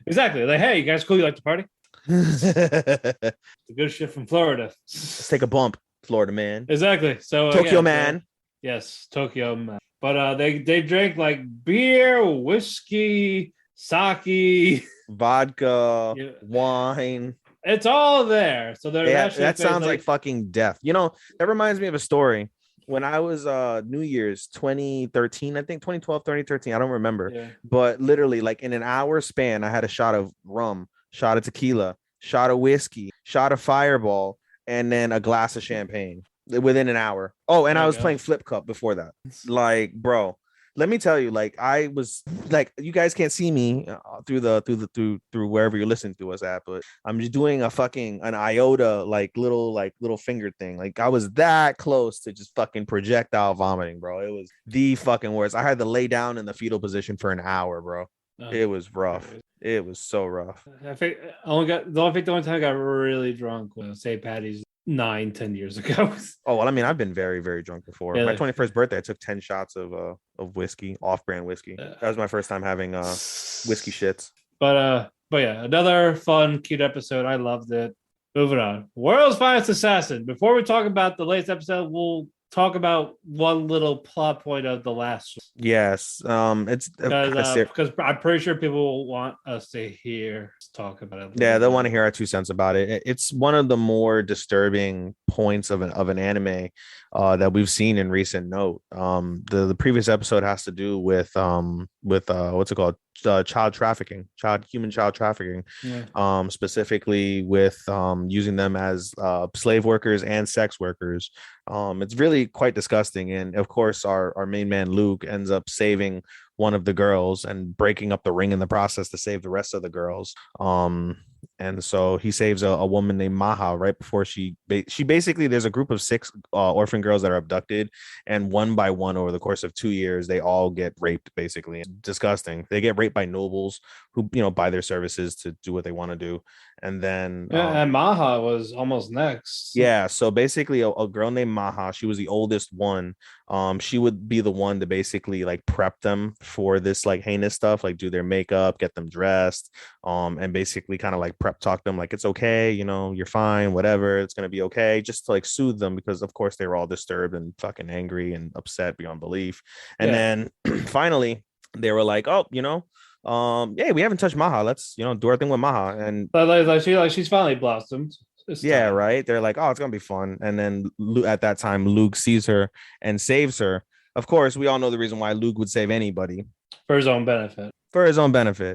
A: Exactly. Like, "Hey, you guys cool? You like to party?" The good shit from Florida.
B: Let's take a bump, Florida man.
A: Exactly. So
B: Tokyo man.
A: Yes, Tokyo man. But they drink like beer, whiskey, sake,
B: vodka, wine.
A: It's all there. So
B: that sounds like fucking death. That reminds me of a story. When I was New Year's 2013, I think 2012, 2013, I don't remember.
A: Yeah.
B: But literally, like in an hour span, I had a shot of rum, shot of tequila, shot of whiskey, shot of Fireball, and then a glass of champagne within an hour. Oh, and I was playing Flip Cup before that. Like, bro, let me tell you, like, I was like, you guys can't see me through wherever you're listening to us at, but I'm just doing an iota little finger thing. Like, I was that close to just fucking projectile vomiting, bro. It was the fucking worst. I had to lay down in the fetal position for an hour, bro. It was rough. It was so rough.
A: I think the only time I got really drunk was St. Patty's 9-10 years ago.
B: Oh, well, I mean, I've been very, very drunk before. My 21st birthday, I took 10 shots of whiskey, off-brand whiskey. That was my first time having whiskey shits.
A: But yeah, another fun, cute episode. I loved it. Moving on. World's Finest Assassin. Before we talk about the latest episode, we'll talk about one little plot point of the last one.
B: Yes. It's
A: because I'm pretty sure people will want us to talk about it.
B: Yeah, they'll want to hear our 2 cents about it. It's one of the more disturbing points of an anime that we've seen in recent note. The previous episode has to do with what's it called? Human child trafficking. Yeah. Specifically with using them as slave workers and sex workers. It's really quite disgusting. And of course, our main man Luke ends up saving one of the girls and breaking up the ring in the process to save the rest of the girls. And so he saves a woman named Maha right before she basically, there's a group of 6 orphan girls that are abducted, and one by one over the course of 2 years, they all get raped. Basically, it's disgusting. They get raped by nobles who buy their services to do what they want to do. And then
A: and Maha was almost next.
B: Yeah, so basically a girl named Maha, she was the oldest one. She would be the one to basically like prep them for this like heinous stuff, like do their makeup, get them dressed, and basically kind of like prep talk them like, it's okay, you're fine, whatever, it's gonna be okay, just to like soothe them, because of course they were all disturbed and fucking angry and upset beyond belief. And then finally they were like, oh, yeah, we haven't touched Maha, let's do our thing with Maha. And
A: she's finally blossomed.
B: Yeah, right. They're like, oh, it's gonna be fun. And then at that time, Luke sees her and saves her. Of course, we all know the reason why Luke would save anybody.
A: For his own benefit.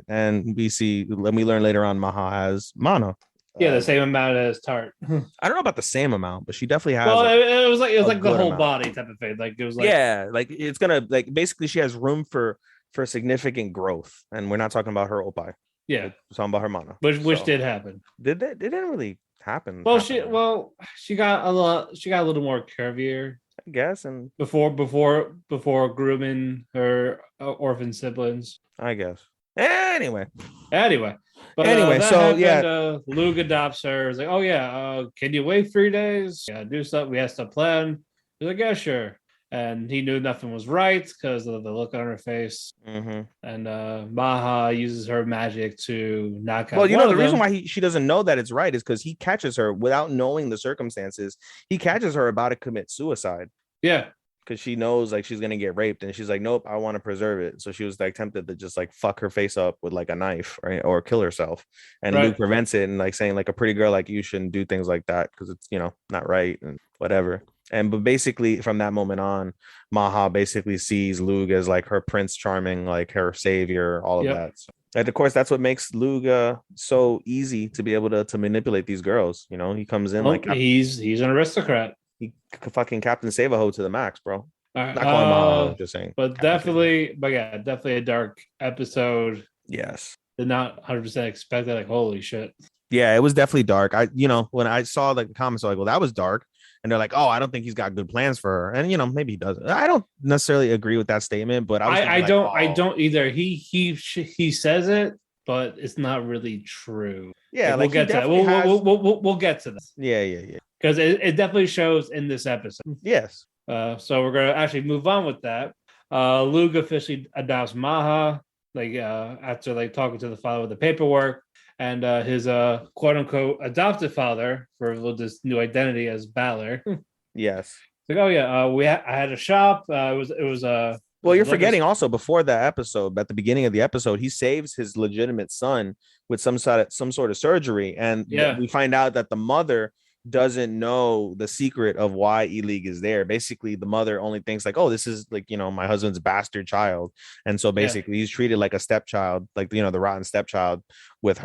B: And we learn later on Maha has mana.
A: Yeah, the same amount as Tart.
B: I don't know about the same amount, but she definitely has.
A: Well, it was like the whole body type of thing. Like it was like,
B: yeah, like it's gonna like basically she has room for significant growth, and we're not talking about her opai.
A: Yeah,
B: we're talking about her mana,
A: which did happen.
B: It didn't really happen.
A: Well, she got a little more curvier,
B: I guess, and
A: before grooming her orphan siblings,
B: I guess. Anyway,
A: but
B: so
A: happened, Luke adopts her. He's like, oh yeah, can you wait 3 days? Yeah, do something. We have to plan. He's like, yeah, sure. and he knew nothing was right because of the look on her face.
B: Mm-hmm.
A: And Maha uses her magic to knock out.
B: Well, you
A: one
B: know, the
A: of
B: reason
A: them.
B: why she doesn't know that it's right is because he catches her without knowing the circumstances. He catches her about to commit suicide.
A: Yeah.
B: Because she knows like she's gonna get raped, and she's like, nope, I want to preserve it. So she was like tempted to just like fuck her face up with like a knife, right, or kill herself. And
A: Right.
B: Luke prevents it and like saying like a pretty girl like you shouldn't do things like that because it's, you know, not right and whatever. And but basically from that moment on, Maha basically sees Luke as like her Prince Charming, like her savior, all of
A: Yep.
B: that. So, and of course, that's what makes Luke so easy to be able to manipulate these girls. You know, he comes in like
A: he's an aristocrat.
B: he fucking Captain Save-A-Ho to the max, bro.
A: All right,
B: Not calling Maha, just saying.
A: But definitely a dark episode.
B: Yes.
A: Did not 100% expect that. Like, holy shit.
B: Yeah, it was definitely dark. When I saw like the comments, I was like, well, that was dark. And they're like, oh, I don't think he's got good plans for her. And maybe he does. I don't necessarily agree with that statement, but
A: I don't either. He says it, but it's not really true.
B: Yeah,
A: we'll get to that. We'll get to that.
B: Yeah.
A: Because it definitely shows in this episode.
B: Yes.
A: So we're gonna actually move on with that. Luke officially adopts Maha, after like talking to the father with the paperwork, and his quote unquote adopted father for this new identity as Balor.
B: Yes.
A: Like, oh yeah, I had a shop. It was
B: well, you're forgetting also before that episode, at the beginning of the episode, he saves his legitimate son with some sort of surgery, and we find out that the mother doesn't know the secret of why E-League is there. Basically, the mother only thinks like, oh, this is like, my husband's bastard child. And so basically he's treated like a stepchild, like, the rotten stepchild with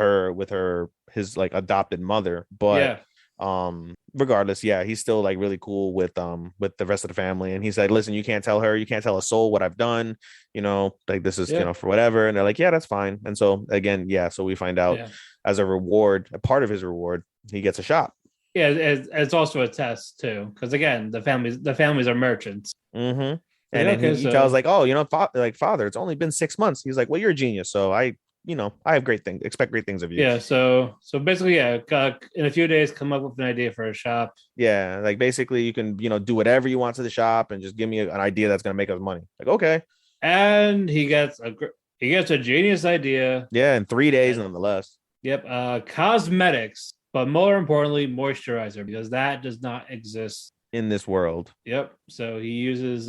B: his like adopted mother. But regardless, he's still like really cool with the rest of the family. And he's like, listen, you can't tell a soul what I've done, like this is, for whatever. And they're like, yeah, that's fine. And so again, so we find out as a reward, a part of his reward, he gets a shop.
A: Yeah, it's also a test too, because again, the families are merchants.
B: Mm-hmm. And then he tells like, oh, father, it's only been 6 months. He's like, well, you're a genius, so I have great things, expect great things of you.
A: Yeah, so basically, in a few days, come up with an idea for a shop.
B: Yeah, like basically, you can do whatever you want to the shop and just give me an idea that's gonna make us money. Like, okay.
A: And he gets a genius idea.
B: Yeah, in 3 days, nonetheless.
A: Yep, cosmetics. But more importantly, moisturizer, because that does not exist
B: in this world.
A: Yep. So he uses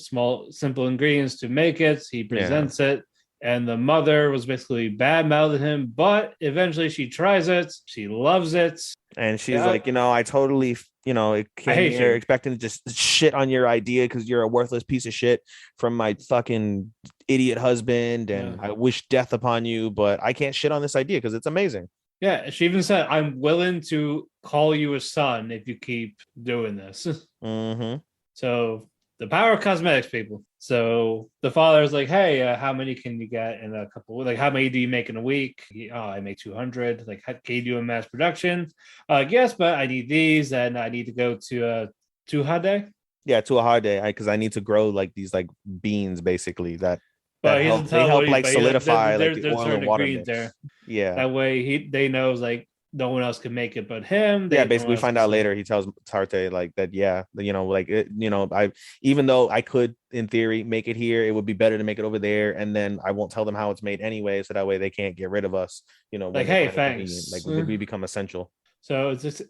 A: small, simple ingredients to make it. He presents it. And the mother was basically bad-mouthing him, but eventually she tries it. She loves it.
B: And she's like, I totally, came here expecting to just shit on your idea because you're a worthless piece of shit from my fucking idiot husband. And I wish death upon you, but I can't shit on this idea because it's amazing.
A: Yeah, she even said, I'm willing to call you a son if you keep doing this.
B: Mm-hmm.
A: So the power of cosmetics, people. So the father's like, hey, how many can you get in a couple? Like, how many do you make in a week? I make 200. Like, can you do a mass production? Yes, but I need these, and I need to go to Hade.
B: Yeah, to a Hade, because I need to grow like these like beans, basically that.
A: But he
B: help like solidify like the oil and water
A: mix. There.
B: Yeah.
A: That way they knows like no one else can make it but him.
B: Basically we find out later. He tells Tarte like that. Yeah, I even though I could in theory make it here, it would be better to make it over there, and then I won't tell them how it's made anyway, so that way they can't get rid of us.
A: Like, hey, thanks.
B: Like we become essential.
A: So it's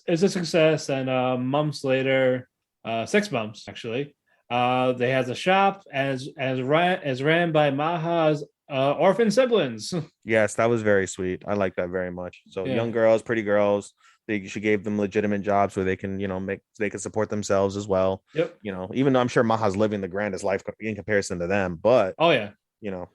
A: a success, and months later, 6 months actually. They has a shop as ran by Maha's orphan siblings.
B: Yes, that was very sweet. I like that very much. So young girls, pretty girls. She gave them legitimate jobs where they can, they can support themselves as well.
A: Yep.
B: Even though I'm sure Maha's living the grandest life in comparison to them, but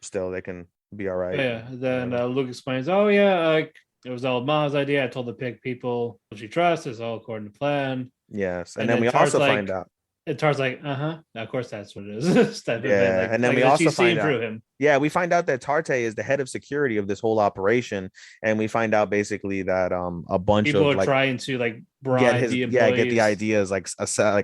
B: still they can be all right.
A: Yeah. Then Luke explains, it was all Maha's idea. I told the pig people she trusts. It's all according to plan.
B: Yes, and then we also find out.
A: And Tar's like, of course that's what it is.
B: And then we also find out. Yeah, we find out that Tarte is the head of security of this whole operation, and we find out basically that a bunch
A: People
B: of
A: are
B: like
A: trying to like bribe the
B: get the
A: employees.
B: ideas like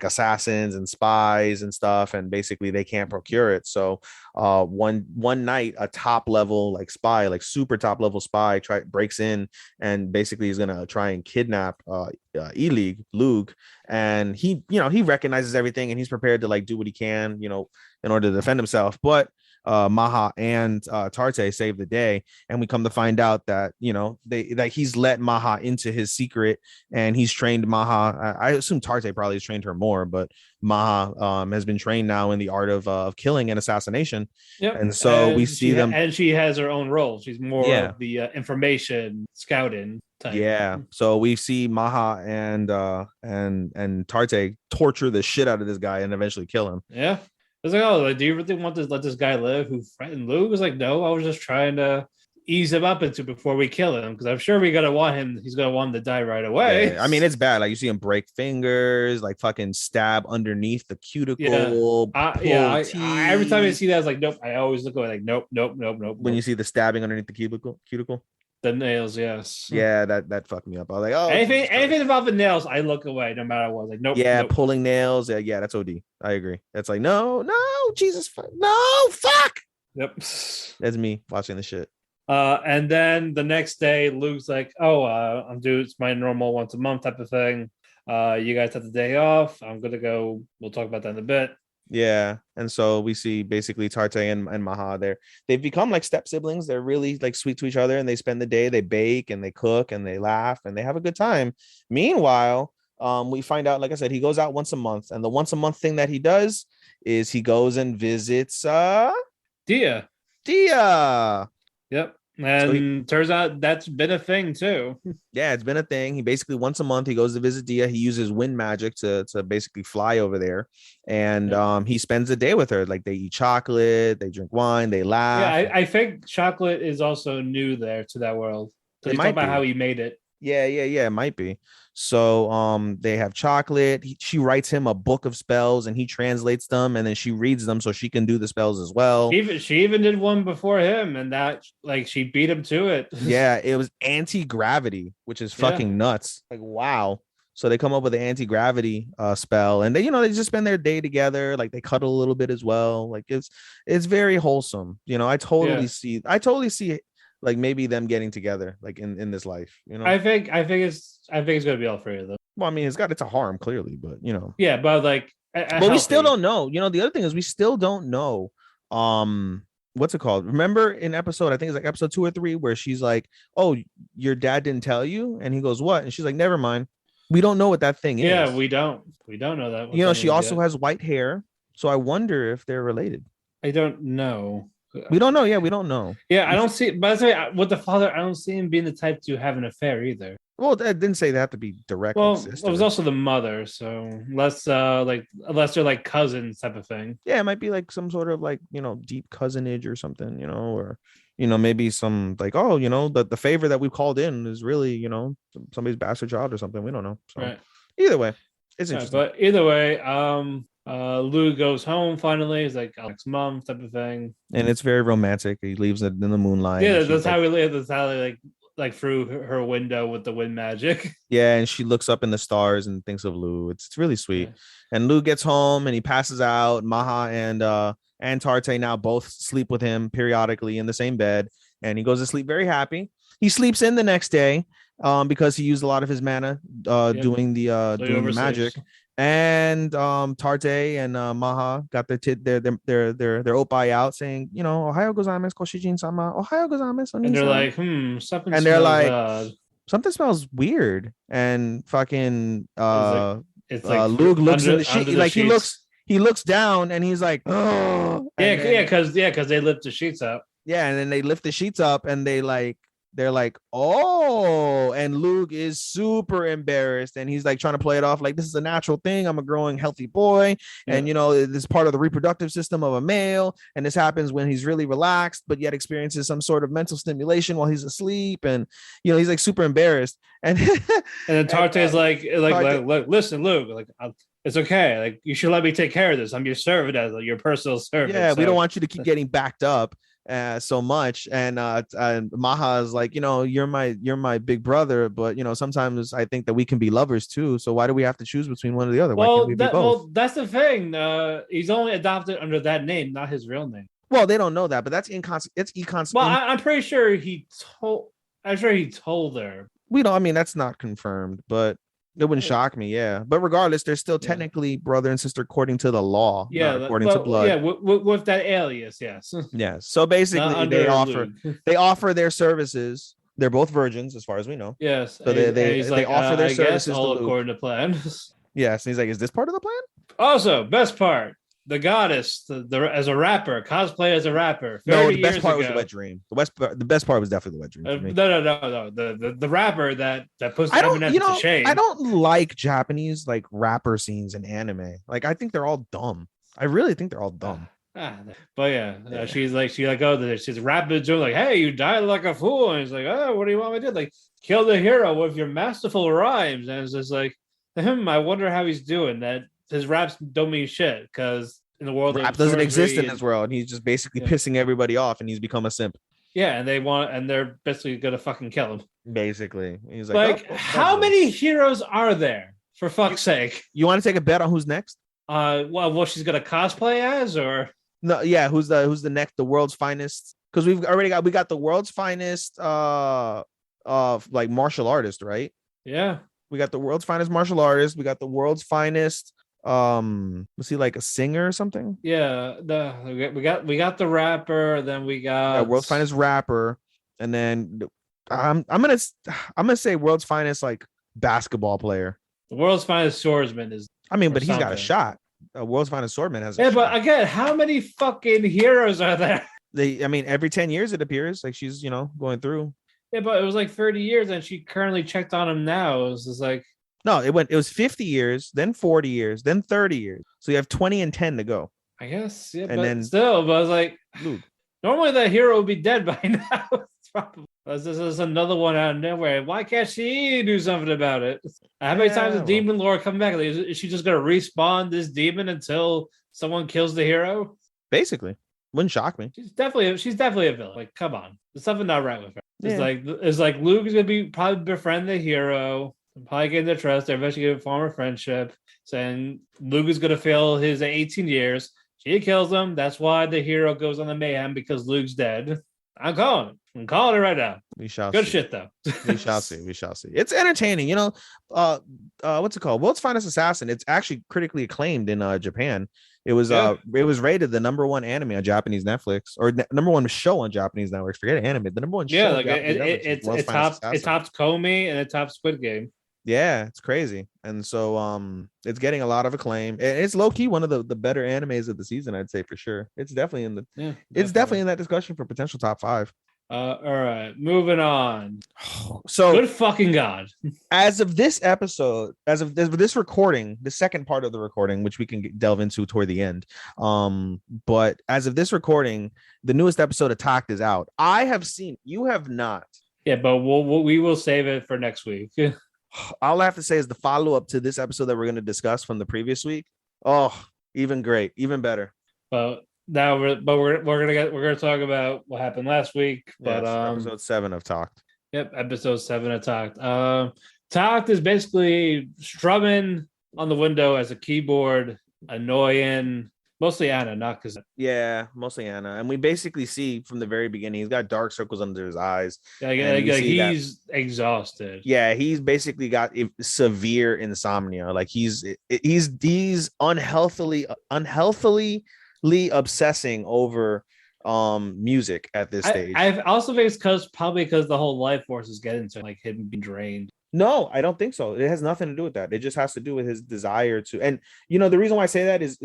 B: assassins and spies and stuff, and basically they can't procure it. So one night a top level like spy, like super top level spy, breaks in and basically is gonna try and kidnap Lug, and he recognizes everything and he's prepared to like do what he can in order to defend himself, but Maha and Tarte save the day, and we come to find out that he's let Maha into his secret, and he's trained Maha. I assume Tarte probably has trained her more, but Maha has been trained now in the art of killing and assassination.
A: Yep.
B: And so we see them,
A: and she has her own role. She's more
B: Yeah.
A: of the information scouting type.
B: Yeah. So we see Maha and Tarte torture the shit out of this guy and eventually kill him.
A: Yeah. It's like, oh, like, do you really want to let this guy live who threatened Luke? It's like, no, I was just trying to ease him up into before we kill him, because I'm sure he's gonna want him to die right away.
B: Yeah. I mean, it's bad. Like you see him break fingers, like fucking stab underneath the cuticle.
A: I every time I see that, I was like, nope. I always look away, like, nope.
B: When you see the stabbing underneath the cuticle.
A: The nails, yes.
B: Yeah, that fucked me up. I was like, oh,
A: anything involving nails, I look away no matter what. Like, nope.
B: Yeah,
A: nope.
B: pulling nails. Yeah, that's OD. I agree. That's like, no, Jesus, no, fuck.
A: Yep.
B: That's me watching the shit.
A: And then the next day, Luke's like, oh, I'm due. It's my normal once a month type of thing. You guys have the day off. I'm gonna go. We'll talk about that in a bit.
B: Yeah, and so we see basically Tarte and Maha. They've become like step siblings. They're really like sweet to each other, and they spend the day. They bake and they cook and they laugh and they have a good time. Meanwhile, we find out, like I said, he goes out once a month, and the once a month thing that he does is he goes and visits
A: Dia. Yep. And turns out that's been a thing too.
B: Yeah, it's been a thing. He basically once a month he goes to visit Dia. He uses wind magic to basically fly over there, and he spends the day with her. Like they eat chocolate, they drink wine, they laugh.
A: Yeah, I think chocolate is also new there to that world. So he's talking about how he made it.
B: Yeah, it might be. So they have chocolate. She writes him a book of spells and he translates them, and then she reads them so she can do the spells as well.
A: She even did one before him, and that like she beat him to it.
B: Yeah, it was anti-gravity, which is fucking nuts. Like, wow. So they come up with an anti-gravity spell, and they just spend their day together. Like they cuddle a little bit as well. Like it's very wholesome. I totally see like maybe them getting together like in this life.
A: I think it's gonna be all three of them.
B: Well, I mean, it's a harm clearly, but
A: yeah, but like,
B: but we still don't know. The other thing is we still don't know what's it called. Remember in episode, I think it's like episode 2 or 3, where she's like, oh, your dad didn't tell you, and he goes, what? And she's like, never mind, we don't know what that thing is.
A: Yeah, we don't know that.
B: She also has white hair, so I wonder if they're related.
A: I don't know.
B: We don't know. Yeah, we don't know.
A: Yeah, I don't see. But with the father, I don't see him being the type to have an affair either.
B: Well, I didn't say they have to be direct.
A: Well, it was also the mother, so unless they're like cousins type of thing.
B: Yeah, it might be like some sort of like deep cousinage or something, or maybe some like, oh, the favor that we called in is really somebody's bastard child or something. We don't know. So
A: right.
B: Either way, it's interesting.
A: But either way, Lou goes home finally. It's like next month type of thing,
B: and it's very romantic. He leaves it in the moonlight.
A: Yeah, that's how we live. That's how they like through her window with the wind magic.
B: Yeah, and she looks up in the stars and thinks of Lou. It's really sweet. Yeah. And Lou gets home and he passes out. Maha and Tarte now both sleep with him periodically in the same bed, and he goes to sleep very happy. He sleeps in the next day because he used a lot of his mana doing the magic. And Tarte and Maha got their oppai out saying, Ohio gozaimasu koshijin sama, Ohio gozaimasu.
A: And they're like, something. And
B: they're like,
A: odd.
B: Something smells weird. And fucking
A: it's like
B: Luke looks in the sheet, like he looks down and he's like, oh,
A: because they lift the sheets up.
B: Yeah, and then they lift the sheets up and they're like, oh, and Luke is super embarrassed and he's like trying to play it off like this is a natural thing. I'm a growing healthy boy, and this is part of the reproductive system of a male, and this happens when he's really relaxed but yet experiences some sort of mental stimulation while he's asleep, and he's like super embarrassed, and
A: then Tarte is like, listen, Luke, like it's okay, like you should let me take care of this. I'm your servant, as your personal servant.
B: Yeah, we don't want you to keep getting backed up. so much, and Maha is like, you're my big brother, but sometimes I think that we can be lovers too. So why do we have to choose between one or the other? Why can't we be both?
A: That's the thing. He's only adopted under that name, not his real name.
B: Well, they don't know that, but that's It's
A: Well, I'm pretty sure he told. I'm sure he told her.
B: We don't. I mean, that's not confirmed, but it wouldn't shock me. Yeah, but regardless, they're still technically brother and sister according to the law.
A: Yeah,
B: not according to blood.
A: Yeah, with that alias, yes.
B: Yes. So basically, they offer their services. They're both virgins, as far as we know.
A: Yes.
B: So they offer their services
A: all according to plan.
B: Yes, and he's like, "Is this part of the plan?"
A: Also, best part. The goddess, as a rapper, cosplay as a rapper.
B: No, the best part was the wet dream. The best part was definitely the wet dream.
A: No. The rapper that puts Eminem to shame.
B: I don't like Japanese like rapper scenes in anime. Like I think they're all dumb. I really think they're all dumb.
A: But yeah. She's rapping to him like, "Hey, you died like a fool," and he's like, "Oh, what do you want me to do? Like, kill the hero with your masterful rhymes." And it's just like, I wonder how he's doing that. His raps don't mean shit because in the world
B: rap doesn't exist in this world, and he's just basically pissing everybody off, and he's become a simp.
A: Yeah, and they're basically gonna fucking kill him.
B: Basically, he's like,
A: how many heroes are there? For fuck's sake!
B: You want to take a bet on who's next?
A: What she's gonna cosplay as, or
B: no? Yeah, who's the next? The world's finest? Because we got the world's finest, like martial artist, right?
A: Yeah,
B: we got the world's finest martial artist. We got the world's finest. Was he like a singer or something?
A: Yeah, we got the rapper, then we got
B: world's finest rapper, and then I'm gonna say world's finest like basketball player.
A: The world's finest swordsman is.
B: I mean, but he's got a shot. World's finest swordsman has.
A: But again, how many fucking heroes are there?
B: Every 10 years it appears like she's going through.
A: Yeah, but it was like 30 years, and she currently checked on him now. It was just like.
B: No, it was 50 years, then 40 years, then 30 years. So you have 20 and 10 to go.
A: I guess, yeah,
B: and then
A: still, but I was like, normally that hero would be dead by now. This is another one out of nowhere. Why can't she do something about it? How many times does demon lore come back? Like, is she just gonna respawn this demon until someone kills the hero?
B: Basically, wouldn't shock me.
A: She's definitely a villain. Like, come on, there's something not right with her. It's like Luke is gonna probably befriend the hero. Probably get their trust. They're eventually going to form a friendship. Saying Luke is going to fail his 18 years. She kills him. That's why the hero goes on the mayhem because Luke's dead. I'm calling it right now.
B: We shall.
A: Good shit though.
B: We shall see. It's entertaining. What's it called? World's Finest Assassin. It's actually critically acclaimed in Japan. It was rated the number one anime on Japanese Netflix, or number one show on Japanese Netflix. Forget anime. The number one show.
A: Yeah, like it tops Komi and it tops Squid Game.
B: Yeah, it's crazy. And so it's getting a lot of acclaim. It's low-key one of the better animes of the season, I'd say, for sure. It's definitely definitely in that discussion for potential top 5.
A: All right, moving on.
B: So
A: good fucking god.
B: As of this episode, as of this recording, the second part of the recording, which we can delve into toward the end. But as of this recording, the newest episode of Talked is out. I have seen, you have not.
A: Yeah, but we will save it for next week.
B: All I have to say is the follow-up to this episode that we're going to discuss from the previous week. Oh, even great, even better.
A: But now we're gonna talk about what happened last week. But
B: episode 7 of Talked.
A: Yep, episode 7 of Talked. Talked is basically strumming on the window as a keyboard, annoying. Mostly Anna, not because.
B: Yeah, mostly Anna, and we basically see from the very beginning he's got dark circles under his eyes.
A: He's exhausted.
B: Yeah, he's basically got severe insomnia. Like he's unhealthily obsessing over music at this stage.
A: I also think it's because the whole life force is getting to like him being drained.
B: No, I don't think so. It has nothing to do with that. It just has to do with his desire to. And the reason why I say that is.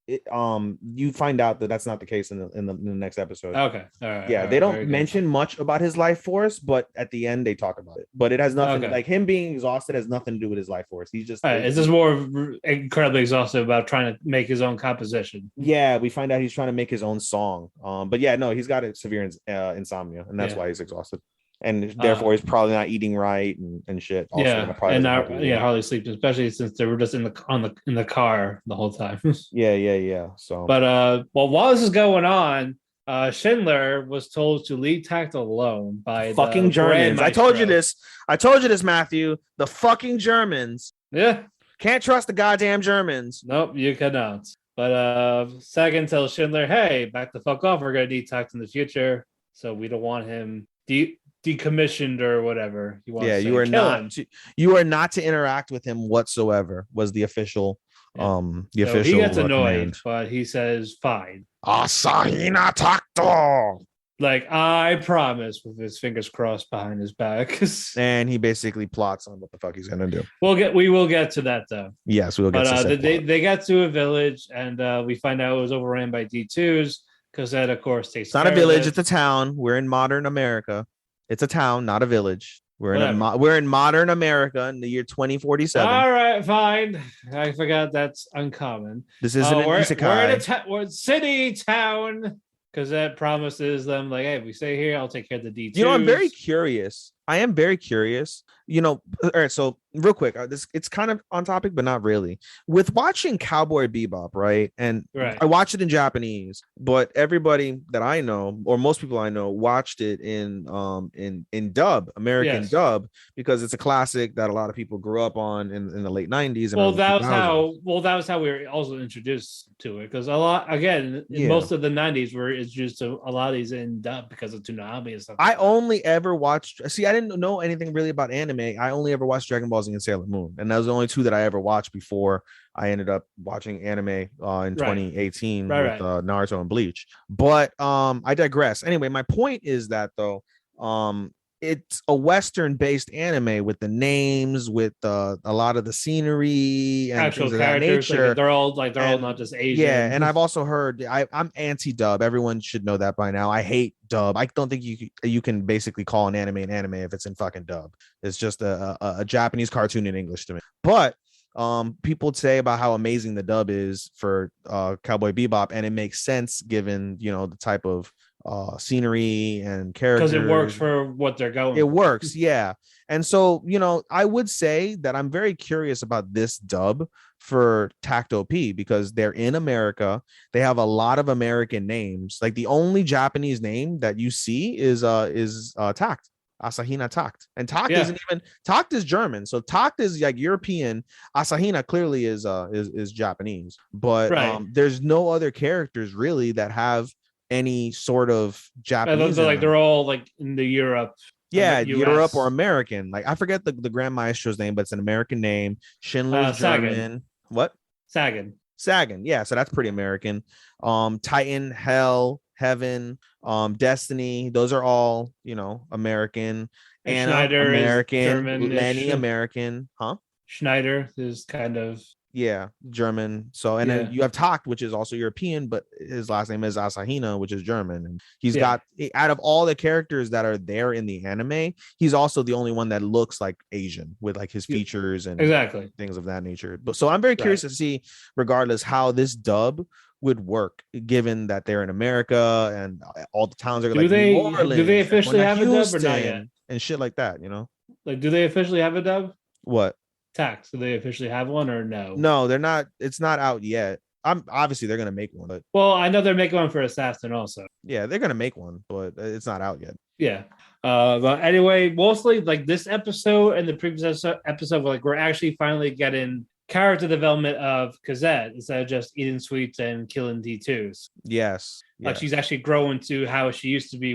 B: You find out that that's not the case in the next episode.
A: Okay. All right.
B: Yeah, they don't mention much about his life force, but at the end they talk about it. But it has nothing like him being exhausted has nothing to do with his life force. He's just
A: it's just more incredibly exhausted about trying to make his own composition.
B: Yeah, we find out he's trying to make his own song. But yeah, no, he's got a severe insomnia, and that's why he's exhausted. And therefore, he's probably not eating right and shit. Also,
A: hardly sleeping, especially since they were just in the car the whole time.
B: Yeah. So,
A: but while this is going on, Schindler was told to leave Tact alone by
B: Fucking
A: the
B: Germans.
A: Grand
B: I told you
A: Maestro.
B: this. I told you this, Matthew. The fucking Germans.
A: Yeah.
B: Can't trust the goddamn Germans.
A: Nope, you cannot. But Sagan tells Schindler, hey, back the fuck off. We're going to need Tact in the future. So we don't want him decommissioned or whatever.
B: Yeah, you are not to interact with him whatsoever, was the official
A: He gets annoyed,
B: command.
A: but he says fine.
B: Asahina Takto.
A: Like, I promise, with his fingers crossed behind his back.
B: And he basically plots on what the fuck he's gonna do.
A: We will get to that though.
B: Yes, we'll get to that.
A: They got to a village, and we find out it was overran by D2s, because that, of course, takes.
B: It's not a village, it's a town. We're in modern America. It's a town, not a village. We're in modern America in the year 2047.
A: All right, fine. I forgot that's uncommon.
B: This isn't an isekai.
A: We're in city town. Because that promises them, like, hey, if we stay here, I'll take care of the D2s.
B: You know, I'm very curious. I am very curious. You know, all right, so real quick, it's kind of on topic, but not really. With watching Cowboy Bebop, right? And I watched it in Japanese, but everybody that I know, or most people I know, watched it in dub, American dub, because it's a classic that a lot of people grew up on in the late 90s.
A: And that was how we were also introduced to it. Because most of the 90s were introduced to a lot of these in dub because of Toonami and stuff.
B: I only ever watched. See, I didn't know anything really about anime. I only ever watched Dragon Ball Z and Sailor Moon, and that was the only two that I ever watched before I ended up watching anime in 2018 with Naruto and Bleach. But I digress. Anyway, my point is that though, it's a Western-based anime with the names, with a lot of the scenery and
A: actual characters. Like, they're all not just Asian.
B: Yeah, and I've also heard I'm anti-dub. Everyone should know that by now. I hate dub. I don't think you can basically call an anime if it's in fucking dub. It's just a Japanese cartoon in English to me. But people say about how amazing the dub is for Cowboy Bebop, and it makes sense given the type of scenery and characters,
A: because it works for what they're going.
B: It works, yeah. And so I would say that I'm very curious about this dub for Tact OP, because they're in America. They have a lot of American names. Like the only Japanese name that you see is Tact. Asahina Tact, and Tact isn't even Tact is German, so Tact is like European. Asahina clearly is Japanese, but there's no other characters really that have any sort of Japanese.
A: Like they're all like in the Europe.
B: Yeah, Europe or American. Like I forget the Grand Maestro's name, but it's an American name. Schindler's German.
A: Sagan.
B: What?
A: Sagan.
B: Yeah, so that's pretty American. Titan, Hell, Heaven, Destiny, those are all American.
A: And Schneider,
B: American,
A: German,
B: Lenny, American, huh?
A: Schneider is kind of
B: German. So and then you have Tact, which is also European, but his last name is Asahina, which is German. And he's got, out of all the characters that are there in the anime, he's also the only one that looks like Asian with like his features and things of that nature. But so I'm very curious to see, regardless, how this dub would work, given that they're in America and all the towns are
A: do they officially have a dub or not yet?
B: And shit like that,
A: Like, do they officially have a dub?
B: What?
A: Tax? Do they officially have one or no?
B: No, they're not. It's not out yet. Obviously they're gonna make one, but
A: I know they're making one for Assassin also.
B: Yeah, they're gonna make one, but it's not out yet.
A: Yeah. But anyway, mostly like this episode and the previous episode, like we're actually finally getting character development of Cosette instead of just eating sweets and killing D2s.
B: Yes.
A: Like she's actually growing to how she used to be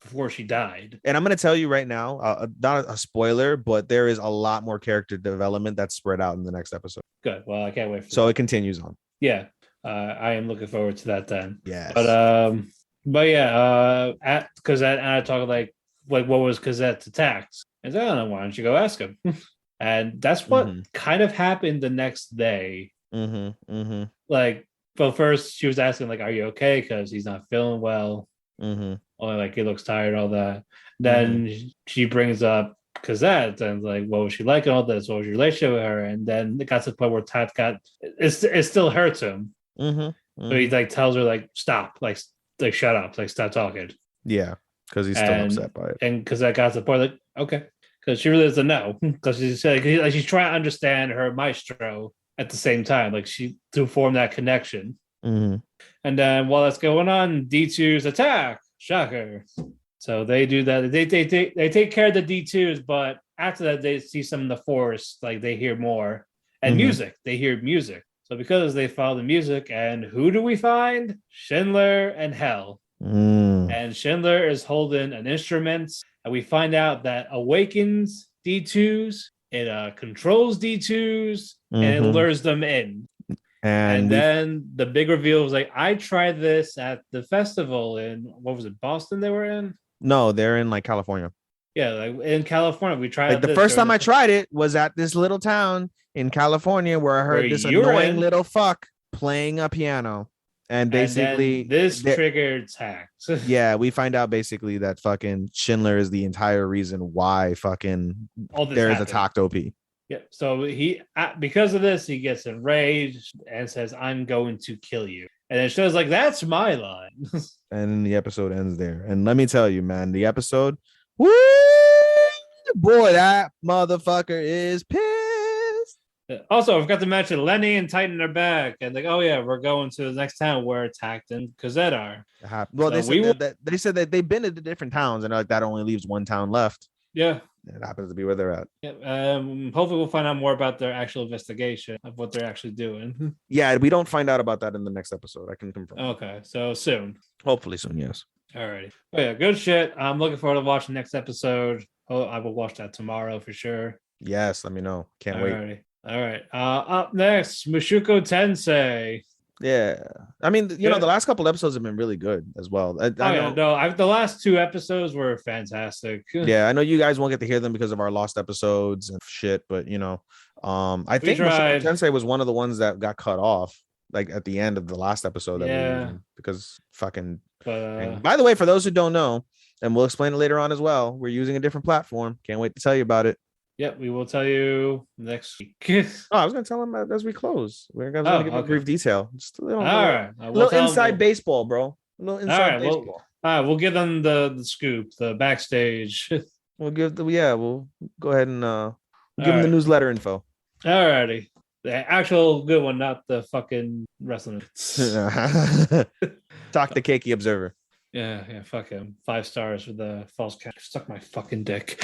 A: before she died.
B: And I'm going to tell you right now, not a spoiler, but there is a lot more character development that's spread out in the next episode.
A: Good. Well, I can't wait for
B: that. It continues on.
A: Yeah. I am looking forward to that then.
B: Yes.
A: But yeah, at Cosette, and I talk like what was Cosette's attacks? And I don't know, why don't you go ask him? And that's what kind of happened the next day. Like, well, first she was asking, like, are you okay? Because he's not feeling well. Only like he looks tired, all that. Then she brings up Cosette and like, what was she like and all this? What was your relationship with her? And then it got to the point where Tat it still hurts him. So he like tells her, like, stop, like shut up, like stop talking.
B: Yeah, because he's still upset by it.
A: And Cosette got to the point, like, okay. Because she really doesn't know, because she's trying to understand her maestro at the same time, like to form that connection.
B: Mhm.
A: And then while that's going on, D2s attack. Shocker. So they do that. They take care of the D2s, but after that, they see some in the forest. Like they hear more. And music. They hear music. So because they follow the music, and who do we find? Schindler and Hell. And Schindler is holding an instrument. And we find out that awakens D2s. It controls D2s. And it lures them in. And then the big reveal was like, I tried this at the festival in, what was it, Boston they were in?
B: No, they're in like California.
A: Yeah, like in California. We tried
B: like the first time I tried it was at this little town in California where I heard this annoying little fuck playing a piano. And basically
A: this triggered tax.
B: Yeah, we find out basically that fucking Schindler is the entire reason why fucking there is a talked OP.
A: Yeah, so he because of this he gets enraged and says, "I'm going to kill you." And it shows like that's my line.
B: And the episode ends there. And let me tell you, man, the episode, woo, boy, that motherfucker is pissed.
A: Also, I forgot to mention Lenny and Titan are back, and like, oh yeah, we're going to the next town where Tact and Cosette are.
B: Well, so they said that they've been to the different towns, and like that only leaves one town left.
A: Yeah.
B: It happens to be where they're at.
A: Yeah, hopefully we'll find out more about their actual investigation of what they're actually doing.
B: Yeah, we don't find out about that in the next episode. I can confirm.
A: Okay, so soon.
B: Hopefully soon, yes.
A: Alrighty. Oh yeah, good shit. I'm looking forward to watching the next episode. Oh, I will watch that tomorrow for sure.
B: Yes, let me know. Can't wait.
A: All right. Up next, Mushoku Tensei.
B: Yeah, I mean, you know, the last couple episodes have been really good as well.
A: The last two episodes were fantastic.
B: Yeah, I know you guys won't get to hear them because of our lost episodes and shit, but you know, I think Mushoku Tensei was one of the ones that got cut off, like at the end of the last episode. Because fucking. By the way, for those who don't know, and we'll explain it later on as well, we're using a different platform. Can't wait to tell you about it.
A: Yep, we will tell you next week.
B: I was going to tell them as we close. We're going to give a brief detail. Just a little inside baseball, bro. A little inside baseball.
A: We'll give them the scoop, the backstage.
B: We'll go ahead and give them the newsletter info.
A: All righty. The actual good one, not the fucking wrestling.
B: Talk to Keki Observer.
A: Yeah, fuck him. 5 stars with the false catch. Suck my fucking dick.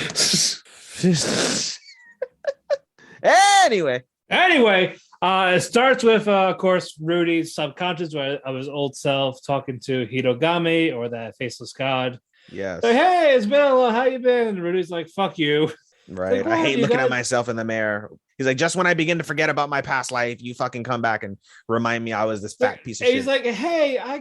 B: Anyway,
A: it starts with, of course, Rudy's subconscious of his old self talking to Hirogami, or that faceless god.
B: Yes.
A: Like, hey, it's Bill. How you been? Rudy's like, fuck you.
B: Right. Like, I hate looking at myself in the mirror. He's like, just when I begin to forget about my past life, you fucking come back and remind me I was this fat piece of shit.
A: He's like, hey, I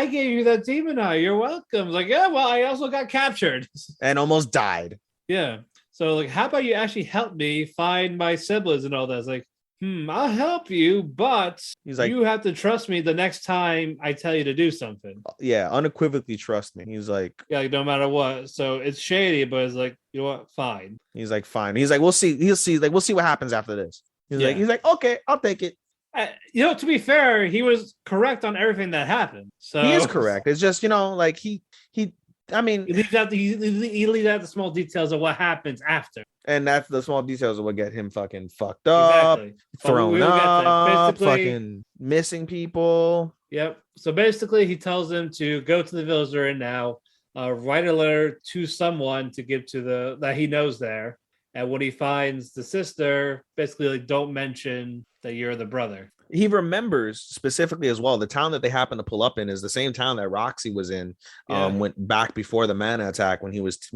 A: gave you that demon eye. You're welcome. Like, yeah, well, I also got captured
B: and almost died.
A: Yeah. So like, how about you actually help me find my siblings and all that? It's like, I'll help you, but
B: he's like,
A: you have to trust me the next time I tell you to do something.
B: Yeah, unequivocally trust me. He's like,
A: yeah, no matter what. So it's shady, but it's like, you know what? Fine.
B: He's like, fine. He's like, we'll see. He'll see. Like, we'll see what happens after this. He's like, okay, I'll take it.
A: To be fair, he was correct on everything that happened. So
B: he is correct. It's just, like he
A: leaves out the small details of what happens after.
B: And that's the small details of what get him fucking fucked up, thrown up, fucking missing people.
A: Yep. So basically, he tells him to go to the village they're in now, write a letter to someone to give to that he knows there. And when he finds the sister, basically, like, don't mention that you're the brother.
B: He remembers specifically as well. The town that they happen to pull up in is the same town that Roxy was in. Went back before the mana attack when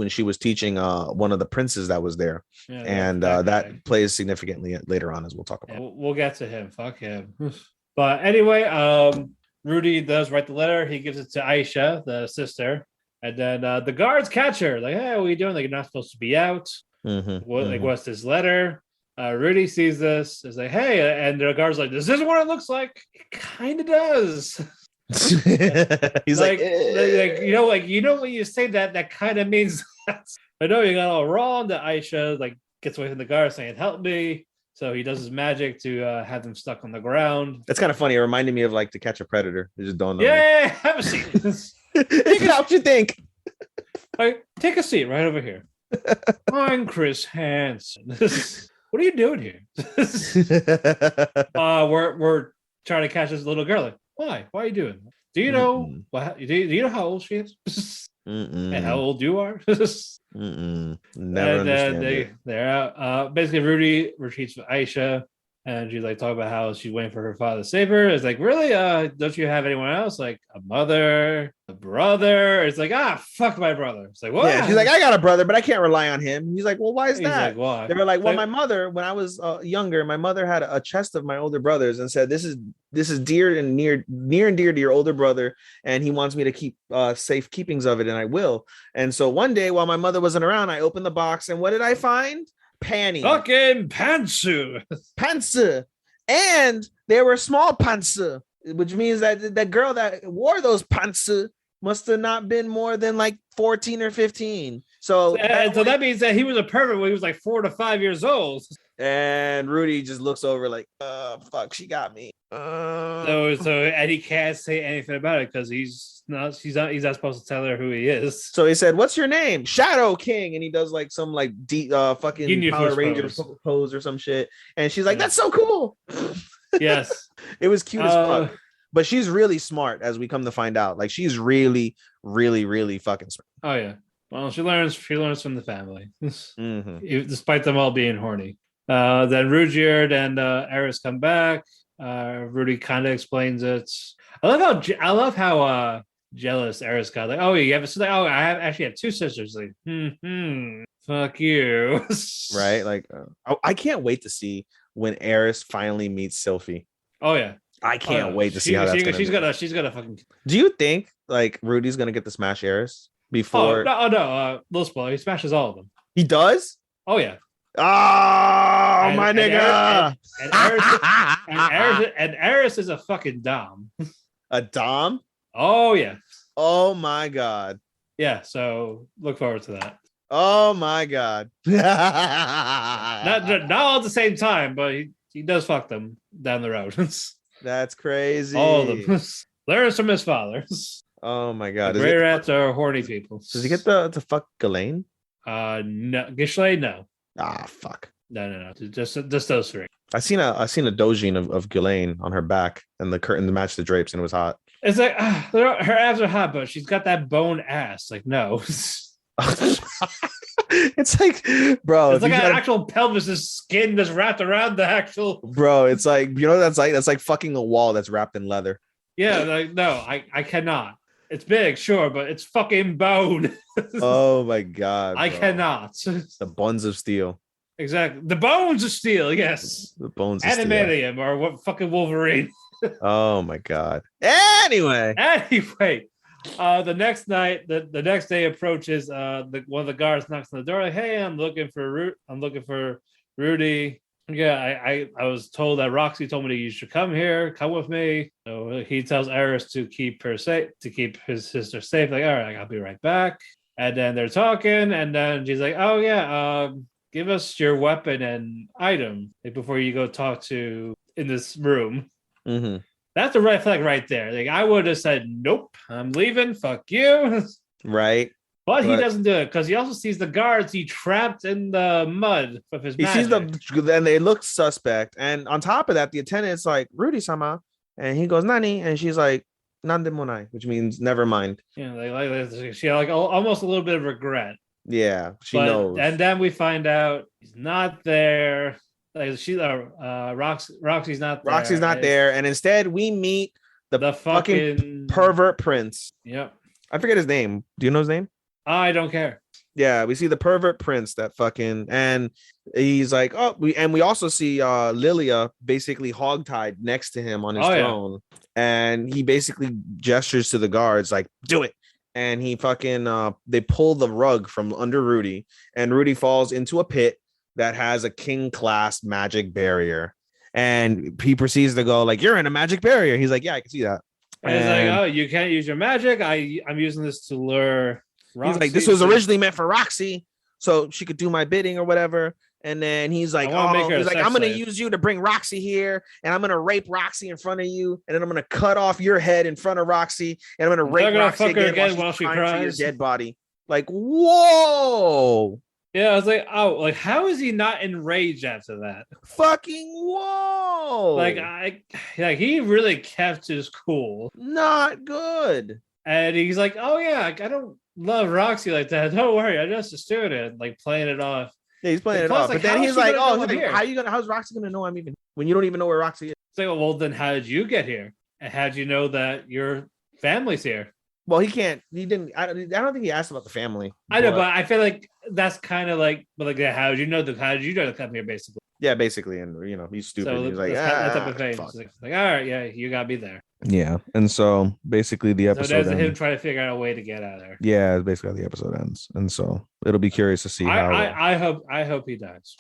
B: she was teaching one of the princes that was there, that plays significantly later on, as we'll talk about.
A: We'll get to him. Fuck him. But anyway, Rudy does write the letter. He gives it to Aisha, the sister, and then the guards catch her. Like, hey, what are you doing? Like, you're not supposed to be out. What's this letter? Rudy sees this, is like, hey, and the guard's like, this isn't what it looks like. It kind of does. He's like, when you say that kind of means that. I know you got all wrong. That Aisha gets away from the guard saying, help me. So he does his magic to have them stuck on the ground.
B: That's kind of funny. It reminded me of To Catch a Predator. It just dawned on me.
A: Yeah, have a seat.
B: Take it out. What you think?
A: Take a seat right over here. I'm Chris Hansen. What are you doing here? We're trying to catch this little girl. Like, Why? Why are you doing that? Do you know what? Do you know how old she is? And how old you are?
B: Never understand it.
A: They're out. Basically, Rudy retreats with Aisha, and she's like talking about how she's waiting for her father to save her. It's like, really? Don't you have anyone else? Like a mother, a brother? It's like, fuck my brother. It's like, what?
B: Yeah, she's like, I got a brother, but I can't rely on him. He's like, well, why is that?
A: Like, why?
B: They were like, well, my mother, when I was younger, my mother had a chest of my older brothers and said, this is dear and near and dear to your older brother, and he wants me to keep safe keepings of it, and I will. And so one day while my mother wasn't around, I opened the box, and what did I find? Panty.
A: Fucking pantsu.
B: Pantsu. And they were small pantsu, which means that that girl that wore those pantsu must have not been more than like 14 or 15. So
A: that means that he was a pervert when he was like 4 to 5 years old.
B: And Rudy just looks over like, fuck, she got me.
A: And he can't say anything about it because he's not supposed to tell her who he is.
B: So he said, what's your name? Shadow King. And he does like some like deep fucking
A: Union
B: Power Ranger pose or some shit. And she's like, that's so cool.
A: Yes.
B: It was cute as fuck. But she's really smart, as we come to find out. Like, she's really, really, really fucking smart.
A: Oh yeah. Well, she learns from the family, despite them all being horny. Then Rudyard and Eris come back. Rudy kind of explains it. I love how jealous Eris got. Like, oh, you have a sister? Oh, I actually have 2 sisters. Like, fuck you.
B: Right? Like, I can't wait to see when Eris finally meets Sylphie.
A: Oh yeah.
B: I can't wait to see how that's
A: she's gonna fucking.
B: Do you think like Rudy's gonna get to smash Eris before?
A: No. Little spoiler. He smashes all of them.
B: He does?
A: Oh yeah.
B: Oh, my nigga.
A: And Eris is a fucking dom.
B: A dom?
A: Oh yeah.
B: Oh my god.
A: Yeah. So look forward to that.
B: Oh my god.
A: not all at the same time, but he does fuck them down the road.
B: That's crazy.
A: All of them. Learns from his father.
B: Oh my god.
A: Gray rats are horny people.
B: Does he get to fuck Ghislaine?
A: No. Ghislaine, no.
B: Fuck.
A: No. Just those 3.
B: I seen a dojin of Ghislaine on her back and the curtain to match the drapes, and it was hot.
A: It's like her abs are hot, but she's got that bone ass. Like, no.
B: It's like, bro,
A: it's like an actual pelvis' skin that's wrapped around the actual.
B: Bro, it's like, you know, that's like fucking a wall that's wrapped in leather.
A: Yeah, like, no, I cannot. It's big, sure, but it's fucking bone.
B: Oh my god, bro.
A: I cannot.
B: The bones of steel.
A: Exactly, the bones of steel. Yes,
B: the bones of
A: adamantium
B: steel.
A: or what fucking Wolverine.
B: Oh my god. Anyway,
A: the next night, the next day approaches. One of the guards knocks on the door. Like, hey, I'm looking for Rudy. Yeah, I was told that Roxy told me that you should come here. Come with me. So he tells Eris to keep her safe, to keep his sister safe. Like, all right, I'll be right back. And then they're talking, and then she's like, oh yeah, give us your weapon and item before you go talk to in this room.
B: Mm-hmm.
A: That's a red flag right there. Like, I would have said, nope, I'm leaving. Fuck you.
B: Right.
A: But he doesn't do it because he also sees the guards he trapped in the mud with his magic.
B: He sees then they look suspect. And on top of that, the attendant's like, Rudy-sama. And he goes, Nani? And she's like, Nandemonai, which means never mind.
A: Yeah, she had like almost a little bit of regret.
B: Yeah, she knows.
A: And then we find out he's not there. Like Roxy's not there.
B: Roxy's not there. And instead we meet the fucking pervert prince.
A: Yep.
B: I forget his name. Do you know his name?
A: I don't care.
B: Yeah, we see the pervert prince that fucking, and he's like, we also see Lilia basically hogtied next to him on his throne. Yeah. And he basically gestures to the guards like, do it. And he fucking they pull the rug from under Rudy, and Rudy falls into a pit that has a king class magic barrier. And he proceeds to go like, you're in a magic barrier. He's like, yeah, I can see that.
A: And he's like, oh, you can't use your magic. I'm using this to lure Roxy.
B: He's like, this was originally meant for Roxy, so she could do my bidding or whatever. And then he's like, I'm going to use you to bring Roxy here, and I'm going to rape Roxy in front of you, and then I'm going to cut off your head in front of Roxy, and I'm going to rape Roxy again while she cries to your dead body. Like, whoa.
A: Yeah, I was like, oh, like how is he not enraged after that?
B: Fucking whoa!
A: Like he really kept his cool.
B: Not good.
A: And he's like, oh yeah, I don't love Roxy like that. Don't worry, I'm just a student, like playing it off.
B: Yeah, he's playing
A: And
B: it
A: plus,
B: off.
A: like,
B: But then
A: how is
B: he's
A: she
B: like,
A: gonna know
B: oh,
A: I'm here?
B: how's Roxy gonna know I'm even when you don't even know where Roxy is?
A: It's like, well, then how did you get here? And how did you know that your family's here?
B: Well, he can't. He didn't. I don't think he asked about the family.
A: I know, but I feel like that's kind of like, but like, how did you know to come here, basically?
B: Yeah, basically, and he's stupid.
A: So
B: he's like,
A: that type of thing. Like, all right, yeah, you gotta be there.
B: Yeah, and so basically the episode.
A: So there's him trying to figure out a way to get out of there.
B: Yeah, basically how the episode ends, and so it'll be curious to see how.
A: I hope he dies.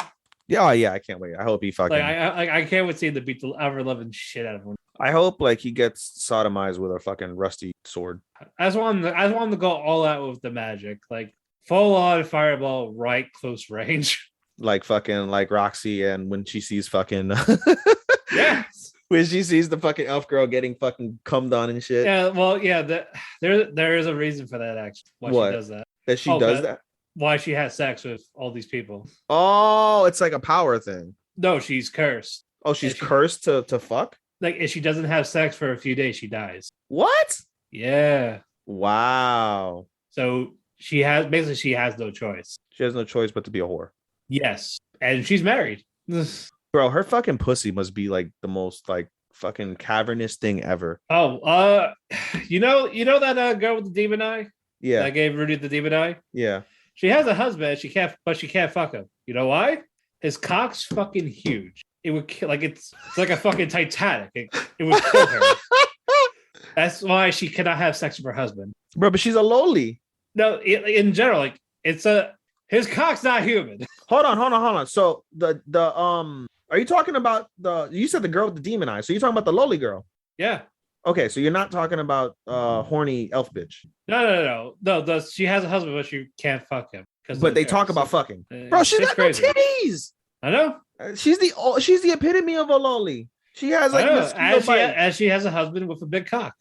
B: Yeah, I can't wait. I hope he fucking.
A: I can't wait to see him to beat the ever loving shit out of him.
B: I hope like he gets sodomized with a fucking rusty sword.
A: I just want him to go all out with the magic, like full on fireball, right close range.
B: Like fucking like Roxy, and when she sees fucking
A: yes,
B: when she sees the fucking elf girl getting fucking cummed on and shit.
A: Yeah, well, yeah, there is a reason for that actually. Why she does that?
B: That she does that?
A: Why she has sex with all these people?
B: Oh, it's like a power thing.
A: No, she's cursed.
B: Oh, she's cursed to fuck?
A: Like if she doesn't have sex for a few days, she dies.
B: What?
A: Yeah.
B: Wow.
A: So she has no choice.
B: She has no choice but to be a whore.
A: Yes. And she's married.
B: Bro, her fucking pussy must be like the most like fucking cavernous thing ever.
A: Oh, you know that girl with the demon eye?
B: Yeah.
A: That gave Rudy the demon eye?
B: Yeah.
A: She has a husband, she can't fuck him. You know why? His cock's fucking huge. It would kill, like it's like a fucking Titanic. It would kill her. That's why she cannot have sex with her husband.
B: Bro, but she's a loli.
A: No, in general, like his cock's not human.
B: Hold on. So the are you talking about you said the girl with the demon eye? So you're talking about the loli girl?
A: Yeah.
B: Okay, so you're not talking about horny elf bitch.
A: No. She has a husband, but she can't fuck him.
B: But they talk about fucking. Bro, she's got no titties.
A: I know.
B: She's the epitome of a loli. She has like
A: as she has a husband with a big cock.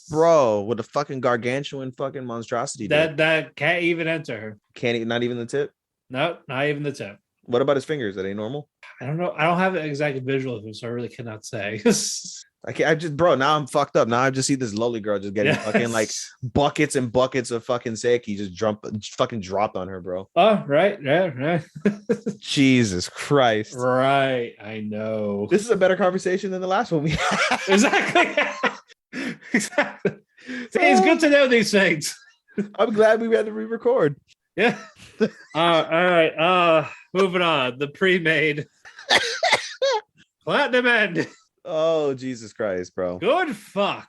B: Bro, with a fucking gargantuan fucking monstrosity.
A: That can't even enter her.
B: Not even the tip?
A: No, not even the tip.
B: What about his fingers? Are they normal?
A: I don't know. I don't have an exact visual of him, so I really cannot say.
B: Now I'm fucked up. Now I just see this lowly girl just getting fucking like buckets and buckets of fucking seki just dropped on her, bro.
A: Oh, right. Yeah.
B: Jesus Christ.
A: Right. I know.
B: This is a better conversation than the last one we had.
A: Exactly. It's good to know these things.
B: I'm glad we had to re-record.
A: Yeah. All right. Moving on. The pre-made Platinum End.
B: Oh, Jesus Christ, bro.
A: Good fuck.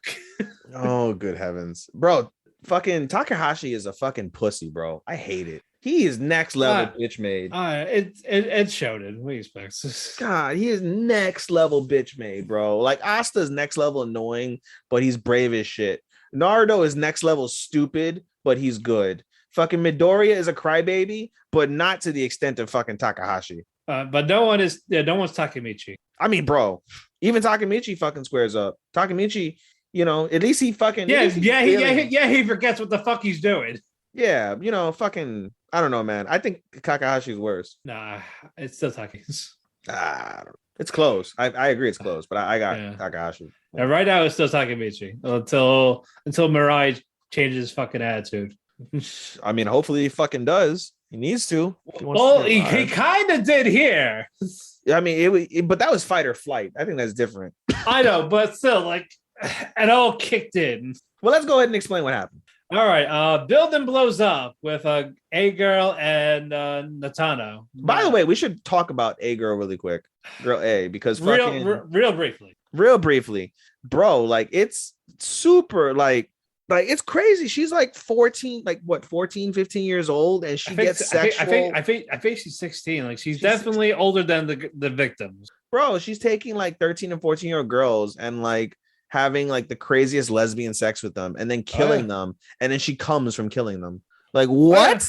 B: Oh, good heavens. Bro, fucking Takahashi is a fucking pussy, bro. I hate it. He is next level bitch made.
A: It showed it. What do you expect?
B: God, he is next level bitch made, bro. Like Asta's next level annoying, but he's brave as shit. Naruto is next level stupid, but he's good. Fucking Midoriya is a crybaby, but not to the extent of fucking Takahashi.
A: But no one's Takemichi.
B: I mean, bro, even Takemichi fucking squares up. Takemichi, at least he fucking
A: he forgets what the fuck he's doing.
B: Yeah, fucking I don't know, man. I think Kakahashi's worse.
A: Nah, it's still Take's.
B: It's close. I agree it's close, but I got Takahashi.
A: And right now it's still Takemichi until Mirai changes his fucking attitude.
B: I mean, hopefully he fucking does. He needs to.
A: He kind of did here.
B: I mean, but that was fight or flight. I think that's different.
A: I know, but still, like, it all kicked in.
B: Well, let's go ahead and explain what happened.
A: All right. Building blows up with A Girl and Natano.
B: By the way, we should talk about A Girl really quick. Girl A, because
A: real briefly.
B: Bro, like, it's super, like it's crazy. She's like 14, 15 years old, and she gets sexual.
A: I think she's 16. Like she's definitely older than the victims.
B: Bro, she's taking like 13 and 14-year-old girls and like having like the craziest lesbian sex with them and then killing them, and then she comes from killing them. Like what?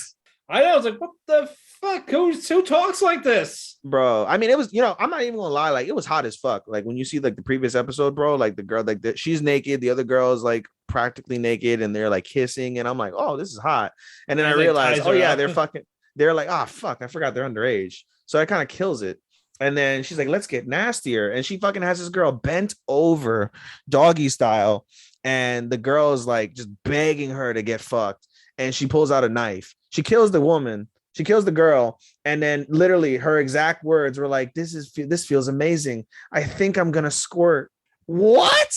A: I know. I was like, what the fuck? Who talks like this?
B: Bro, I mean, it was, I'm not even gonna lie, like it was hot as fuck. Like when you see like the previous episode, bro, like the girl, like she's naked, the other girl is like practically naked, and they're like kissing, and I'm like, oh, this is hot. And then I realized, oh yeah, they're fucking. they're like, oh fuck, I forgot they're underage. So that kind of kills it. And then she's like, let's get nastier. And she fucking has this girl bent over doggy style. And the girl is like just begging her to get fucked. And she pulls out a knife. She kills the woman. She kills the girl. And then literally her exact words were like, this feels amazing. I think I'm going to squirt. What?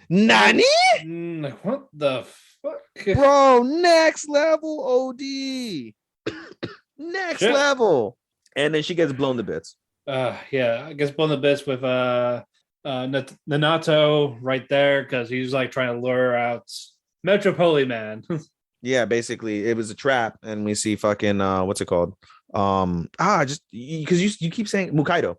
B: Nani?
A: Like, what the fuck?
B: Bro, next level OD. Next
A: Shit.
B: level. And then she gets blown to bits.
A: Yeah, I guess blown to bits with Nanato right there because he's like trying to lure out Metropoli Man.
B: Yeah, basically it was a trap, and we see fucking what's it called? Just because you keep saying Mukaido.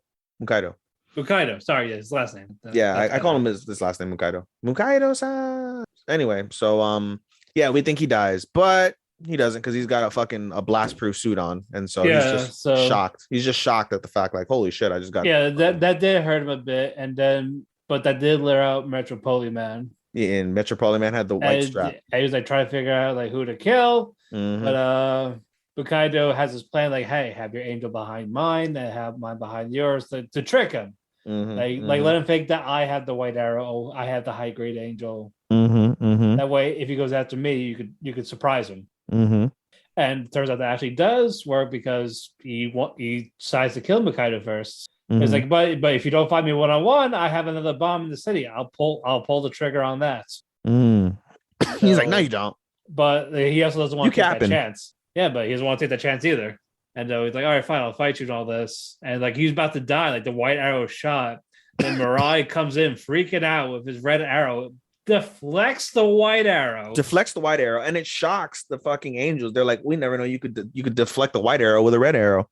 A: Sorry, yeah, his last name.
B: I call him his last name Mukaido-san. Anyway, so yeah, we think he dies, but he doesn't because he's got a blast-proof suit on, and so he's just shocked. He's just shocked at the fact, like, holy shit, I just got.
A: Yeah, that did hurt him a bit, but that did lure out Metropoli Man.
B: Yeah, and Metropoli Man had the white strap.
A: And he was like trying to figure out like who to kill, but Hokkaido has his plan, like, hey, have your angel behind mine and have mine behind yours to trick him. Like let him think that I have the white arrow, I have the high grade angel. That way, if he goes after me, you could surprise him. And it turns out that actually does work because he decides to kill Hokkaido first. It's like, but if you don't find me one-on-one, I have another bomb in the city. I'll pull the trigger on that.
B: He's like, no, you don't.
A: But he also doesn't want to take that chance. Yeah, but he doesn't want to take that chance either. And he's like, all right, fine, I'll fight you and all this. And like he's about to die, like the white arrow shot. Then Mirai comes in freaking out with his red arrow, deflects the white arrow,
B: and it shocks the fucking angels. They're like, we never know you could deflect the white arrow with a red arrow.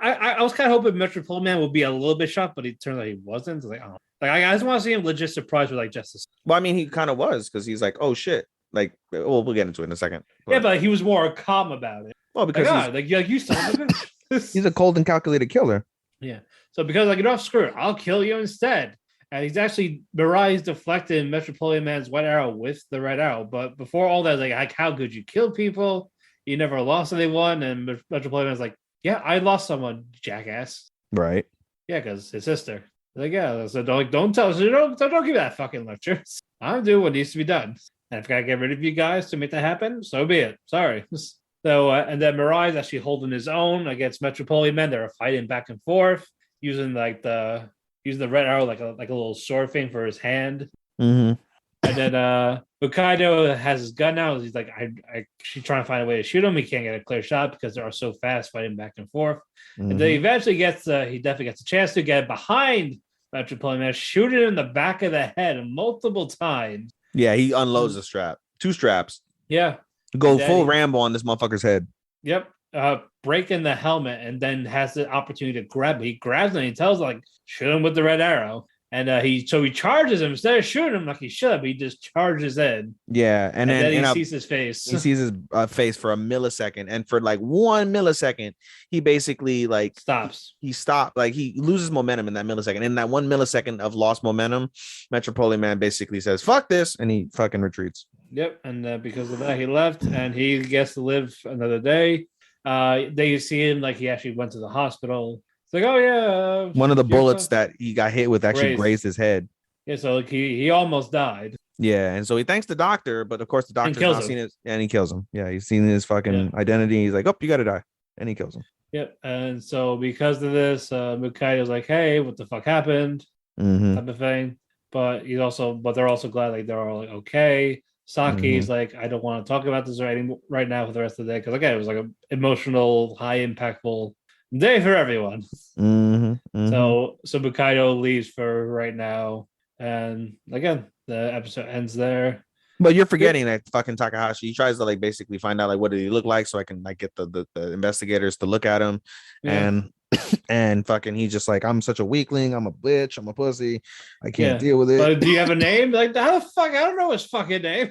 A: I was kind of hoping Metropole Man would be a little bit shocked, but it turns out he wasn't. It's like, oh, like I just want to see him legit surprised with like justice.
B: Well, I mean, he kind of was because he's like, oh shit. Like, we'll get into it in a second.
A: But he was more calm about it.
B: Well, because
A: you son of a bitch.
B: He's a cold and calculated killer.
A: Yeah. So because like, you don't screw it, I'll kill you instead. And he's actually Mirai's deflecting Metropolitan Man's white arrow with the red arrow. But before all that, like how could you kill people? You never lost anyone. And Metropolitan Man's like, yeah, I lost someone, jackass.
B: Right.
A: Yeah, because his sister. Like, yeah, so don't tell us. Don't give me that fucking lecture. I'm doing what needs to be done. And if I gotta get rid of you guys to make that happen, so be it. Sorry. So, and then Mirai's actually holding his own against Metropolitan Men. They're fighting back and forth, using the red arrow like a little sword thing for his hand. And then Hokkaido has his gun now. He's like, she's trying to find a way to shoot him. He can't get a clear shot because they are so fast fighting back and forth. And then he eventually he definitely gets a chance to get behind Metropolitan Man, shoot it in the back of the head multiple times.
B: Yeah, he unloads the strap. 2 straps.
A: Yeah.
B: Go full Rambo on this motherfucker's head.
A: Yep. Breaking the helmet and then has the opportunity to grab it. He grabs it and he tells like, shoot him with the red arrow. And he charges him instead of shooting him like he should. He just charges in.
B: Yeah, and then
A: he sees his face.
B: He sees his face for a millisecond, and for like 1 millisecond, he basically like
A: stops.
B: He stopped, like he loses momentum in that millisecond. In that 1 millisecond of lost momentum, Metropolitan Man basically says, "Fuck this," and he fucking retreats.
A: Yep, and because of that, he left, and he gets to live another day. They see him like he actually went to the hospital. Like, oh yeah,
B: one of the bullets that he got hit with actually grazed his head.
A: Yeah, so like he almost died.
B: Yeah, and so he thanks the doctor, but of course the doctor's not seen it, and he kills him. Yeah, he's seen his fucking identity. He's like, oh, you gotta die, and he kills him.
A: Yep, and so because of this, Hokkaido's like, hey, what the fuck happened? Type of thing. But they're also glad like they're all like okay. Saki's like, I don't want to talk about this right now for the rest of the day because again, it was like an emotional, high impactful day for everyone. So Hokkaido leaves for right now, and again the episode ends there.
B: But you're forgetting that fucking Takahashi, he tries to like basically find out like what did he look like so I can like get the investigators to look at him. And fucking he's just like, I'm such a weakling, I'm a bitch, I'm a pussy, I can't deal with it.
A: But do you have a name? Like, how the fuck? I don't know his fucking name.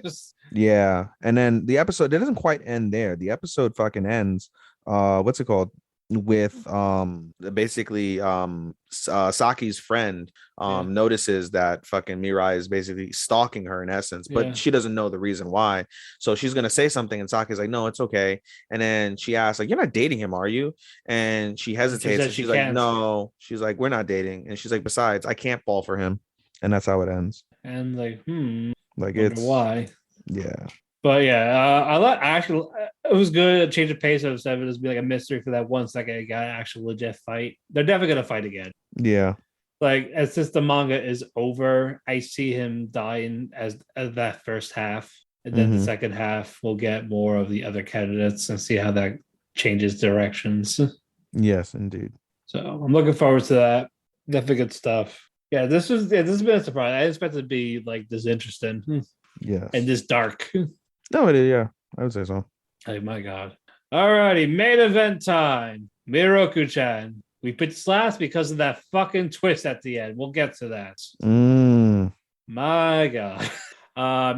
B: Yeah, and then the episode, it doesn't quite end there. The episode fucking ends. What's it called? with basically Saki's friend notices that fucking Mirai is basically stalking her in essence, but she doesn't know the reason why. So she's gonna say something, and Saki's like, "No, it's okay." And then she asks, like, "You're not dating him, are you?" And she hesitates, and she's like, "No." She's like, "We're not dating," and she's like, "Besides, I can't fall for him," and that's how it ends.
A: And like,
B: like it's
A: why?
B: Yeah.
A: But yeah, actually, it was good. A change of pace of seven. It's be like a mystery for that 1 second. It got an actual legit fight. They're definitely gonna fight again.
B: Yeah.
A: Like, as since the manga is over, I see him dying as that first half, and then the second half we'll get more of the other candidates and see how that changes directions.
B: Yes, indeed.
A: So I'm looking forward to that. Definitely good stuff. Yeah, this has been a surprise. I didn't expect it to be like this interesting.
B: Yes.
A: And this dark.
B: No, it is. Yeah, I would say so.
A: Oh my god. Alrighty, main event time. Miroku-chan. We picked last because of that fucking twist at the end. We'll get to that. My god.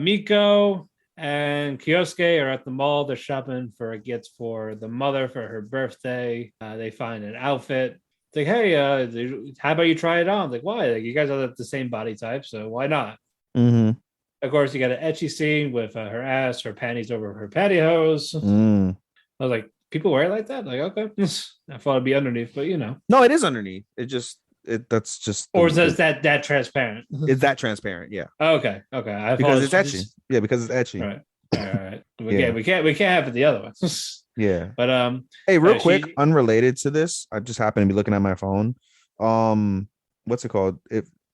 A: Miko and Kyosuke are at the mall. They're shopping for a gift for the mother for her birthday. They find an outfit. It's like, hey, how about you try it on? It's like, why? Like, you guys are the same body type, so why not? Of course, you got an ecchi scene with her ass, her panties over her pantyhose. I was like, people wear it like that? Like, okay. I thought it'd be underneath, but
B: No, it is underneath. That's just.
A: Or is that transparent?
B: It's that transparent, yeah.
A: Okay.
B: Because it's ecchi. Yeah, because it's ecchi.
A: All right. We can't have it the other one.
B: Yeah.
A: But
B: hey, real quick, unrelated to this, I just happened to be looking at my phone. What's it called?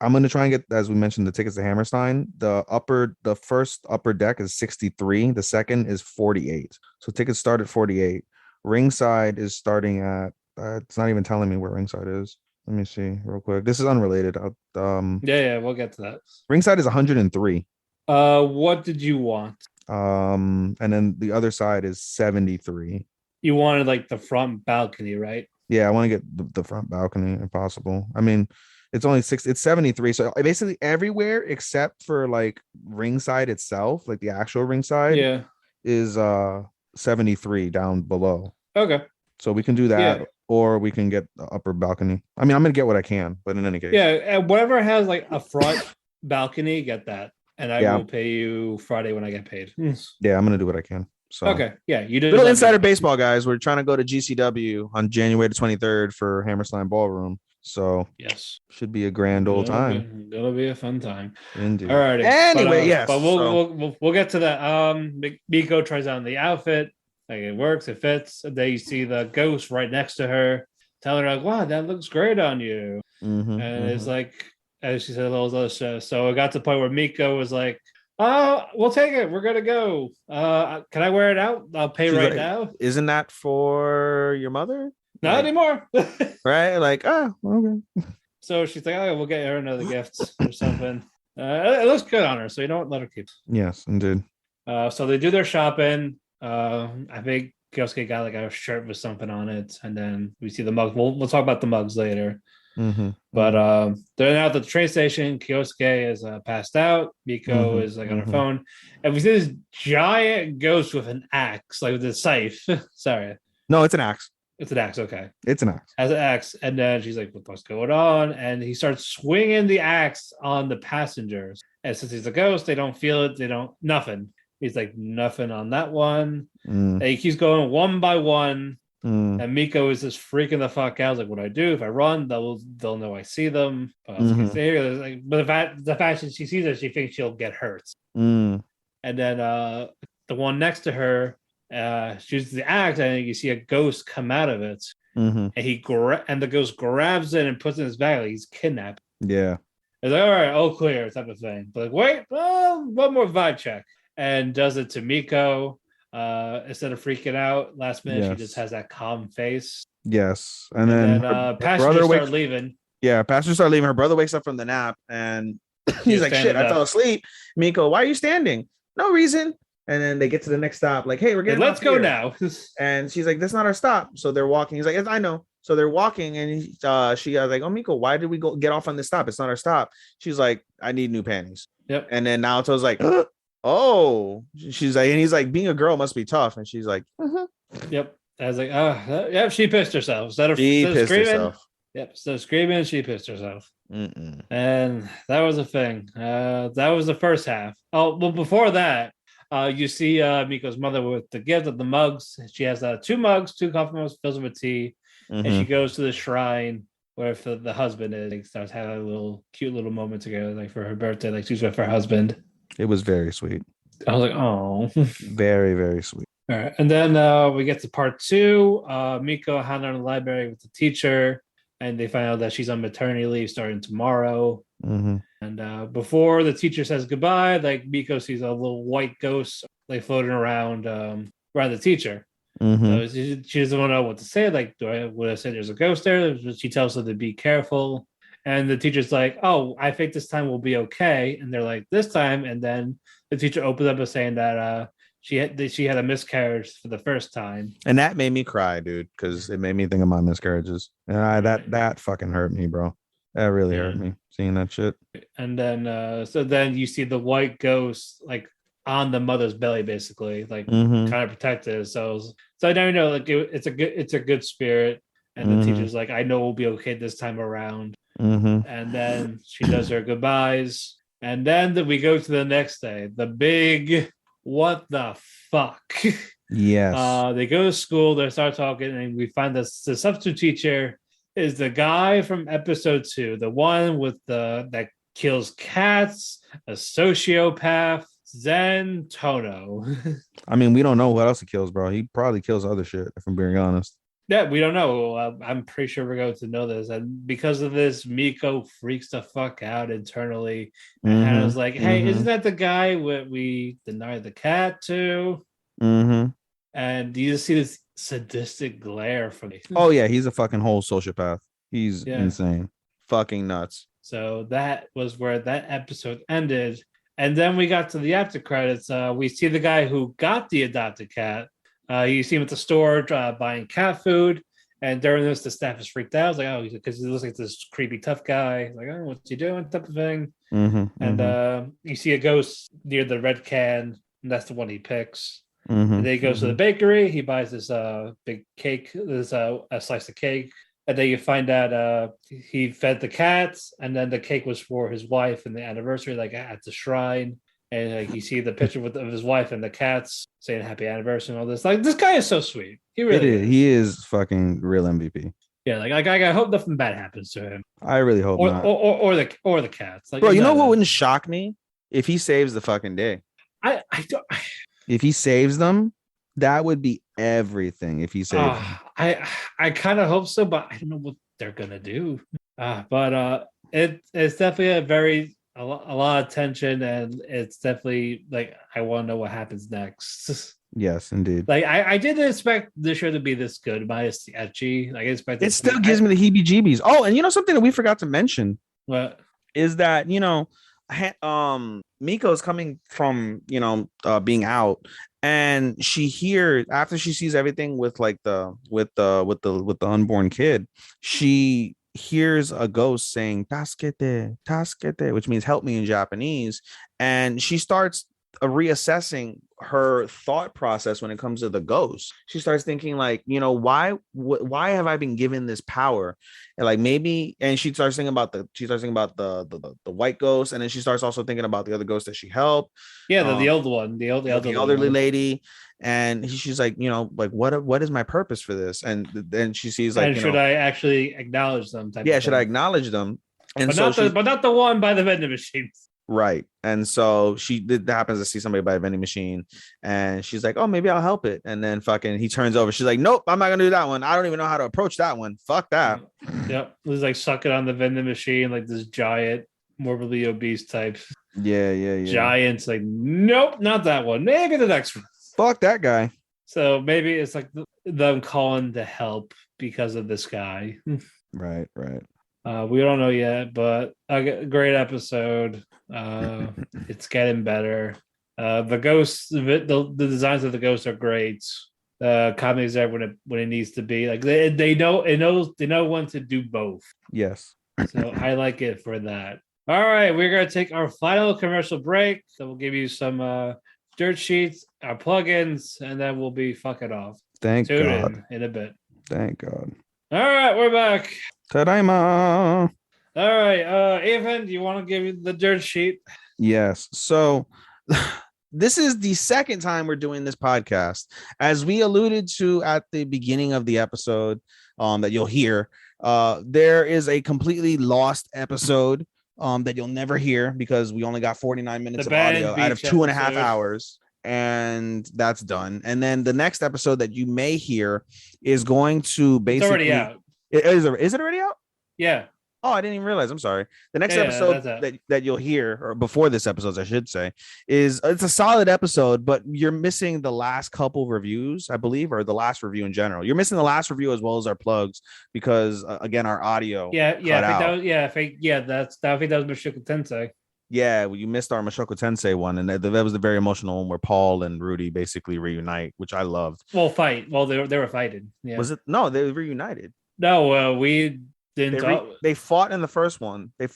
B: I'm going to try and get, as we mentioned, the tickets to Hammerstein. The first upper deck is 63. The second is 48. So tickets start at 48. Ringside is starting at, it's not even telling me where ringside is. Let me see real quick. This is unrelated.
A: Yeah, we'll get to that.
B: Ringside is 103.
A: What did you want?
B: And then the other side is 73.
A: You wanted like the front balcony, right?
B: Yeah, I want to get the front balcony if possible. I mean, it's only it's 73. So basically everywhere except for like ringside itself, like the actual ringside, is 73 down below.
A: Okay.
B: So we can do that, or we can get the upper balcony. I mean, I'm gonna get what I can, but in any case.
A: Yeah, and whatever has like a front balcony, get that. And I will pay you Friday when I get paid.
B: Yeah, I'm gonna do what I can. So
A: okay. Yeah, you did
B: little insider baseball, guys. We're trying to go to GCW on January the 23rd for Hammerstein Ballroom. So should be a grand old time.
A: It'll be a fun time.
B: Indeed.
A: All right.
B: Anyway,
A: but we'll get to that. Miko tries on the outfit. Like, it works, it fits. And then you see the ghost right next to her, telling her like, "Wow, that looks great on you." It's like, as she said, all those other shows. So it got to the point where Miko was like, "Oh, we'll take it. We're gonna go. Can I wear it out? I'll pay now."
B: Isn't that for your mother?
A: Not anymore.
B: Right? Like, oh, okay.
A: So she's like, "Oh, we'll get her another gift or something." It looks good on her, so you know what? Let her keep.
B: Yes, indeed.
A: So they do their shopping. I think Kyosuke got like a shirt with something on it, and then we see the mugs. We'll talk about the mugs later. But they're now at the train station. Kyosuke is passed out. Miko is like on her phone, and we see this giant ghost with an axe, like with a scythe. Sorry,
B: no, it's an axe.
A: It's an axe. Okay,
B: it's an axe.
A: Has an axe, and then she's like, "What's going on?" And he starts swinging the axe on the passengers. And since he's a ghost, they don't feel it. They don't nothing. He's like, nothing on that one. And he keeps going one by one. And Miko is just freaking the fuck out. Like, what do I do? If I run, they'll know I see them. But the fact that she sees it, she thinks she'll get hurt. And then the one next to her shoots the axe, and you see a ghost come out of it. And the ghost grabs it and puts it in his bag. Like he's kidnapped.
B: Yeah.
A: It's like, all right, all clear, type of thing. But like, wait, one more vibe check. And does it to Miko. Instead of freaking out last minute, she just has that calm face.
B: Yes. And then
A: passengers start leaving.
B: Yeah, passengers start leaving. Her brother wakes up from the nap and he's like, shit, I fell asleep. Miko, why are you standing? No reason. And then they get to the next stop, like, hey, we're getting
A: let's go now.
B: And she's like, that's not our stop. So they're walking. He's like, yes, I know. So they're walking, and she was like, oh, Miko, why did we get off on this stop? It's not our stop. She's like, I need new panties.
A: Yep.
B: And then Naoto's like, oh, she's like, and he's like, being a girl must be tough. And she's like,
A: yep. I was like, oh, yeah, she pissed herself.
B: She
A: Instead of
B: pissed
A: screaming,
B: herself.
A: yep, so screaming, she pissed herself.
B: Mm-mm.
A: And that was a thing. That was the first half. Oh, well, before that, you see Miko's mother with the gift of the mugs. She has 2 mugs, 2 coffee mugs filled with tea, and she
B: Mm-hmm.
A: goes to the shrine where the husband is. Like, starts having a little cute little moment together, like for her birthday, like she's with her husband.
B: It was very sweet.
A: I was like, oh.
B: Very, very sweet.
A: All right. And then we get to part 2. Miko hanging out in the library with the teacher, and they find out that she's on maternity leave starting tomorrow.
B: Mm-hmm.
A: And before the teacher says goodbye, like Miko sees a little white ghost like floating around around the teacher.
B: Mm-hmm.
A: So she doesn't want to know what to say. Like, would I say there's a ghost there? She tells her to be careful. And the teacher's like, oh, I think this time will be okay. And they're like, this time. And then the teacher opens up by saying that she had a miscarriage for the first time.
B: And that made me cry, dude, because it made me think of my miscarriages. And that fucking hurt me, bro. That really hurt me seeing that shit.
A: And then so then you see the white ghost like on the mother's belly, basically, like kind of protected. So I don't know, like it's a good spirit. And the teacher's like, I know we'll be okay this time around. And then she does her goodbyes. And then we go to the next day, the big what the fuck.
B: Yes.
A: They go to school, they start talking, and we find that the substitute teacher is the guy from episode 2, the one with that kills cats, a sociopath, Zen Tono.
B: I mean, we don't know what else he kills, bro. He probably kills other shit, if I'm being honest.
A: Yeah, we don't know. I'm pretty sure we're going to know this. And because of this, Miko freaks the fuck out internally. And Hannah's like, hey, isn't that the guy we denied the cat to? And you just see this sadistic glare from me.
B: Oh, yeah, he's a fucking whole sociopath. He's insane. Fucking nuts.
A: So that was where that episode ended. And then we got to the after credits. We see the guy who got the adopted cat. You see him at the store buying cat food, and during this, the staff is freaked out. It's like, oh, because he looks like this creepy tough guy. Like, oh, what's he doing? Type of thing. And you see a ghost near the red can, and that's the one he picks. And then he goes to the bakery. He buys this big cake, this a slice of cake, and then you find out he fed the cats, and then the cake was for his wife and the anniversary, like at the shrine. And like you see the picture of his wife and the cats saying happy anniversary and all this. Like, this guy is so sweet. He really is.
B: He is fucking real MVP.
A: Yeah, like I hope nothing bad happens to him.
B: I really hope not.
A: Or the cats. Like,
B: bro, you know what wouldn't shock me? If he saves the fucking day.
A: I don't.
B: If he saves them, that would be everything. If he saves them.
A: I kind of hope so, but I don't know what they're gonna do. But it's definitely a lot of tension, and it's definitely like I want to know what happens next.
B: Yes, indeed.
A: Like I didn't expect this show to be this good, minus the etchy. Like I expected
B: it still gives me the heebie-jeebies. Oh, and you know something that we forgot to mention?
A: What
B: is that? Miko's coming from being out, and she hears after she sees everything with like the unborn kid, she hears a ghost saying "tasukete, tasukete," which means help me in Japanese, and she starts reassessing her thought process when it comes to the ghost. She starts thinking like, why have I been given this power? And like maybe, and she starts thinking about the white ghost, and then she starts also thinking about the other ghost that she helped.
A: Yeah, the old one, the
B: elderly lady. And she's like, like what is my purpose for this? And then she sees like,
A: and should I actually acknowledge them?
B: Should I acknowledge them? And
A: but not the one by the vending machines.
B: Right. And so she happens to see somebody by a vending machine, and she's like, oh, maybe I'll help it. And then fucking he turns over. She's like, nope, I'm not gonna do that one. I don't even know how to approach that one. Fuck that.
A: Yep. It was like sucking on the vending machine, like this giant, morbidly obese type.
B: Yeah.
A: Giants, like, nope, not that one. Maybe the next one.
B: Fuck that guy.
A: So maybe it's like them calling to help because of this guy.
B: Right.
A: We don't know yet, but a great episode. It's getting better. The ghosts, the designs of the ghosts are great. Comedy's there when it needs to be. Like they know when to do both.
B: Yes.
A: So I like it for that. All right, we're gonna take our final commercial break. So we'll give you some dirt sheets, our plugins, and then we'll be fucking off.
B: Thank
A: Tune
B: God.
A: in a bit.
B: Thank God.
A: All right, we're back.
B: Tadaima.
A: All right, Ethan, do you want to give the dirt sheet?
B: Yes. So this is the second time we're doing this podcast. As we alluded to at the beginning of the episode, that you'll hear, there is a completely lost episode that you'll never hear because we only got 49 minutes of audio out of 2.5 hours. And that's done. And then the next episode that you may hear is going to basically.
A: It's already out.
B: Is it already out?
A: Yeah.
B: Oh, I didn't even realize. I'm sorry. The next episode that you'll hear, or before this episode, I should say, it's a solid episode, but you're missing the last couple reviews, I believe, or the last review in general. You're missing the last review as well as our plugs because, again, our audio.
A: That was Mushoku Tensei.
B: Yeah, well, you missed our Mushoku Tensei one, and that was the very emotional one where Paul and Rudy basically reunite, which I loved.
A: Well, they were fighting. Yeah.
B: Was it? No, they reunited.
A: No, we didn't.
B: They fought in the first one. They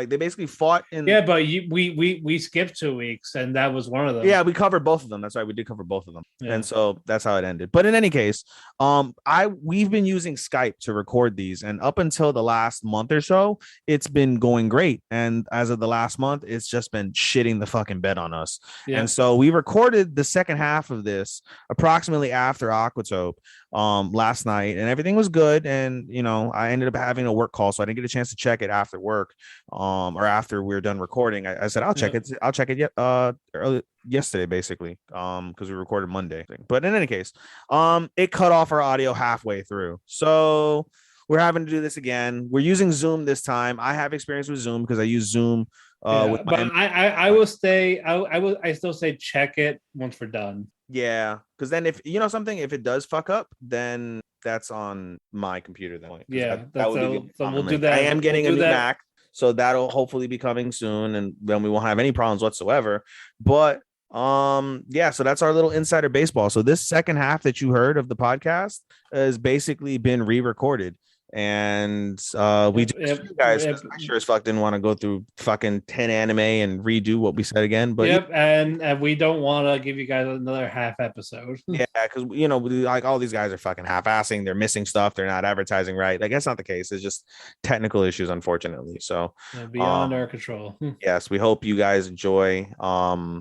B: basically fought in.
A: Yeah, but we skipped 2 weeks, and that was one of them.
B: Yeah, we covered both of them. That's right, we did cover both of them, and so that's how it ended. But in any case, we've been using Skype to record these, and up until the last month or so, it's been going great. And as of the last month, it's just been shitting the fucking bed on us. Yeah. And so we recorded the second half of this approximately after Aquatope last night, and everything was good. And I ended up having a work call, so I didn't get a chance to check it after work, or after we were done recording. I said I'll check it early yesterday, basically, because we recorded Monday. But in any case, it cut off our audio halfway through, so we're having to do this again. We're using Zoom this time. I have experience with Zoom because I use Zoom.
A: I will stay. I still say check it once we're done.
B: Yeah, because then if if it does fuck up, then that's on my computer then.
A: Yeah,
B: so
A: we'll do that.
B: I am getting a new Mac, so that'll hopefully be coming soon, and then we won't have any problems whatsoever. But so that's our little insider baseball. So this second half that you heard of the podcast has basically been re-recorded. And you guys, I sure as fuck didn't want to go through fucking 10 anime and redo what we said again. But
A: and we don't want to give you guys another half episode.
B: Yeah, because like all these guys are fucking half-assing. They're missing stuff. They're not advertising right. Like that's not the case. It's just technical issues, unfortunately. So
A: beyond our control.
B: Yes, we hope you guys enjoy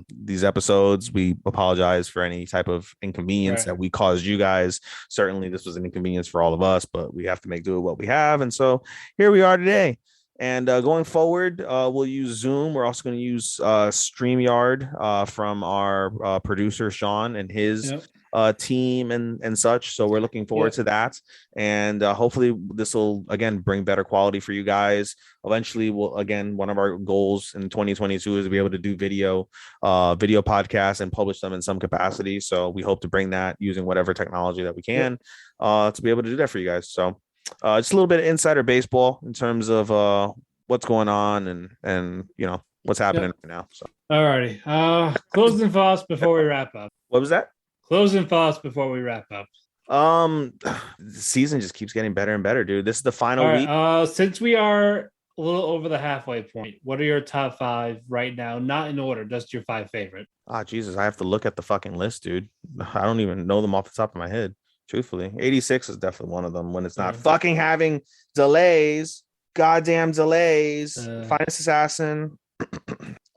B: these episodes. We apologize for any type of inconvenience that we caused you guys. Certainly, this was an inconvenience for all of us, but we have to make do with what we have, and so here we are today. And going forward, we'll use Zoom. We're also going to use StreamYard from our producer Sean and his team and such. So we're looking forward to that, and hopefully this will again bring better quality for you guys. Eventually, one of our goals in 2022 is to be able to do video podcasts and publish them in some capacity. So we hope to bring that using whatever technology that we can to be able to do that for you guys. So just a little bit of insider baseball in terms of what's going on and what's happening right now. So
A: alrighty, closing thoughts before we wrap up.
B: What was that?
A: Closing thoughts before we wrap up.
B: The season just keeps getting better and better, dude. This is the final week.
A: Since we are a little over the halfway point, what are your top 5 right now? Not in order, just your 5 favorite.
B: Jesus, I have to look at the fucking list, dude. I don't even know them off the top of my head. Truthfully, 86 is definitely one of them when it's not fucking having delays. Goddamn delays. Finest Assassin.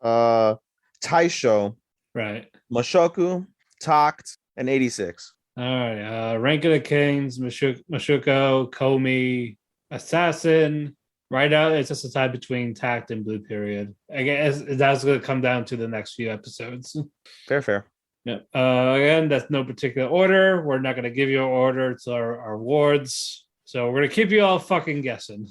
B: Taishou.
A: Right.
B: Mushoku. Takt. And 86.
A: All right. Rank of the Kings. Mushoku. Komi. Assassin. Right now, it's just a tie between Takt and Blue Period. I guess that's going to come down to the next few episodes.
B: Fair.
A: Yeah. Again, that's no particular order. We're not going to give you an order. It's our awards. So we're going to keep you all fucking guessing.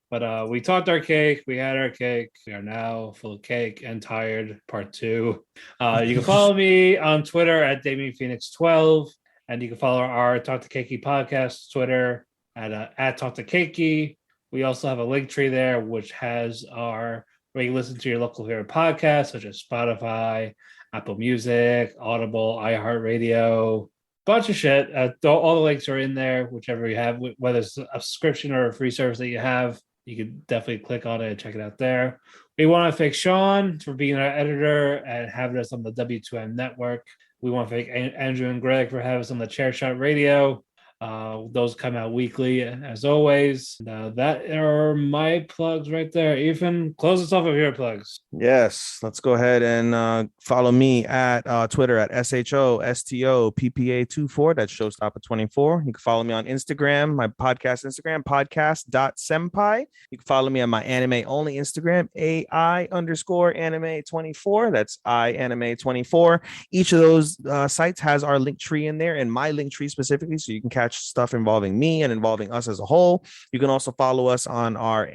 A: But we talked our cake. We had our cake. We are now full of cake and tired. Part 2. You can follow me on Twitter at DamienPhoenix12. And you can follow our Talk to Keki podcast Twitter at Talk to Keki. We also have a link tree there, which has where you listen to your local favorite podcasts, such as Spotify, Apple Music, Audible, iHeartRadio, bunch of shit. All the links are in there, whichever you have, whether it's a subscription or a free service that you have. You can definitely click on it and check it out there. We want to thank Sean for being our editor and having us on the W2M network. We want to thank Andrew and Greg for having us on the Chair Shot Radio. Those come out weekly, as always. That are my plugs right there. Ethan, close us off with your plugs.
B: Yes, let's go ahead and follow me at Twitter at SHOSTOPPA24. That's Showstopper24. You can follow me on Instagram, my podcast Instagram, podcast.senpai. You can follow me on my anime only Instagram, AI_anime24. That's IAnime24. Each of those sites has our link tree in there, and my link tree specifically, so you can catch stuff involving me and involving us as a whole. You can also follow us on our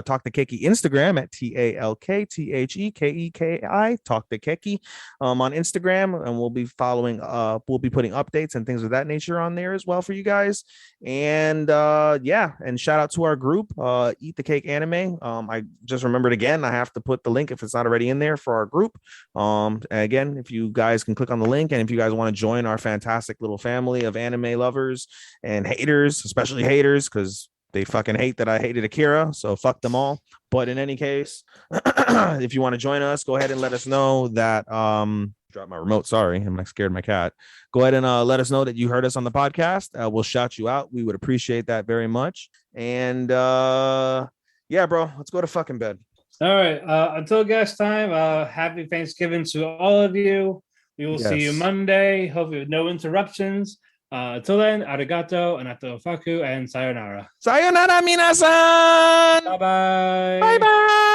B: Talk to Keki Instagram at TALKTHEKEKI, Talk to Keki, on Instagram, and we'll be putting updates and things of that nature on there as well for you guys. And and shout out to our group, Eat the Cake Anime. I just remembered again, I have to put the link if it's not already in there for our group. Again, if you guys can click on the link, and if you guys want to join our fantastic little family of anime lovers and haters, especially haters, because they fucking hate that I hated Akira, so fuck them all. But in any case, if you want to join us, go ahead and let us know that drop my remote, sorry, I'm scared of my cat. Go ahead and let us know that you heard us on the podcast. We'll shout you out. We would appreciate that very much. And yeah, bro, let's go to fucking bed.
A: All right, until next time, happy Thanksgiving to all of you. We will see you Monday, hopefully with no interruptions. Until then, arigato, anato faku, and sayonara.
B: Sayonara, minasan!
A: Bye-bye.
B: Bye-bye!